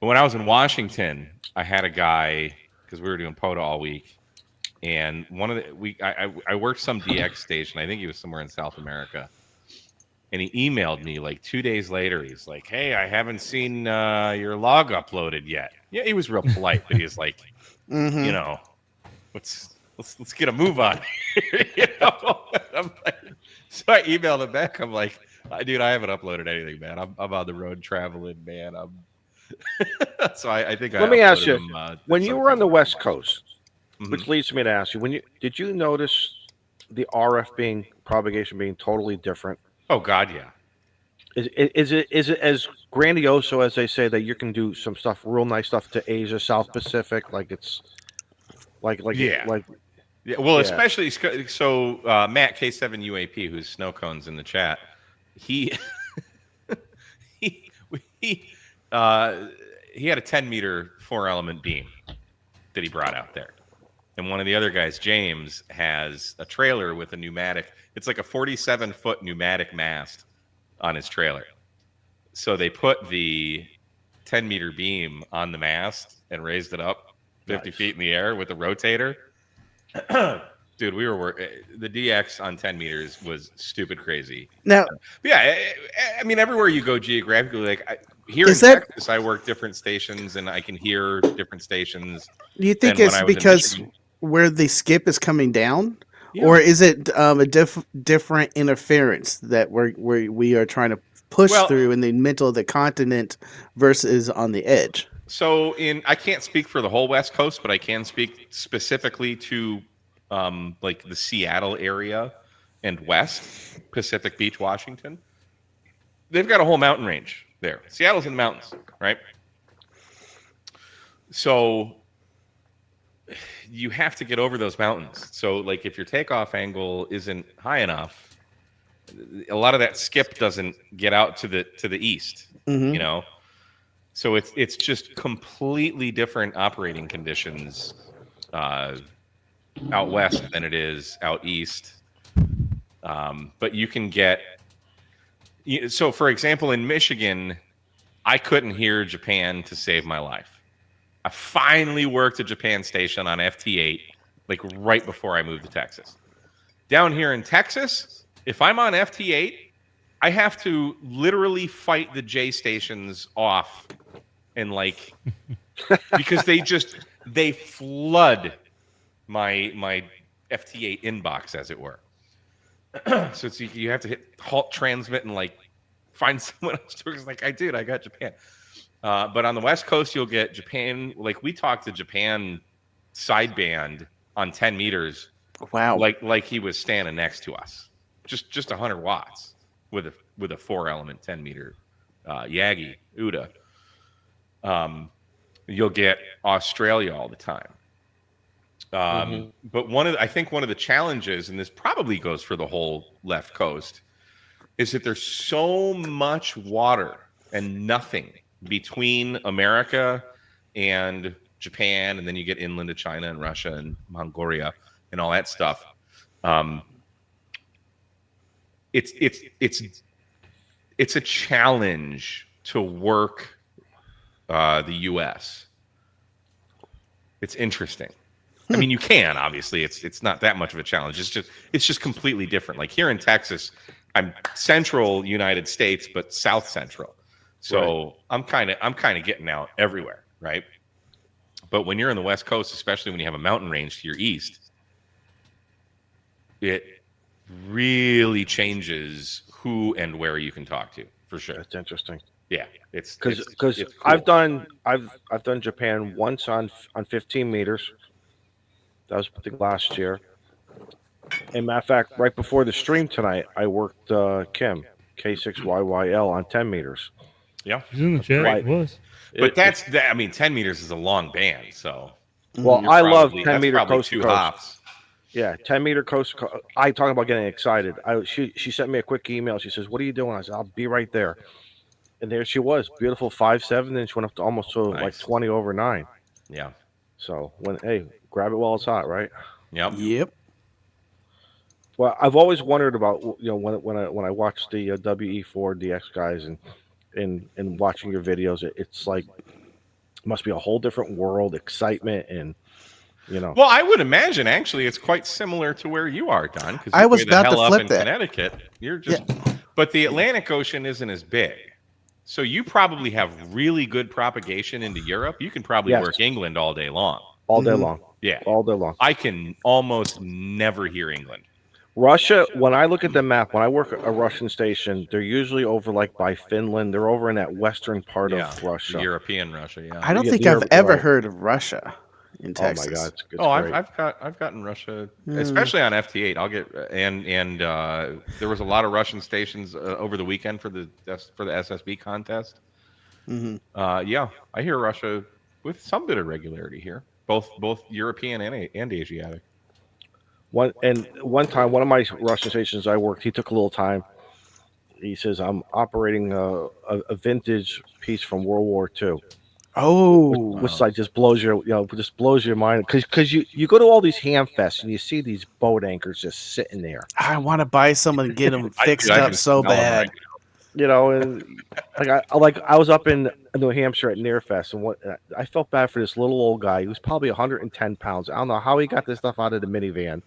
But when I was in Washington, I had a guy, because we were doing POTA all week, and I worked some DX station. I think he was somewhere in South America. And he emailed me like 2 days later. He's like, "Hey, I haven't seen your log uploaded yet." Yeah, he was real polite, but he was like, you know, let's get a move on. You know? So I emailed him back. I'm like, "Dude, I haven't uploaded anything, man. I'm on the road traveling, man. So I think. Let me ask you: when you were on the West Coast, which leads me to ask you, did you notice the RF propagation being totally different? Oh God, yeah. Is it as grandioso as they say that you can do some stuff, real nice stuff to Asia, South Pacific, like it's like yeah. Well, especially so Matt K7 UAP, who's snow cones in the chat, he had a 10-meter 4-element beam that he brought out there. And one of the other guys, James, has a trailer with a pneumatic. It's like a 47-foot pneumatic mast on his trailer. So they put the 10-meter beam on the mast and raised it up 50 feet in the air with a rotator. Dude, we were the DX on 10 meters was stupid crazy. Now, yeah, I mean, everywhere you go geographically, like here in Texas, I work different stations and I can hear different stations. Do you think it's because where the skip is coming down, or is it a different interference that we are trying to push through in the middle of the continent versus on the edge? So I can't speak for the whole West Coast, but I can speak specifically to like the Seattle area and West Pacific Beach, Washington. They've got a whole mountain range there. Seattle's in the mountains, right? So you have to get over those mountains. So like if your takeoff angle isn't high enough, a lot of that skip doesn't get out to the east, you know? So it's just completely different operating conditions out west than it is out east. But you can get So, for example, in Michigan, I couldn't hear Japan to save my life. I finally worked a Japan station on FT8, like right before I moved to Texas. Down here in Texas, if I'm on FT8, I have to literally fight the J stations off and like because they flood my FT8 inbox, as it were. So you have to hit halt transmit and like find someone else to work. Like I got Japan. But on the West Coast, you'll get Japan. Like we talked to Japan sideband on 10 meters. Wow. Like he was standing next to us. Just 100 watts with a 4-element 10-meter Yagi Uda. You'll get Australia all the time. But I think one of the challenges, and this probably goes for the whole left coast, is that there's so much water and nothing between America and Japan, and then you get inland to China and Russia and Mongolia and all that stuff. It's a challenge to work the U.S. It's interesting. I mean, you can obviously. It's not that much of a challenge. It's just completely different. Like here in Texas, I'm central United States, but South Central. So right. I'm kind of getting out everywhere, right? But when you're in the West Coast, especially when you have a mountain range to your east, it really changes who and where you can talk to, for sure. That's interesting. Yeah, it's because cool. I've done Japan once on 15 meters. That was I think last year. And matter of fact, right before the stream tonight, I worked Kim K6YYL on 10 meters. Yeah, she's in the chat. It was, but I mean, 10 meters is a long band, so. Well, I love 10 meter coast to coast. Hops. Yeah, 10 meter coast to coast. I talk about getting excited. She sent me a quick email. She says, "What are you doing?" I said, "I'll be right there." And there she was, beautiful 5'7", and she went up to almost like 20 over 9. Yeah. So grab it while it's hot, right? Yep. Well, I've always wondered about when I watch the WE4 DX guys and watching your videos, it's like it must be a whole different world, excitement, and Well, I would imagine actually it's quite similar to where you are, Don. Because I was about to flip in that. Connecticut, you're just, but the Atlantic Ocean isn't as big, so you probably have really good propagation into Europe. You can probably work England all day long. All day long. Yeah, all day long. I can almost never hear England. Russia, when I look at the map, when I work a Russian station, they're usually over like by Finland. They're over in that western part of Russia. European Russia, yeah. I don't think I've ever heard of Russia in Texas. Oh my God. It's I've gotten Russia, especially on FT8. I'll get and there was a lot of Russian stations over the weekend for the SSB contest. I hear Russia with some bit of regularity here, both European and Asiatic. One time, one of my Russian stations I worked, he took a little time. He says, "I'm operating a vintage piece from World War II." Which like just blows your mind because you go to all these ham fests and you see these boat anchors just sitting there. I want to buy some and get them fixed up so bad. And I was up in New Hampshire at Nearfest, and I felt bad for this little old guy. He was probably 110 pounds. I don't know how he got this stuff out of the minivan,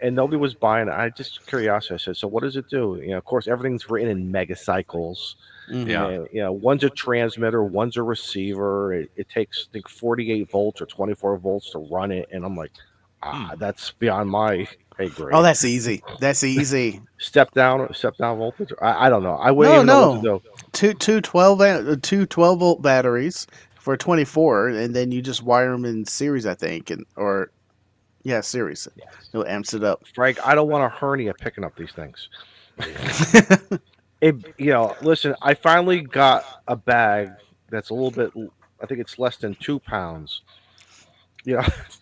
and nobody was buying it. I just curiosity. I said, "So what does it do?" Of course, everything's written in megacycles. And, one's a transmitter, one's a receiver. It takes, I think, 48 volts or 24 volts to run it, and I'm like, that's beyond my pay grade. Oh, that's easy. Step down voltage. I don't know. I wouldn't even know what to do. Two 12 volt batteries for 24, and then you just wire them in series, I think, series. It amps it up. Frank, I don't want a hernia picking up these things. Listen, I finally got a bag that's a little bit, I think it's less than 2 pounds.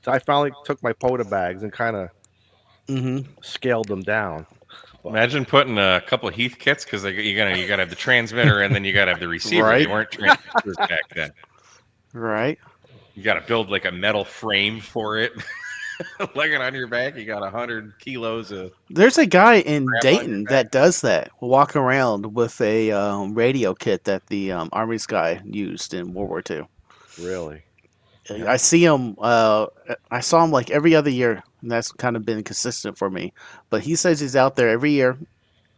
I finally took my POTA bags and kind of scaled them down. Imagine putting a couple of Heath kits because you gotta have the transmitter and then you gotta have the receiver. Right. They weren't transmitters back then. Right. You gotta build like a metal frame for it. Legging on your back, you got 100 kilos of. There's a guy in Grab on Dayton your that does that. Walk around with a radio kit that the Army's guy used in World War II. Really? I see him. I saw him like every other year, and that's kind of been consistent for me. But he says he's out there every year,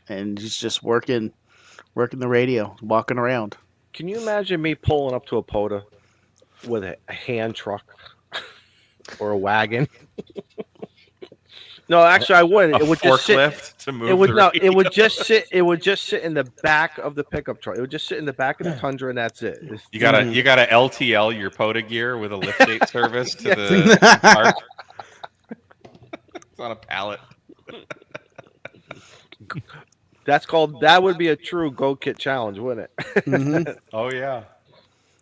and he's just working the radio, walking around. Can you imagine me pulling up to a POTA with a hand truck or a wagon? No, actually, I wouldn't. A It would just sit. forklift to move. It would the no. radio. It would just sit. It would just sit in the back of the pickup truck. It would just sit in the back of the Tundra, and that's it. You gotta LTL your POTA gear with a liftgate service to the park. It's on a pallet. That would be a true Go Kit challenge, wouldn't it? Mm-hmm. Oh yeah.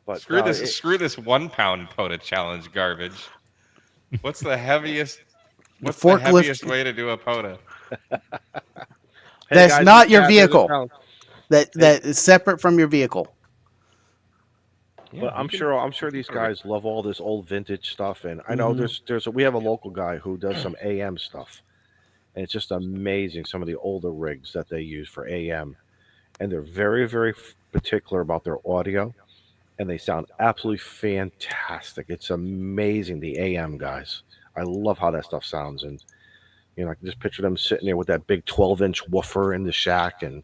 But Screw this 1 pound POTA challenge garbage. What's the heaviest? What's the forklift. heaviest way to do a POTA? That's guys, not your there's a vehicle. challenge. That is separate from your vehicle. But I'm sure these guys love all this old vintage stuff, and I know we have a local guy who does some AM stuff, and it's just amazing some of the older rigs that they use for AM, and they're very, very particular about their audio, and they sound absolutely fantastic. It's amazing, the AM guys. I love how that stuff sounds, and I can just picture them sitting there with that big 12-inch woofer in the shack, and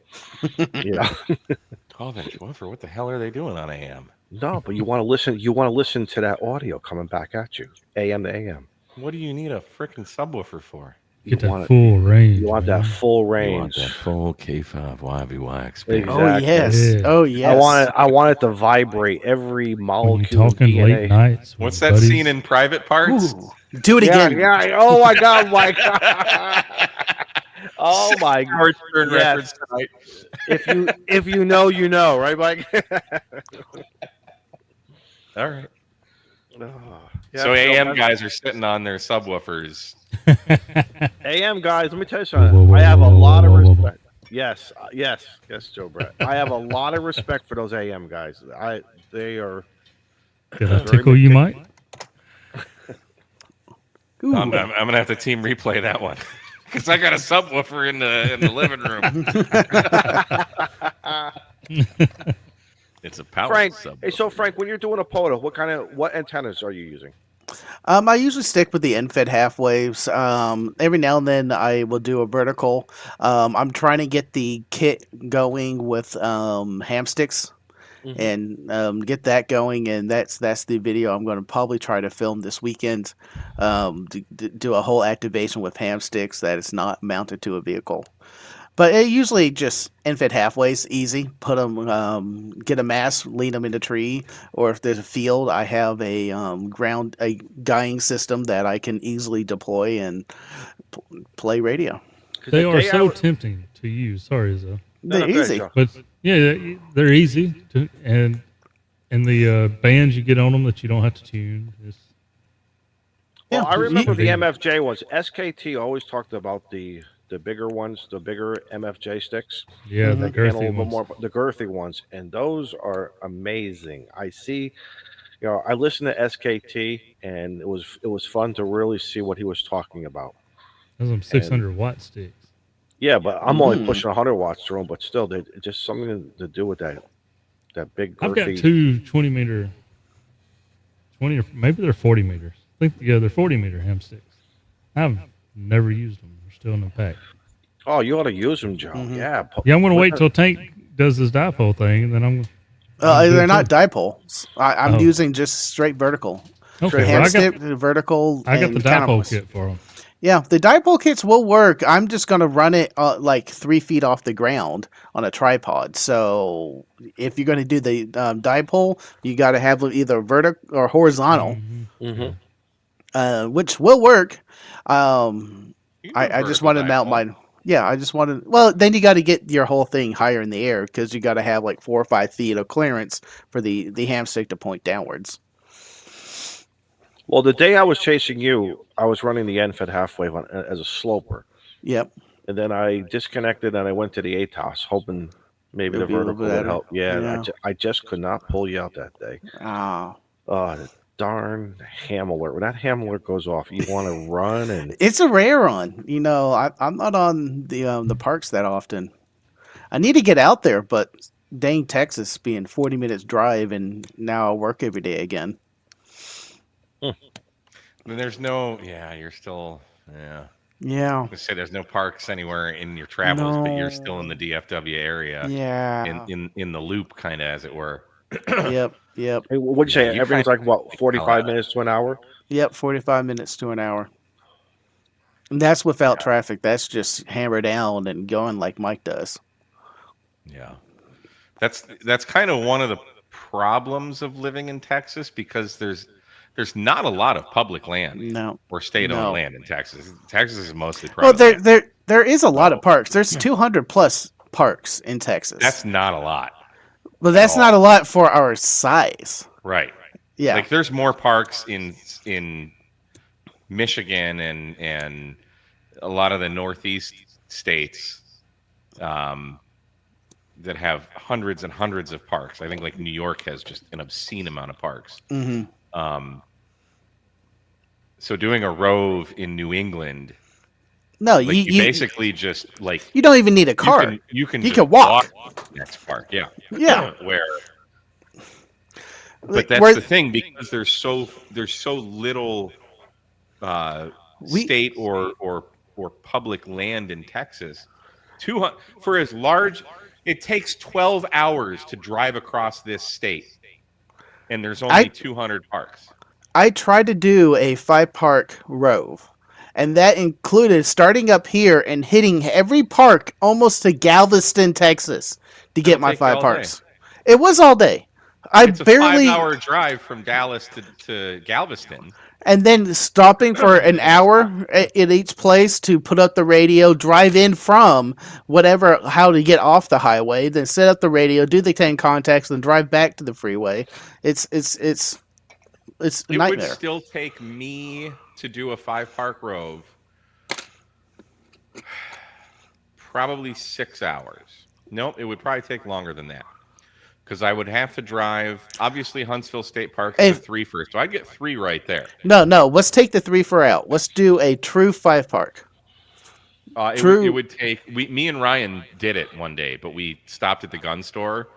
12-inch woofer. What the hell are they doing on AM? No, but you want to listen. You want to listen to that audio coming back at you, AM to AM. What do you need a freaking subwoofer for? Get that full range. You want that full You range. want that full K5 YVY experience. Exactly. Oh yes. Yeah. Oh yes. I want it to vibrate every When molecule. you're talking of late DNA. nights. with What's that buddies. scene in Private Parts? Ooh. Do it Yeah, again. yeah. Oh my God, Mike. Oh my God. Howard Stern Yes. reference tonight. If you know, you know, right, Mike? All right. Yeah, So AM that's- guys are sitting on their subwoofers. AM guys, let me tell you something. I have a lot of respect. Yes, yes, Joe Brett. I have a lot of respect for those AM guys. They are. Did I tickle you, Mike? Ooh. I'm gonna have to team replay that one because I got a subwoofer in the living room. It's a power Frank, subwoofer. hey, so Frank, when you're doing a POTA, what antennas are you using? I usually stick with the end-fed half waves. Every now and then I will do a vertical. I'm trying to get the kit going with ham sticks and get that going, and that's the video I'm going to probably try to film this weekend. To do a whole activation with ham sticks that is not mounted to a vehicle. But it usually just end-fed halfways, easy. Put them, get a mast, lead them in a tree, or if there's a field, I have a guying system that I can easily deploy and play radio. They are so tempting to use. Sorry, Zoe. They're easy. But yeah, they're easy to, and the bands you get on them that you don't have to tune. Well, I remember the Yeah. MFJ ones. SKT always talked about the bigger ones, the bigger MFJ sticks. Yeah, the That can handle a girthy little bit ones. more, the girthy ones, and those are amazing. I see, I listened to SKT, and it was fun to really see what he was talking about. Those are 600-watt sticks. Yeah, but I'm only pushing 100 watts through them, but still, they just something to do with that big girthy. I've got two 20-meter, 20 or maybe they're 40 meters. I think they're 40-meter ham sticks. I've never used them. They're still in the pack. Oh, you ought to use them, Joe. Yeah. Yeah, I'm going to wait till Tank does his dipole thing, and then I'm. They're not dipoles. I'm Oh. using just straight vertical. Okay, Ham well, stick, vertical. I got the and dipole counterbalance. kit for them. Yeah, the dipole kits will work. I'm just going to run it like 3 feet off the ground on a tripod. So if you're going to do the dipole, you got to have either vertical or horizontal, which will work. I just wanted to mount mine. Yeah, I just wanted. Well, then you got to get your whole thing higher in the air because you got to have like 4 or 5 feet of clearance for the ham stick to point downwards. Well, the day I was chasing you, I was running the end-fed half wave as a sloper. Yep. And then I disconnected and I went to the ATOS, hoping maybe the It'll be a little vertical bit would better. help. Yeah, Yeah. I just could not pull you out that day. Ah. Oh, darn ham alert. When that ham alert goes off, you want to run and It's a rare one. I'm not on the parks that often. I need to get out there, but dang Texas being 40 minutes drive, and now I work every day again. There's no, you're still, Yeah. I say there's no parks anywhere in your travels, but you're still No. in the DFW area, Yeah. in the loop, kind of, as it were. Yep. hey, what'd you Yeah, say? you Everything's kinda- like what, 45 minutes to an hour? Yep. 45 minutes to an hour. And that's without traffic. That's just hammer down and going like Mike does. Yeah, that's kind of one of the problems of living in Texas, because there's not a lot of public land No. or state-owned No. land in Texas. Texas is mostly Well, private. there is a lot of parks. There's 200 plus parks in Texas. That's not a lot, but that's not a lot for our size. right? Yeah. Like, there's more parks in Michigan and a lot of the Northeast states that have hundreds and hundreds of parks. I think like New York has just an obscene amount of parks. Mm-hmm. So doing a rove in New England, No, like, you you basically just like you don't even need a car. you can You just can walk. to the next park. Yeah. Yeah. But that's the thing, because there's so little state or public land in Texas. 200 for as large, it takes 12 hours to drive across this state, and there's only 200 parks. I tried to do a 5-park rove, and that included starting up here and hitting every park almost to Galveston, Texas, to get my 5 parks. It was all day. It's a 5-hour drive from Dallas to Galveston. And then stopping for an hour at each place to put up the radio, drive in from how to get off the highway, then set up the radio, do the 10 contacts, then drive back to the freeway. It's a nightmare. It would still take me to do a 5-park rove probably 6 hours. Nope, it would probably take longer than that, because I would have to drive. Obviously, Huntsville State Park is a 3 first, so I'd get 3 right there. No. Let's take the 3 for out. Let's do a true 5-park. It would take. Me and Ryan did it one day, but we stopped at the gun store.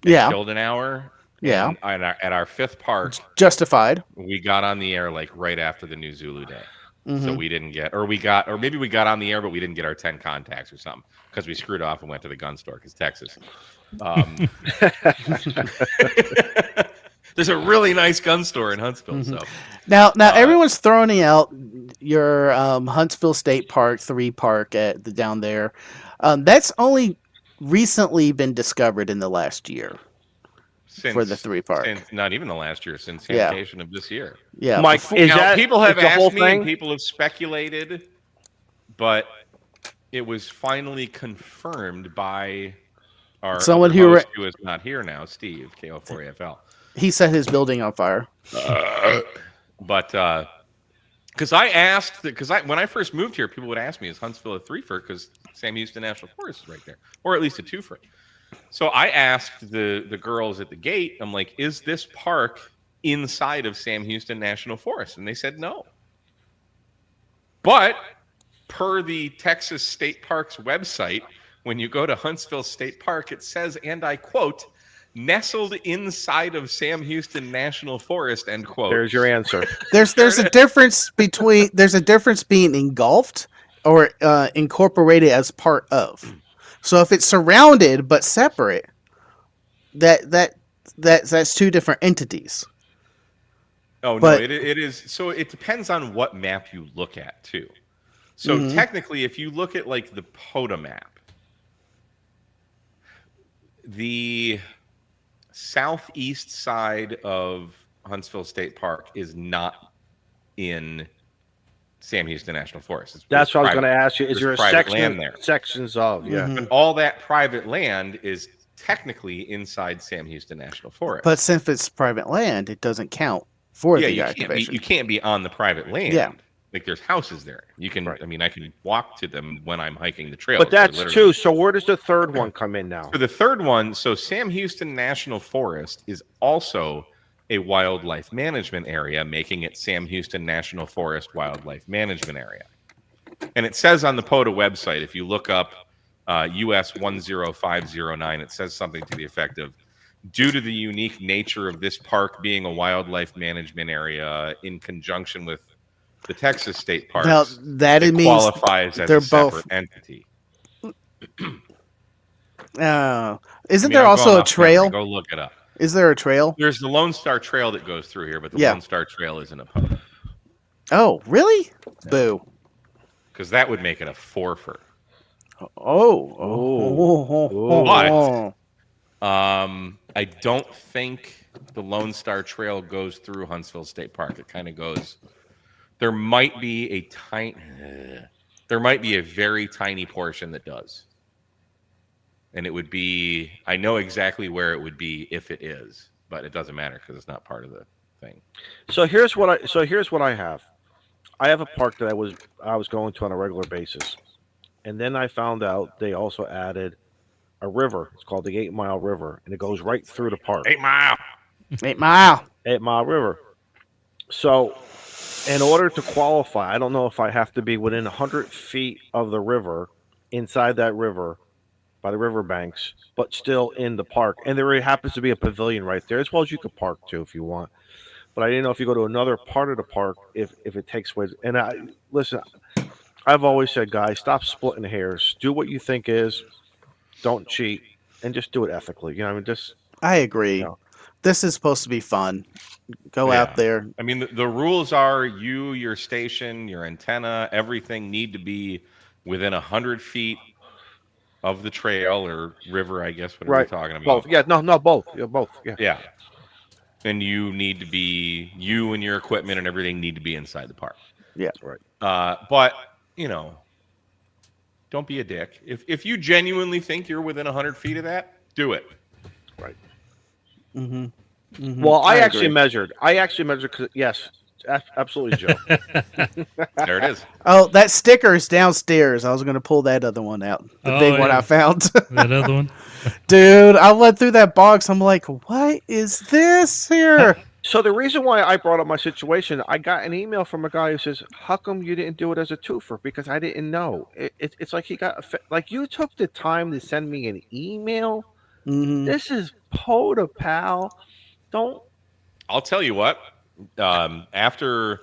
And killed an hour. Yeah. And at our 5th park, justified. We got on the air like right after the New Zulu Day. Mm-hmm. So we didn't get, or maybe we got on the air, but we didn't get our 10 contacts or something, because we screwed off and went to the gun store, because Texas. There's a really nice gun store in Huntsville. Mm-hmm. So now everyone's throwing out your Huntsville State Park 3-park down there. That's only recently been discovered in the last year. For the 3-park, not even the last year, since sanitation of this year. Yeah, Mike, people have asked me, thing? and people have speculated, but it was finally confirmed by our someone who is not here now, Steve, KO4AFL. He set his building on fire. But because when I first moved here, people would ask me, "Is Huntsville a 3-fer?" Because Sam Houston National Forest is right there, or at least a 2-fer. So I asked the girls at the gate, I'm like, "Is this park inside of Sam Houston National Forest?" And they said no. But per the Texas State Parks website, when you go to Huntsville State Park, it says, and I quote, "nestled inside of Sam Houston National Forest," end quote. There's your answer. There's a difference being engulfed or incorporated as part of. So if it's surrounded but separate, that's 2 different entities. Oh, no, it is. So it depends on what map you look at, too. So technically, if you look at like the POTA map, the southeast side of Huntsville State Park is not in Sam Houston National Forest. That's what I was going to ask you. Is there a land there? Sections of, yeah. But all that private land is technically inside Sam Houston National Forest. But since it's private land, it doesn't count for the activation. You can't be on the private land. Yeah. Like, there's houses there. You can, I mean, I can walk to them when I'm hiking the trail. But that's 2. So where does the 3rd one come in now? For the 3rd one, so Sam Houston National Forest is also a wildlife management area, making it Sam Houston National Forest Wildlife Management Area. And it says on the POTA website, if you look up US 10509, it says something to the effect of, due to the unique nature of this park being a wildlife management area in conjunction with the Texas state parks, Now, that it means qualifies as they're a separate both entity. Isn't I mean, there I'm also going a off trail? memory. Go look it up. Is there a trail? There's the Lone Star Trail that goes through here, but the Yeah. Lone Star Trail isn't a POTA. Oh, really? Boo. Because that would make it a forfeit. Oh. I don't think the Lone Star Trail goes through Huntsville State Park. It kind of goes. There might be a very tiny portion that does, and it would be. I know exactly where it would be if it is, but it doesn't matter because it's not part of the thing. So here's what I have. I have a park that I was going to on a regular basis, and then I found out they also added a river. It's called the 8 Mile River, and it goes right through the park. 8 Mile. 8 Mile. 8 Mile River. So, in order to qualify, I don't know if I have to be within 100 feet of the river, inside that river, by the river banks, but still in the park. And there happens to be a pavilion right there, as well as you could park too if you want. But I didn't know if you go to another part of the park, if it takes away. And listen, I've always said, guys, stop splitting hairs. Do what you think is. Don't cheat, and just do it ethically. You know, I mean, just. I agree. You know. This is supposed to be fun. Go out there. I mean, the rules are you, your station, your antenna, everything need to be within 100 feet of the trail or river, I guess, whatever you're talking about. Both. Yeah, no, both. Yeah, both. Yeah. Yeah. And you need to be, you and your equipment and everything need to be inside the park. Yeah. Right. But, you know, don't be a dick. If you genuinely think you're within 100 feet of that, do it. Right. Mm-hmm. Mm-hmm. Well, I actually agree. measured. Cause, yes, absolutely, Joe. There it is. Oh, that sticker is downstairs. I was going to pull that other one out. The big one I found. That other one. Dude, I went through that box. I'm like, what is this here? So the reason why I brought up my situation, I got an email from a guy who says, "How come you didn't do it as a twofer?" Because I didn't know. It's like he got like you took the time to send me an email. Mm-hmm. This is POTA, pal. Don't. I'll tell you what. After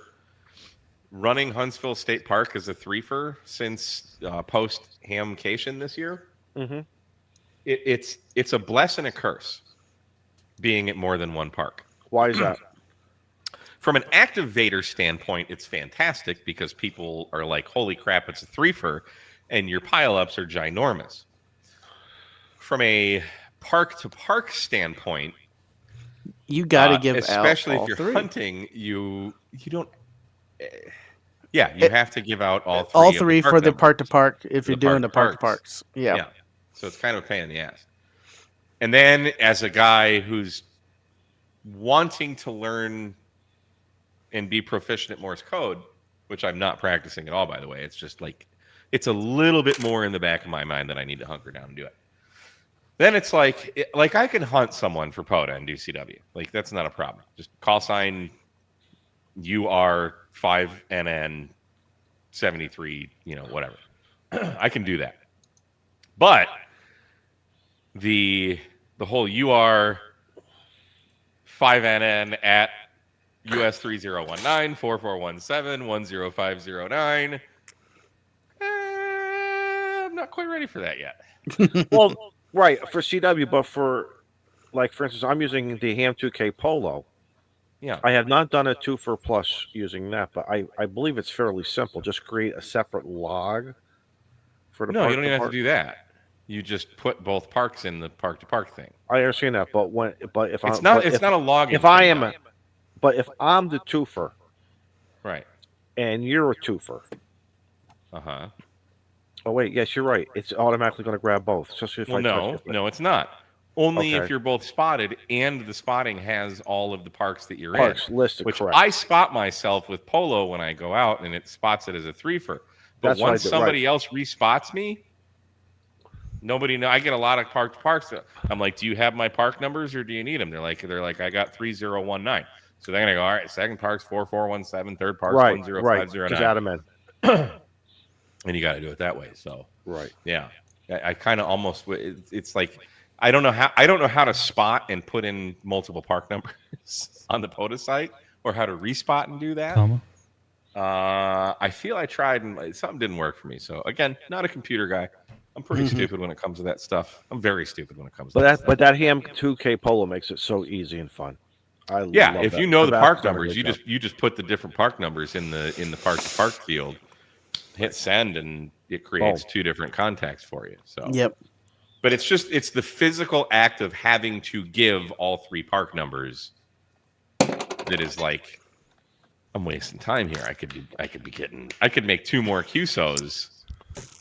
running Huntsville State Park as a threefer since post hamcation this year, Mm-hmm. it's a bless and a curse being at more than one park. Why is that? From an activator standpoint, it's fantastic because people are like, holy crap, it's a threefer, and your pileups are ginormous. From a park-to-park standpoint, You got to give especially out if you're three. hunting, you don't. You have to give out all three. All of three the for the numbers. park to park if For you're the doing the park to park-to-parks. parks. Yeah. Yeah. So it's kind of a pain in the ass. And then as a guy who's wanting to learn and be proficient at Morse code, which I'm not practicing at all, by the way, it's just like, it's a little bit more in the back of my mind that I need to hunker down and do it. Then it's like I can hunt someone for POTA and do CW. Like, that's not a problem. Just call sign UR5NN 73, whatever. I can do that. But the whole UR 5NN at US 3019 4417 10509. I'm not quite ready for that yet. Well, right, for CW, but for instance, I'm using the Ham 2K Polo. Yeah. I have not done a 2fer plus using that, but I believe it's fairly simple. Just create a separate log for the No, park you don't to even have park. to do that. You just put both parks in the park to park thing. I understand that, but if It's not a login. if I am if I'm the twofer, right, and you're a twofer. Uh-huh. Oh wait, yes, you're right. It's automatically going to grab both. Especially if No, it's not. Only Okay. if you're both spotted and the spotting has all of the parks that you're parks in. listed, Which correct. I spot myself with Polo when I go out and it spots it as a threefer. But That's what I once did, somebody else respots me, Nobody know. I get a lot of park to parks. I'm like, do you have my park numbers or do you need them? They're like, I got 3019. So they're gonna go, all right, second park's 4417, third park's Right. 10509. Because Adam in. And you got to do it that way. So Right. yeah, I kind of almost. It's like I don't know how to spot and put in multiple park numbers on the POTUS site, or how to respot and do that. Comma. I feel I tried and something didn't work for me. So again, not a computer guy. I'm pretty stupid when it comes to that stuff. I'm very stupid when it comes to that stuff. But that Ham 2K Polo makes it so easy and fun. Yeah, if you know the park numbers, you you just put the different park numbers in the park to park field, hit send, and it creates two different contacts for you. So Yep. But it's the physical act of having to give all three park numbers that is like, I'm wasting time here. I could make 2 more QSOs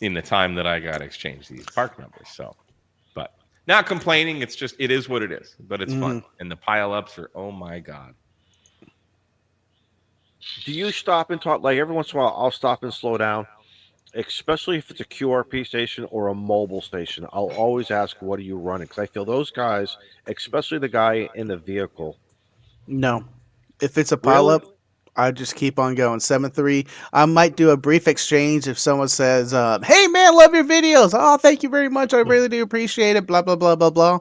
in the time that I got to exchange these park numbers. So, but not complaining. It's just, it is what it is, but it's fun. And the pile-ups are, oh my God. Do you stop and talk? Like every once in a while, I'll stop and slow down, especially if it's a QRP station or a mobile station. I'll always ask, what are you running? Because I feel those guys, especially the guy in the vehicle. No. If it's a pileup, I just keep on going. 7.3. I might do a brief exchange if someone says, hey, man, love your videos. Oh, thank you very much. I really do appreciate it. Blah, blah, blah, blah, blah.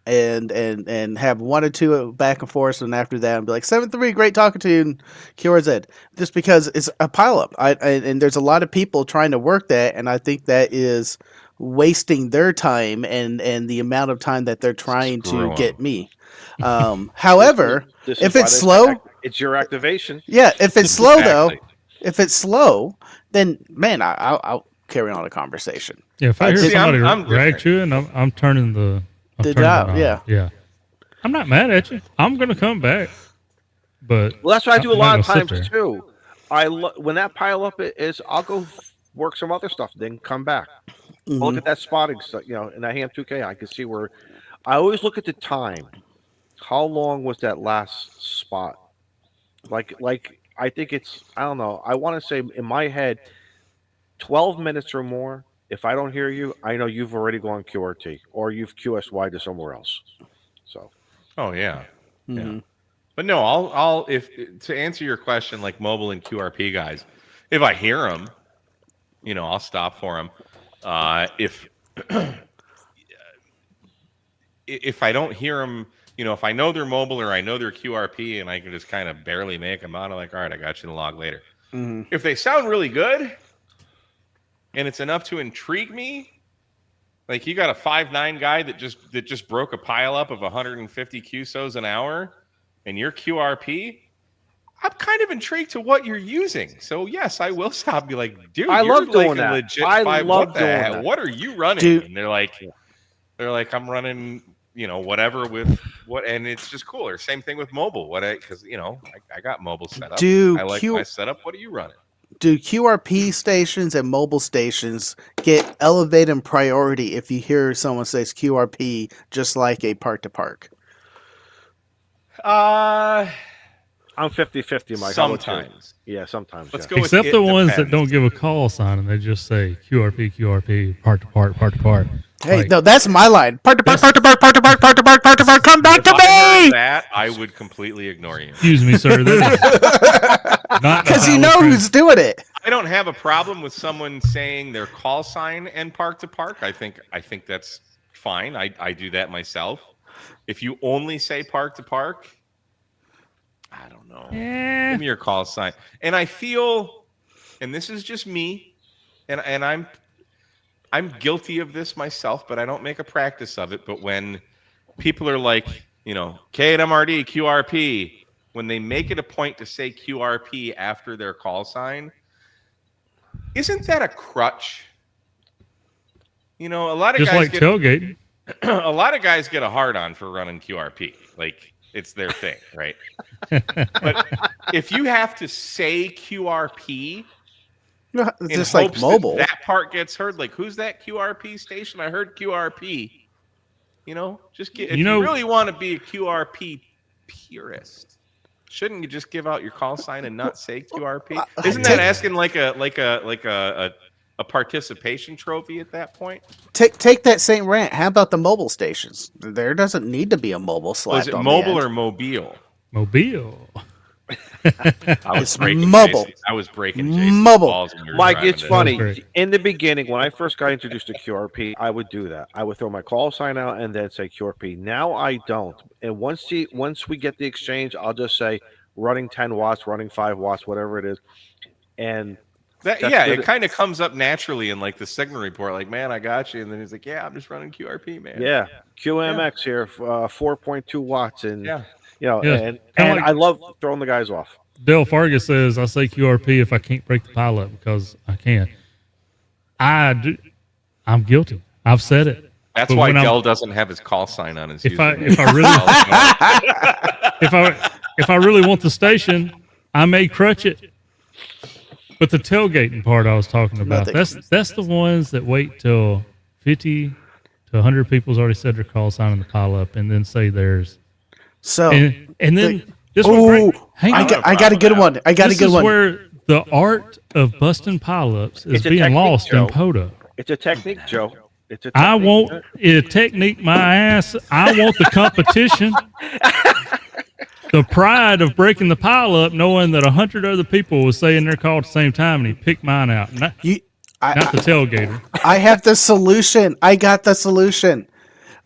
And have 1 or 2 back and forth. And after that, I'll be like, 7.3, great talking to you. And QRZ. Just because it's a pileup. And there's a lot of people trying to work that. And I think that is wasting their time and the amount of time that they're trying to get me. However, if it's slow, it's your activation. Yeah, if it's slow though, if it's slow, then man, I'll carry on a conversation. Yeah, if I hear somebody drag you, and I'm turning the dial, yeah. I'm not mad at you. I'm gonna come back, but that's what I do a lot of times too. When that pile up is, I'll go work some other stuff, then come back. Look at that spotting stuff, in that Ham 2K. I can see where. I always look at the time. How long was that last spot? Like I think it's, I don't know. I want to say in my head, 12 minutes or more. If I don't hear you, I know you've already gone QRT or you've QSY to somewhere else. So. Oh yeah. Yeah. But no, I'll if to answer your question, like mobile and QRP guys, if I hear them, I'll stop for them. If I don't hear them, if I know they're mobile or I know they're QRP and I can just kind of barely make them out, I'm like, all right, I got you in the log later. If they sound really good and it's enough to intrigue me, like you got a 5'9" guy that just broke a pile up of 150 QSOs an hour and you're QRP, I'm kind of intrigued to what you're using. So yes, I will stop and be like, dude, I love doing that. Legit I love doing that. What are you running? And they're like, I'm running, whatever with what, and it's just cooler. Same thing with mobile. Because I got mobile set up. I like my setup. What are you running? Do QRP stations and mobile stations get elevated priority if you hear someone says QRP just like a park to park? I'm 50-50, Mike. Sometimes. Yeah, sometimes. Let's go except the ones that don't give a call sign and they just say QRP, park to park, park to park. Hey, no, that's my line. Park to park, park to park, park to park, park to park, park to park. Come back to me. That I would completely ignore you. Excuse me, sir. Because you know who's doing it. I don't have a problem with someone saying their call sign and park to park. I think that's fine. I do that myself. If you only say park to park, I don't know. Give me your call sign. And I feel, and this is just me, and I'm guilty of this myself, but I don't make a practice of it. But when people are like, K at MRD, QRP, when they make it a point to say QRP after their call sign, isn't that a crutch? A lot of just guys like tailgating. A lot of guys get a hard on for running QRP. Like it's their thing, right? But if you have to say QRP, just like mobile, that part gets heard. Like, who's that QRP station? I heard QRP. Just get. If you really want to be a QRP purist, shouldn't you just give out your call sign and not say QRP? Isn't that asking like a a participation trophy at that point. Take that same rant. How about the mobile stations? There doesn't need to be a mobile slapped Was it on mobile the or end. mobile? Mobile. It's mobile. I was breaking Jason's Mobile. balls when we were Mike, driving it's to- funny. great. In the beginning, when I first got introduced to QRP, I would do that. I would throw my call sign out and then say QRP. Now I don't. And once we get the exchange, I'll just say running 10 watts, running 5 watts, whatever it is. And That, That's yeah, good. it kind of comes up naturally in like the signal report. Like, man, I got you, and then he's like, yeah, I'm just running QRP, man. yeah, QMX here, 4.2 watts, and Yeah. you know, Yeah. and Kinda like- I love throwing the guys off. Dale Fargus says, I say QRP if I can't break the pile up because I can. I'm guilty. I've said it. That's But why when I'm- Dell doesn't have his call sign on his. If I username. if I really want the station, I may crutch it. But the tailgating part I was talking about, Nothing. that's the ones that wait till 50 to 100 people's already said their call sign in the pile up and then say theirs. So, And then this oh, one, hang I on. got a good one. I got a This good is one. where the art of busting pileups is It's a being technique, lost Joe. in POTA. It's a technique, Joe. It's a technique. I want a technique my ass. I want the competition. The pride of breaking the pile up, knowing that 100 other people was saying their call at the same time, and he picked mine out. Not the tailgater. I have the solution. I got the solution.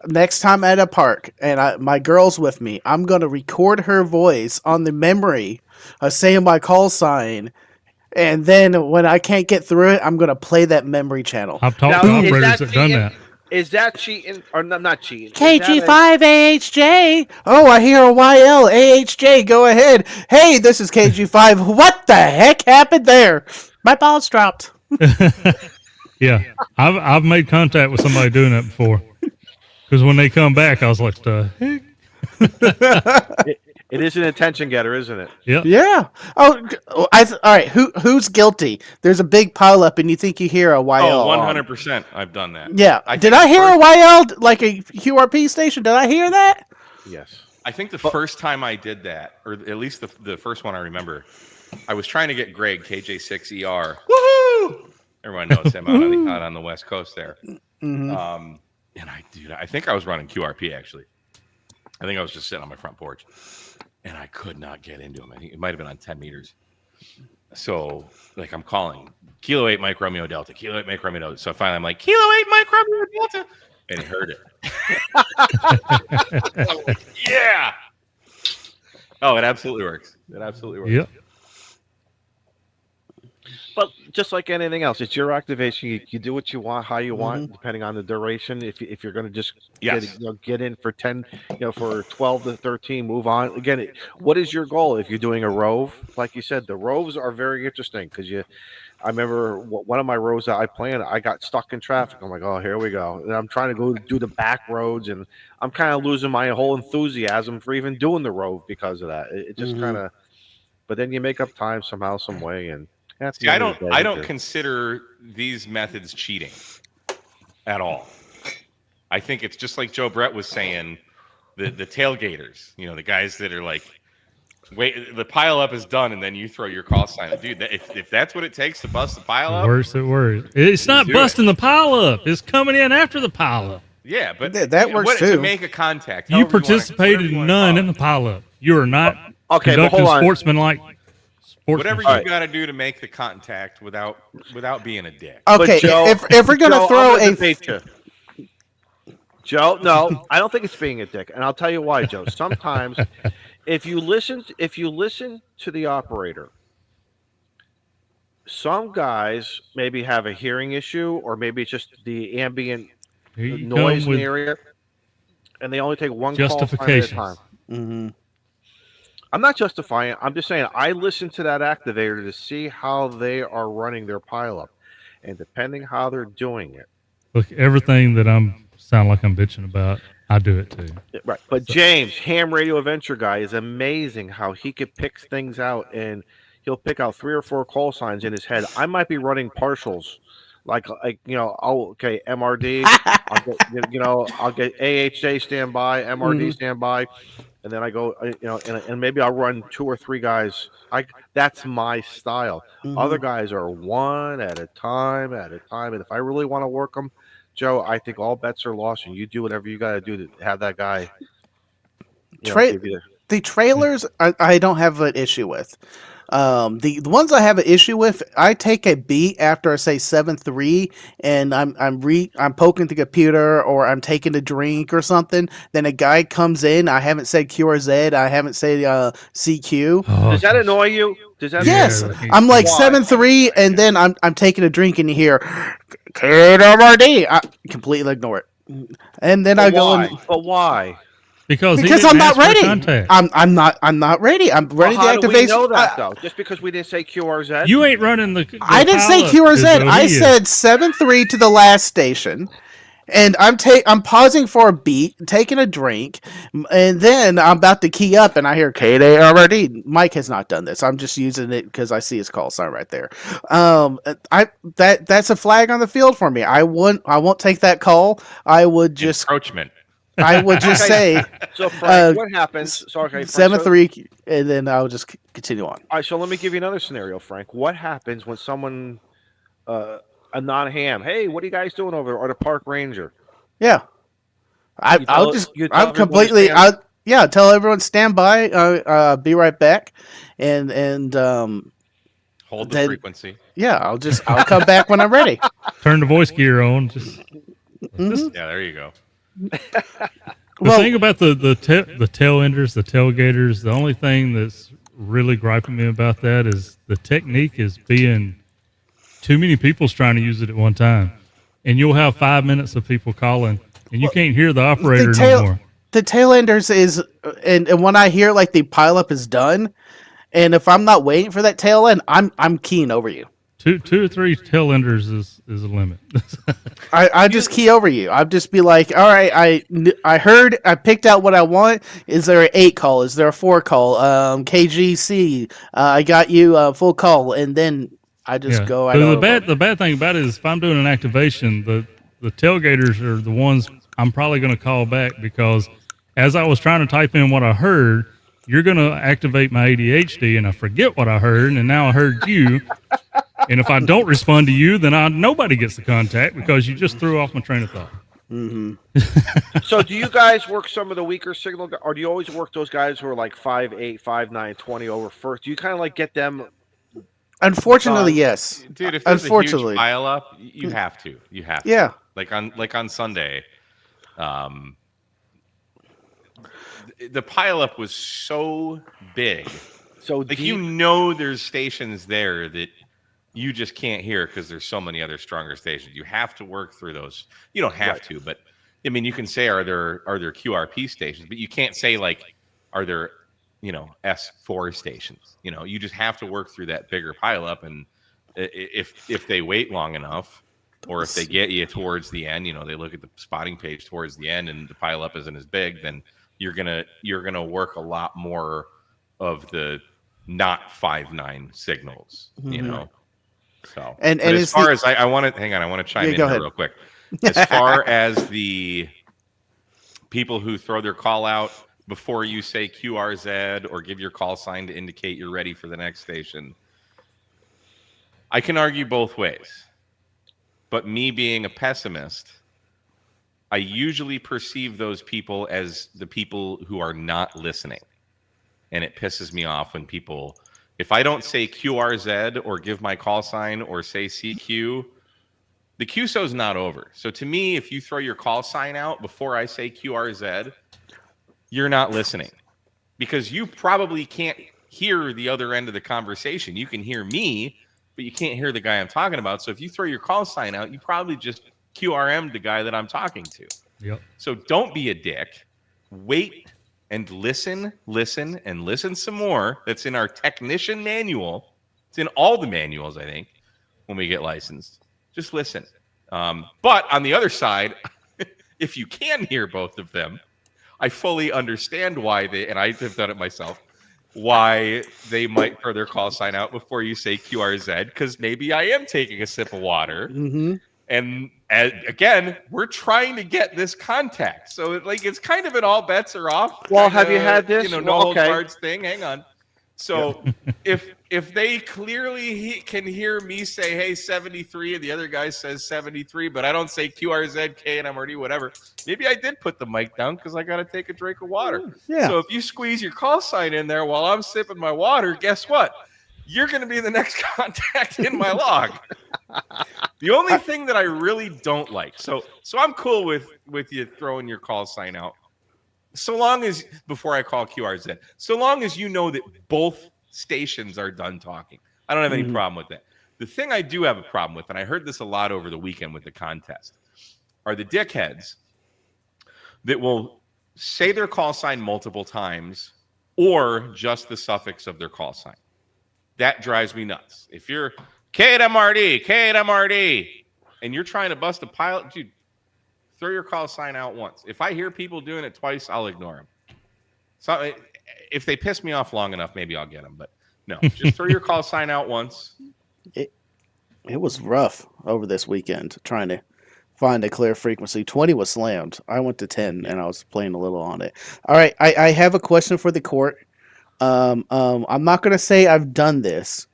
Next time at a park, and my girl's with me, I'm going to record her voice on the memory of saying my call sign. And then when I can't get through it, I'm going to play that memory channel. I've talked Now, to is operators that that done cheating? that. Is that cheating or not cheating? KG5 AHJ. Oh, I hear a YL AHJ. Go ahead. Hey, this is KG5. What the heck happened there? My balls dropped. Yeah, I've made contact with somebody doing that before. Because when they come back, I was like, the heck? It is an attention getter, isn't it? Yep. Yeah. Oh, all right. Who's guilty? There's a big pile up, and you think you hear a YL. Oh, on. 100%. I've done that. Yeah. Did I hear a YL like a QRP station? Did I hear that? Yes. I think the first time I did that, or at least the first one I remember, I was trying to get Greg, KJ6ER. Woohoo! Everyone knows him out on the West Coast there. Mm-hmm. And I think I was running QRP, actually. I think I was just sitting on my front porch. And I could not get into him. I think it might have been on 10 meters. So, like, I'm calling Kilo 8 Mike Romeo Delta, Kilo 8 Mike Romeo Delta. So finally I'm like, Kilo 8 Mike Romeo Delta. And he heard it. I'm like, yeah. Oh, it absolutely works. It absolutely works. Yep. But just like anything else, it's your activation. You do what you want, how you want, depending on the duration. If you're going to just get in for 10, for 12 to 13, move on. Again, what is your goal? If you're doing a rove, like you said, the roves are very interesting because I remember one of my rows that I planned, I got stuck in traffic. I'm like, oh, here we go. And I'm trying to go do the back roads, and I'm kind of losing my whole enthusiasm for even doing the rove because of that. It just kind of, but then you make up time somehow, some way, and See, I don't consider these methods cheating at all. I think it's just like Joe Brett was saying, the tailgaters, the guys that are like, wait, the pile up is done, and then you throw your call sign. Dude, if that's what it takes to bust the pile up, Worse it works. It's not busting the pile up. It's coming in after the pile up. yeah, but that works too. To make a contact, You participated in none in the pile up. You are not Okay, but conducting hold on. sportsmanlike. Whatever you got to do to make the contact without being a dick. Okay, Joe, if we're gonna Joe, throw I'm gonna a debate you. Joe, no, I don't think it's being a dick, and I'll tell you why, Joe. Sometimes, if you listen to the operator, some guys maybe have a hearing issue, or maybe it's just the ambient noise in the area, and they only take one call sign at a justifications. time. I'm not justifying it. I'm just saying I listen to that activator to see how they are running their pileup, and depending how they're doing it. Look, everything that sound like I'm bitching about, I do it too. Right. But James, ham radio adventure guy, is amazing how he could pick things out, and he'll pick out 3 or 4 call signs in his head. I might be running partials, like okay, MRD. I'll get AHJ standby, MRD standby. and then I go, and maybe I'll run 2 or 3 guys. That's my style. Mhm. Other guys are one at a time, and if I really want to work them, Joe, I think all bets are lost, and you do whatever you got to do to have that guy. Give you The trailers, I don't have an issue with. The ones I have an issue with, I take a beat after I say 7-3, and I'm poking the computer or I'm taking a drink or something. Then a guy comes in. I haven't said QRZ. I haven't said CQ. Oh, Does that annoy you? Does that? Yes, Yeah, I'm like Why? 7-3, and then I'm taking a drink, and you hear KWRD. I completely ignore it, and then I go and. But why? because I'm not ready. Contact. I'm not ready. I'm ready Well, how to do we activate. know that though? Just because we didn't say QRZ? You ain't running the I didn't say pilot QRZ. is I OD. said 7-3 to the last station, and I'm pausing for a beat, taking a drink, and then I'm about to key up, and I hear KWRD. Mike has not done this. I'm just using it because I see his call sign right there. That's a flag on the field for me. I won't take that call. I would just Encroachment. I would just say So Frank, what happens? So okay, Frank, 7-3, and then I'll just continue on. All right, so let me give you another scenario, Frank. What happens when someone, a non-ham, hey, what are you guys doing over there? Or the park ranger? Yeah, You tell- you tell I'm everyone to completely. stand- Tell everyone stand by. Be right back, and Hold the then- frequency. yeah, I'll come back when I'm ready. Turn the voice gear on. Just Mhm. Yeah, there you go. the Well- thing about the tail enders, the tailgaters. The only thing that's really griping me about that is the technique is being too many people's trying to use it at one time, and you'll have 5 minutes of people calling, and you can't hear the operator no more. The tail enders is, and when I hear like the pileup is done, and if I'm not waiting for that tail end, I'm keying over you. Two or three tail enders is a limit. I just key over you. I'll just be like, all right, I picked out what I want. Is there an 8 call? Is there a 4 call? KGC, I got you full call, and then I just go. The bad thing about it is if I'm doing an activation, the tailgaters are the ones I'm probably going to call back because as I was trying to type in what I heard, you're going to activate my ADHD and I forget what I heard, and now I heard you. And if I don't respond to you, then nobody gets the contact because you just threw off my train of thought. Mm-hmm. So do you guys work some of the weaker signal, or do you always work those guys who are like 5'8", 5'9", 20 over first? Do you kind of like get them? Unfortunately, yes. Dude, if there's Unfortunately. a huge pile up, you have to. You have to. Yeah. Like on Sunday, the pile up was so big. So Like there's stations there that you just can't hear because there's so many other stronger stations. You have to work through those. You don't have to, but I mean, you can say are there QRP stations, but you can't say like are there S4 stations. You just have to work through that bigger pileup, and if they wait long enough, or if they get you towards the end, they look at the spotting page towards the end, and the pileup isn't as big, then you're gonna work a lot more of the not 5.9 signals. So And as far as I want to hang on, I want to chime in here real quick. As far as the people who throw their call out before you say QRZ or give your call sign to indicate you're ready for the next station, I can argue both ways. But me being a pessimist, I usually perceive those people as the people who are not listening. And it pisses me off when people, if I don't say QRZ or give my call sign or say CQ, the QSO is not over. So to me, if you throw your call sign out before I say QRZ, you're not listening, because you probably can't hear the other end of the conversation. You can hear me, but you can't hear the guy I'm talking about. So if you throw your call sign out, you probably just QRM'd the guy that I'm talking to. Yep. So don't be a dick. Wait and listen some more. That's in our technician manual. It's in all the manuals, I think, when we get licensed. Just listen. But on the other side, if you can hear both of them, I fully understand why and I have done it myself, why they might throw their call sign out before you say QRZ, because maybe I am taking a sip of water, Mm-hmm. and again, we're trying to get this contact. So it's kind of an all bets are off. Well, kinda, have you had this? no Well, holds okay. barred thing. Hang on. So if they clearly can hear me say, hey, 73, and the other guy says 73, but I don't say QRZ, KNMRD, whatever, maybe I did put the mic down because I got to take a drink of water. Yeah. So if you squeeze your call sign in there while I'm sipping my water, guess what? You're going to be the next contact in my log. The only thing that I really don't like, so I'm cool with you throwing your call sign out, so long as, before I call QRZ, so long as you know that both stations are done talking. I don't have any problem with that. The thing I do have a problem with, and I heard this a lot over the weekend with the contest, are the dickheads that will say their call sign multiple times or just the suffix of their call sign. That drives me nuts. If you're KNMRD, and you're trying to bust a pilot, dude, throw your call sign out once. If I hear people doing it twice, I'll ignore them. So if they piss me off long enough, maybe I'll get them. But no, just throw your call sign out once. It was rough over this weekend trying to find a clear frequency. 20 was slammed. I went to 10, and I was playing a little on it. All right, I have a question for the court. I'm not going to say I've done this,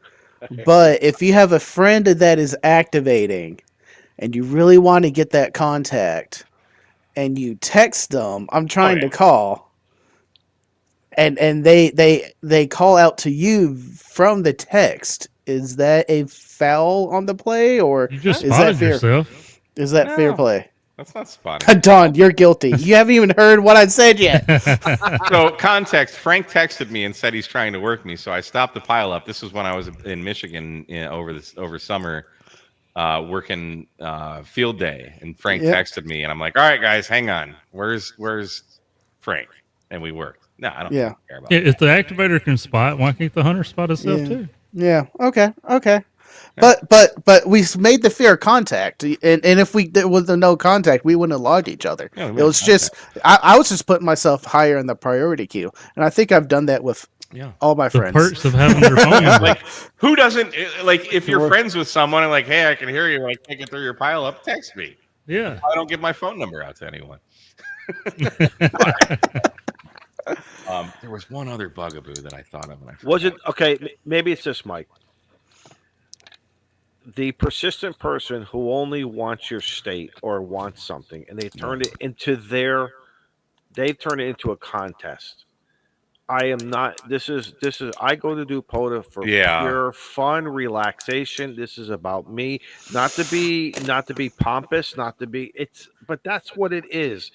but if you have a friend that is activating and you really want to get that contact and you text them, I'm trying to call, and they call out to you from the text, is that a foul on the play, or You just is that spotted fair? yourself. Is that fair play? That's not spotting. Don, you're guilty. You haven't even heard what I said yet. So context, Frank texted me and said he's trying to work me. So I stopped the pile up. This was when I was in Michigan over summer working field day. And Frank texted me and I'm like, all right, guys, hang on. Where's Frank? And we worked. No, I don't care about that. If the activator can spot, why can't the hunter spot itself too? Yeah. Okay. But we made the fair contact, and if there was no contact, we wouldn't have logged each other. Yeah, it was just I was just putting myself higher in the priority queue, and I think I've done that with all my friends. The perks of having your phone number. Like, who doesn't, like, if you're friends with someone and like, hey, I can hear you when I can't get through your pile up, text me. Yeah. I don't give my phone number out to anyone. There was one other bugaboo that I thought of. And I forgot. Was it okay? Maybe it's this, Mike. The persistent person who only wants your state or wants something, and they turn it into a contest. I am not. This is. I go to do POTA for pure fun, relaxation. This is about me, not to be pompous, not to be. But that's what it is,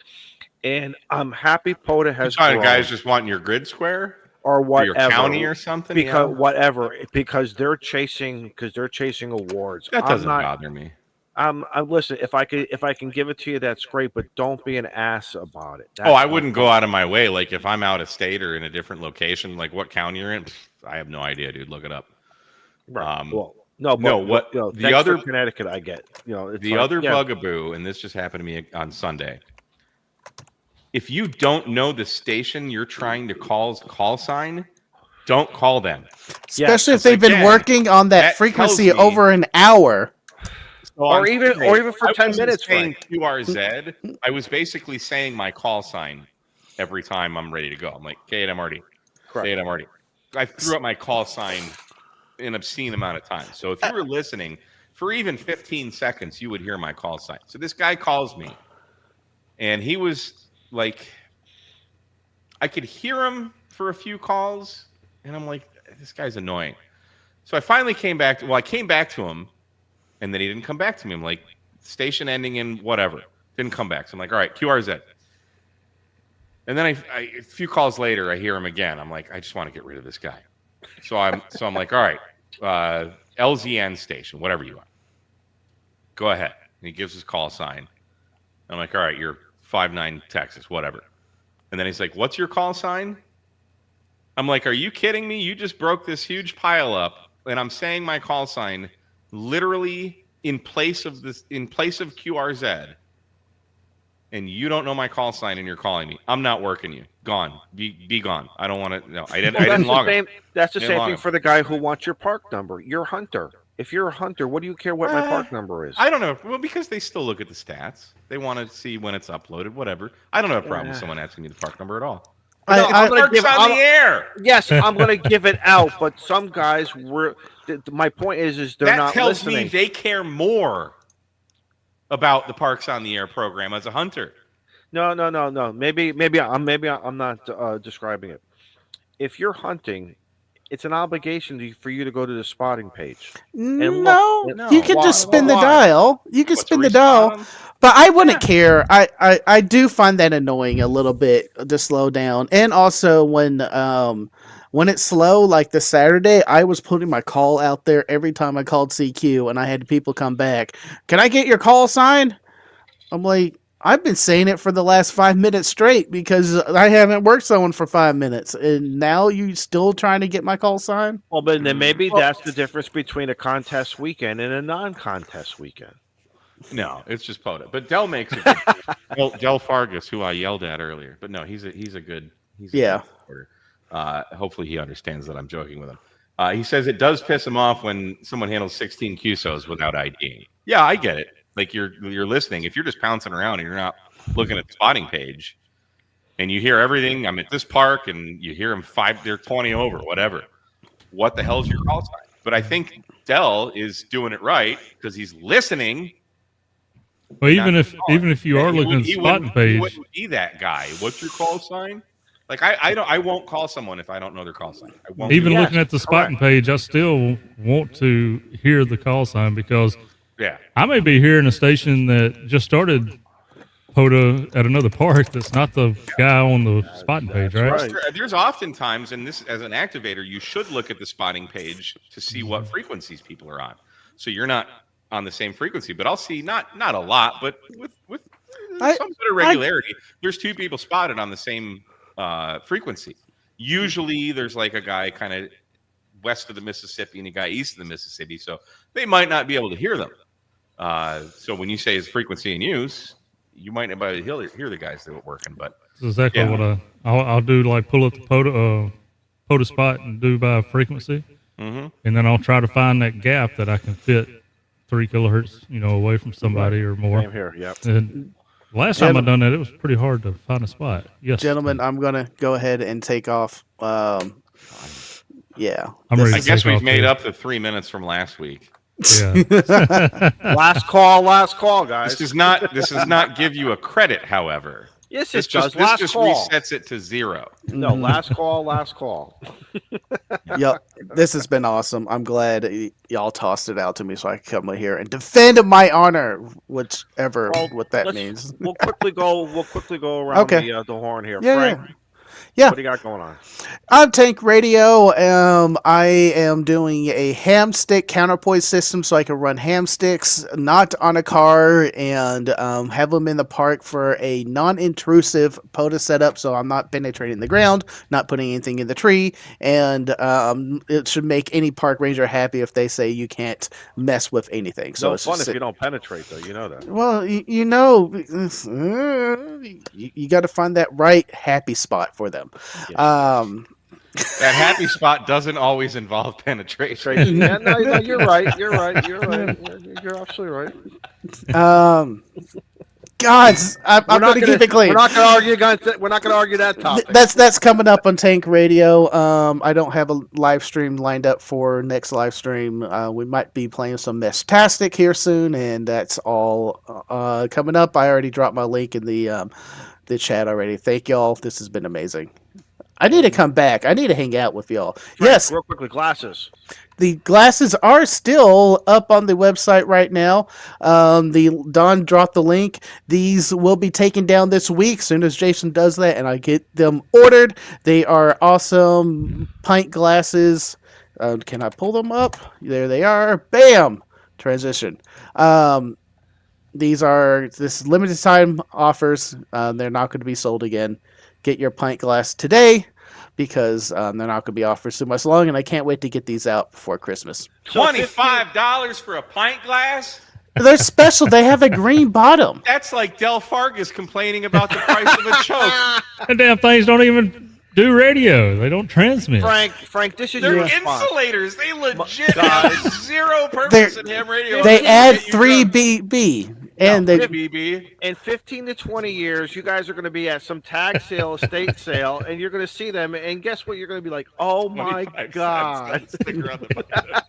and I'm happy POTA has. Guys just wanting your grid square or whatever, or your county or something, because they're chasing awards. That doesn't bother me. Listen, if I can give it to you, that's great, but don't be an ass about it. I wouldn't go out of my way. Like if I'm out of state or in a different location, like what county you're in, I have no idea, dude. Look it up. Right. The other Connecticut, I get. Other bugaboo, and this just happened to me on Sunday. If you don't know the station you're trying to call sign, don't call them. Especially if they've been working on that frequency over an hour. So or even for 10 minutes. Saying QRZ, I was basically saying my call sign every time I'm ready to go. I'm like, KNMRD. KNMRD. I threw up my call sign an obscene amount of time. So if you were listening for even 15 seconds, you would hear my call sign. So this guy calls me, and he was like, I could hear him for a few calls, and I'm like, this guy's annoying. So I finally came back to him, and then he didn't come back to me. I'm like, station ending in whatever. Didn't come back. So I'm like, all right, QRZ. And then a few calls later, I hear him again. I'm like, I just want to get rid of this guy. So I'm like, all right, LZN station, whatever you want. Go ahead. And he gives his call sign. And I'm like, all right, you're 59 Texas, whatever. And then he's like, what's your call sign? I'm like, are you kidding me? You just broke this huge pile up, and I'm saying my call sign literally in place of QRZ, and you don't know my call sign, and you're calling me. I'm not working you. Gone. Be gone. I don't want to. No, I didn't log it. That's the same thing for the guy who wants your park number. Your hunter. If you're a hunter, what do you care what my park number is? I don't know. Well, because they still look at the stats. They want to see when it's uploaded, whatever. I don't have a problem with someone asking me the park number at all. I'm gonna Park's on the air. Yes, I'm going to give it out, but some guys were. My point is they're not listening. That tells me they care more about the Parks on the Air program as a hunter. No. Maybe I'm not describing it. If you're hunting, it's an obligation for you to go to the spotting page. No, you can just spin the dial. You can spin the dial. But I wouldn't care. I do find that annoying a little bit to slow down. And also when it's slow, like this Saturday, I was putting my call out there every time I called CQ and I had people come back. Can I get your call sign? I'm like, I've been saying it for the last 5 minutes straight because I haven't worked someone for 5 minutes. And now you still trying to get my call sign? Well, but then maybe that's the difference between a contest weekend and a non-contest weekend. No, it's just POTA. But Dell makes it. Del Fargus, who I yelled at earlier. But no, he's a good reporter. Hopefully he understands that I'm joking with him. He says it does piss him off when someone handles 16 QSOs without IDing. Yeah, I get it. Like you're listening. If you're just pouncing around and you're not looking at the spotting page, and you hear everything, I'm at this park, and you hear them they're 20 over, whatever. What the hell's your call sign? But I think Dell is doing it right because he's listening. Well, even if you are looking at the spotting page, he wouldn't be that guy. What's your call sign? Like I won't call someone if I don't know their call sign. I won't. Even looking at the spotting page, I still want to hear the call sign because I may be hearing a station that just started POTA at another park that's not the guy on the spotting page, right? There's oftentimes, and this as an activator, you should look at the spotting page to see what frequencies people are on. So you're not on the same frequency, but I'll see not a lot, but with some bit of regularity. There's two people spotted on the same frequency. Usually there's like a guy kind of west of the Mississippi and a guy east of the Mississippi, so they might not be able to hear them. So when you say his frequency in use, you might not be able to hear the guys that are working. But that's exactly what I'll do. Like pull up the POTA spot and do by frequency, and then I'll try to find that gap that I can fit 3 kilohertz, away from somebody or more. Same here, yep. And last time I done that, it was pretty hard to find a spot. Yes, gentlemen, I'm gonna go ahead and take off. Yeah, I guess we've made up the 3 minutes from last week. Yeah. last call, guys. This does not give you a credit, however. Yes, it does. This just resets it to 0. No, last call. Yep, this has been awesome. I'm glad y'all tossed it out to me so I could come here and defend my honor, what that means. We'll quickly go around the horn here. Frank, Yeah. What do you got going on? On Tank Radio, I am doing a ham stick counterpoint system so I can run ham sticks, not on a car, and have them in the park for a non-intrusive POTA setup so I'm not penetrating the ground, not putting anything in the tree, and it should make any park ranger happy if they say you can't mess with anything. So it's fun if you don't penetrate, though. You know that. Well, you got to find that right happy spot for them. Yeah. That happy spot doesn't always involve penetration. Yeah, no, you're right. You're absolutely right. Guys, I'm going to keep it clean. We're not going to argue that topic. That's coming up on Tank Radio. I don't have a live stream lined up for next live stream. We might be playing some Meshtastic here soon, and that's all coming up. I already dropped my link in the chat already. Thank y'all. This has been amazing. I need to come back. I need to hang out with y'all. Frank, yes. Real quickly, glasses. The glasses are still up on the website right now. Don dropped the link. These will be taken down this week as soon as Jason does that, and I get them ordered. They are awesome pint glasses. Can I pull them up? There they are. Bam! Transition. This is limited time offers. They're not going to be sold again. Get your pint glass today because they're not going to be offered so much long, and I can't wait to get these out before Christmas. $25 for a pint glass? They're special. They have a green bottom. That's like Del Fargus complaining about the price of a choke. The damn things don't even do radio. They don't transmit. Frank, this is They're your response. insulators. They legit Guys. have zero purpose in ham radio. They add You 3 got BB, and No, they BB. In 15 to 20 years, you guys are going to be at some tag sale, estate sale, and you're going to see them. And guess what? You're going to be like, "Oh my 25 god!" cents. Don't stick around the bottom.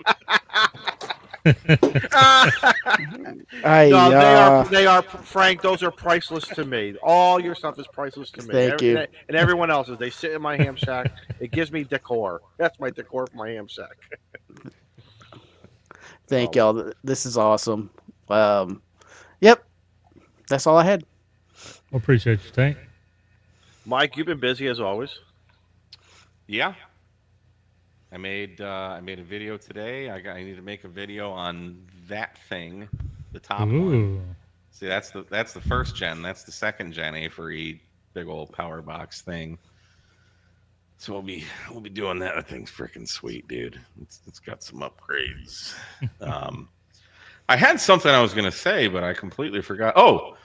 No, they are Frank. Those are priceless to me. All your stuff is priceless to me. Thank you. And everyone else's. They sit in my ham shack. It gives me decor. That's my decor for my ham shack. Thank y'all. This is awesome. Yep, that's all I had. I appreciate you, Tank. Mike, you've been busy as always. Yeah. I made a video today. I need to make a video on that thing, the top one. Ooh. See, that's the first gen. That's the second gen A4E big old power box thing. So we'll be doing that. That thing's freaking sweet, dude. It's got some upgrades. I had something I was gonna say, but I completely forgot. Oh,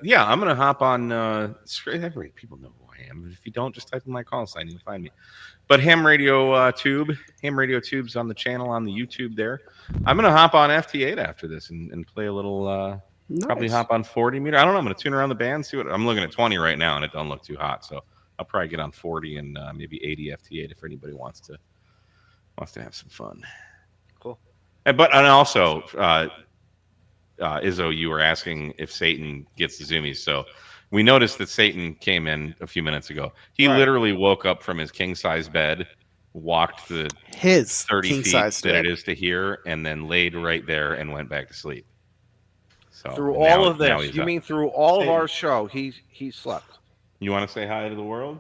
yeah, I'm gonna hop on. Every people know who I am. If you don't, just type in my call sign. You'll find me. But Ham Radio Tube's on the channel on the YouTube there. I'm gonna hop on FT8 after this and play a little. Probably hop on 40 meter. I don't know. I'm gonna tune around the band. See what I'm looking at 20 right now, and it don't look too hot. So I'll probably get on 40 and maybe 80 FT8 if anybody wants to have some fun. Cool. And also, Izzo, you were asking if Satan gets the zoomies. So we noticed that Satan came in a few minutes ago. He literally woke up from his king size bed, walked the His 30 feet king-size that bed. it is to here, and then laid right there and went back to sleep. So Through now- all of now this, he's you up. mean through all of our show, he slept. You want to say hi to the world?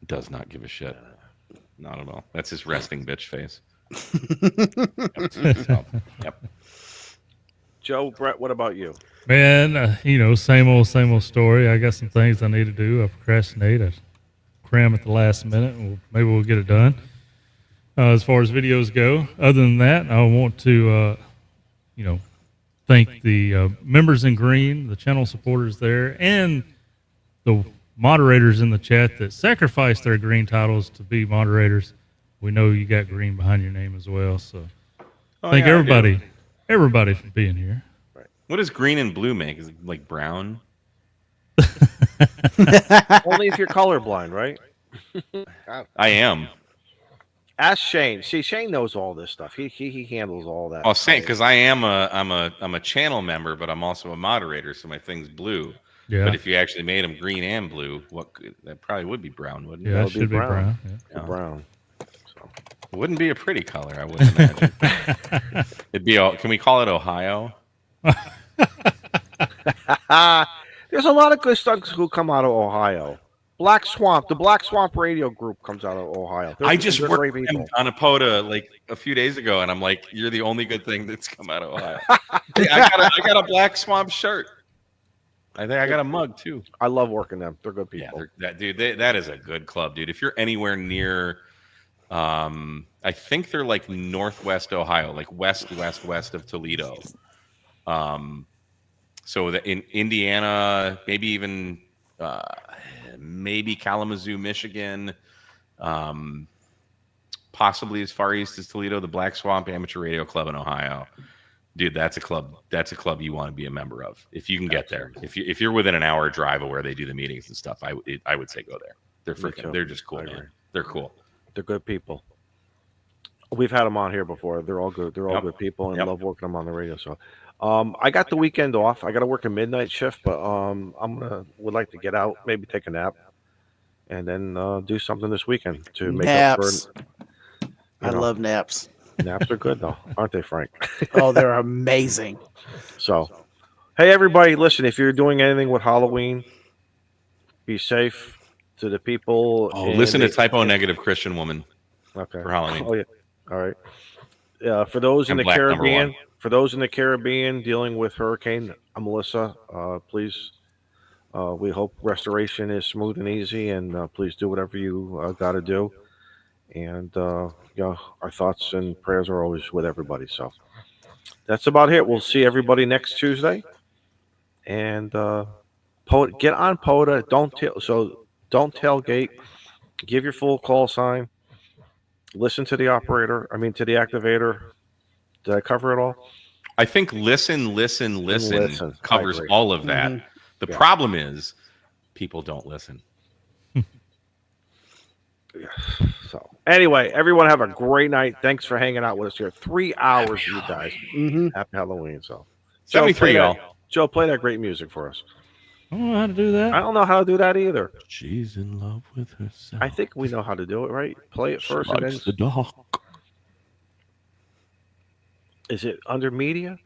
Does not give a shit. Not at all. That's his resting bitch face. Yep. Joe, Brett, what about you? Man, same old story. I got some things I need to do. I procrastinate. I cram at the last minute, and maybe we'll get it done. As far as videos go, other than that, I want to, thank the members in green, the channel supporters there, and the moderators in the chat that sacrificed their green titles to be moderators. We know you got green behind your name as well, so thank everybody for being here. What does green and blue make? Is it like brown? Only if you're colorblind, right? I am. Ask Shane. See, Shane knows all this stuff. He handles all that. Oh, Saint, because I'm a channel member, but I'm also a moderator, so my thing's blue. Yeah, But if you actually made them green and blue, that probably would be brown, wouldn't it? yeah, That it would be should be brown. brown. Yeah. Brown. It wouldn't be a pretty color, I wouldn't imagine. It'd be. Can we call it Ohio? There's a lot of good stuff who come out of Ohio. Black Swamp, the Black Swamp Radio Group comes out of Ohio. I just they're worked great with him people. on a POTA like a few days ago, and I'm like, "You're the only good thing that's come out of Ohio." Hey, I got a Black Swamp shirt. I think I got a mug too. I love working them. They're good Yeah, people. that is a good club, dude. If you're anywhere near, I think they're like northwest Ohio, like west of Toledo. So in Indiana, maybe even maybe Kalamazoo, Michigan, possibly as far east as Toledo, the Black Swamp Amateur Radio Club in Ohio. Dude, that's a club you want to be a member of if you can get there. If you're within an hour drive of where they do the meetings and stuff, I would say go there. They're just cool, man. They're cool. They're good people. We've had them on here before. They're all good. They're all good people, and love working them on the radio. So, I got the weekend off. I got to work a midnight shift, but would like to get out, maybe take a nap, and then do something this weekend to make Naps. up for. I love naps. Naps are good though, aren't they, Frank? Oh, they're amazing. So, hey everybody, listen, if you're doing anything with Halloween, be safe to the people. Oh, listen to Typo Negative Christian Woman Okay. for Halloween. Oh yeah. All right. For those in And the Black number Caribbean, one. dealing with hurricane, Melissa, please. We hope restoration is smooth and easy, and please do whatever you got to do. And our thoughts and prayers are always with everybody. So that's about it. We'll see everybody next Tuesday. And Get on POTA. Don't tailgate. Give your full call sign. Listen to the operator. I mean, to the activator. Did I cover it all? I think listen covers all of that. Mhm. The problem is people don't listen. So anyway, everyone have a great night. Thanks for hanging out with us here. 3 hours, you guys. Mhm. Happy Halloween. So 73, y'all. Joe, play that great music for us. I don't know how to do that. I don't know how to do that either. She's in love with herself. I think we know how to do it, right? Play it first and then. The dog. Is it under media?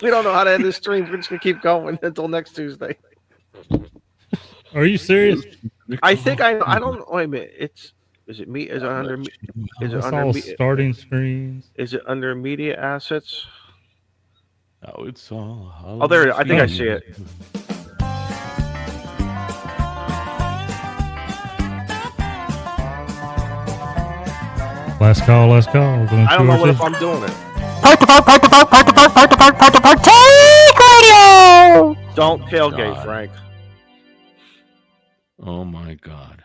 We don't know how to end this stream. We're just gonna keep going until next Tuesday. Are you serious? I think I don't. Wait a minute. Is it me? Is it under? Is it It's under? all starting screens. Is it under media assets? Oh, it's all. Oh, there it is. I think I see it. Last call. Last call. Going I don't know towards what it. if I'm doing it. Radio! Don't tailgate, God. Frank. Oh my God.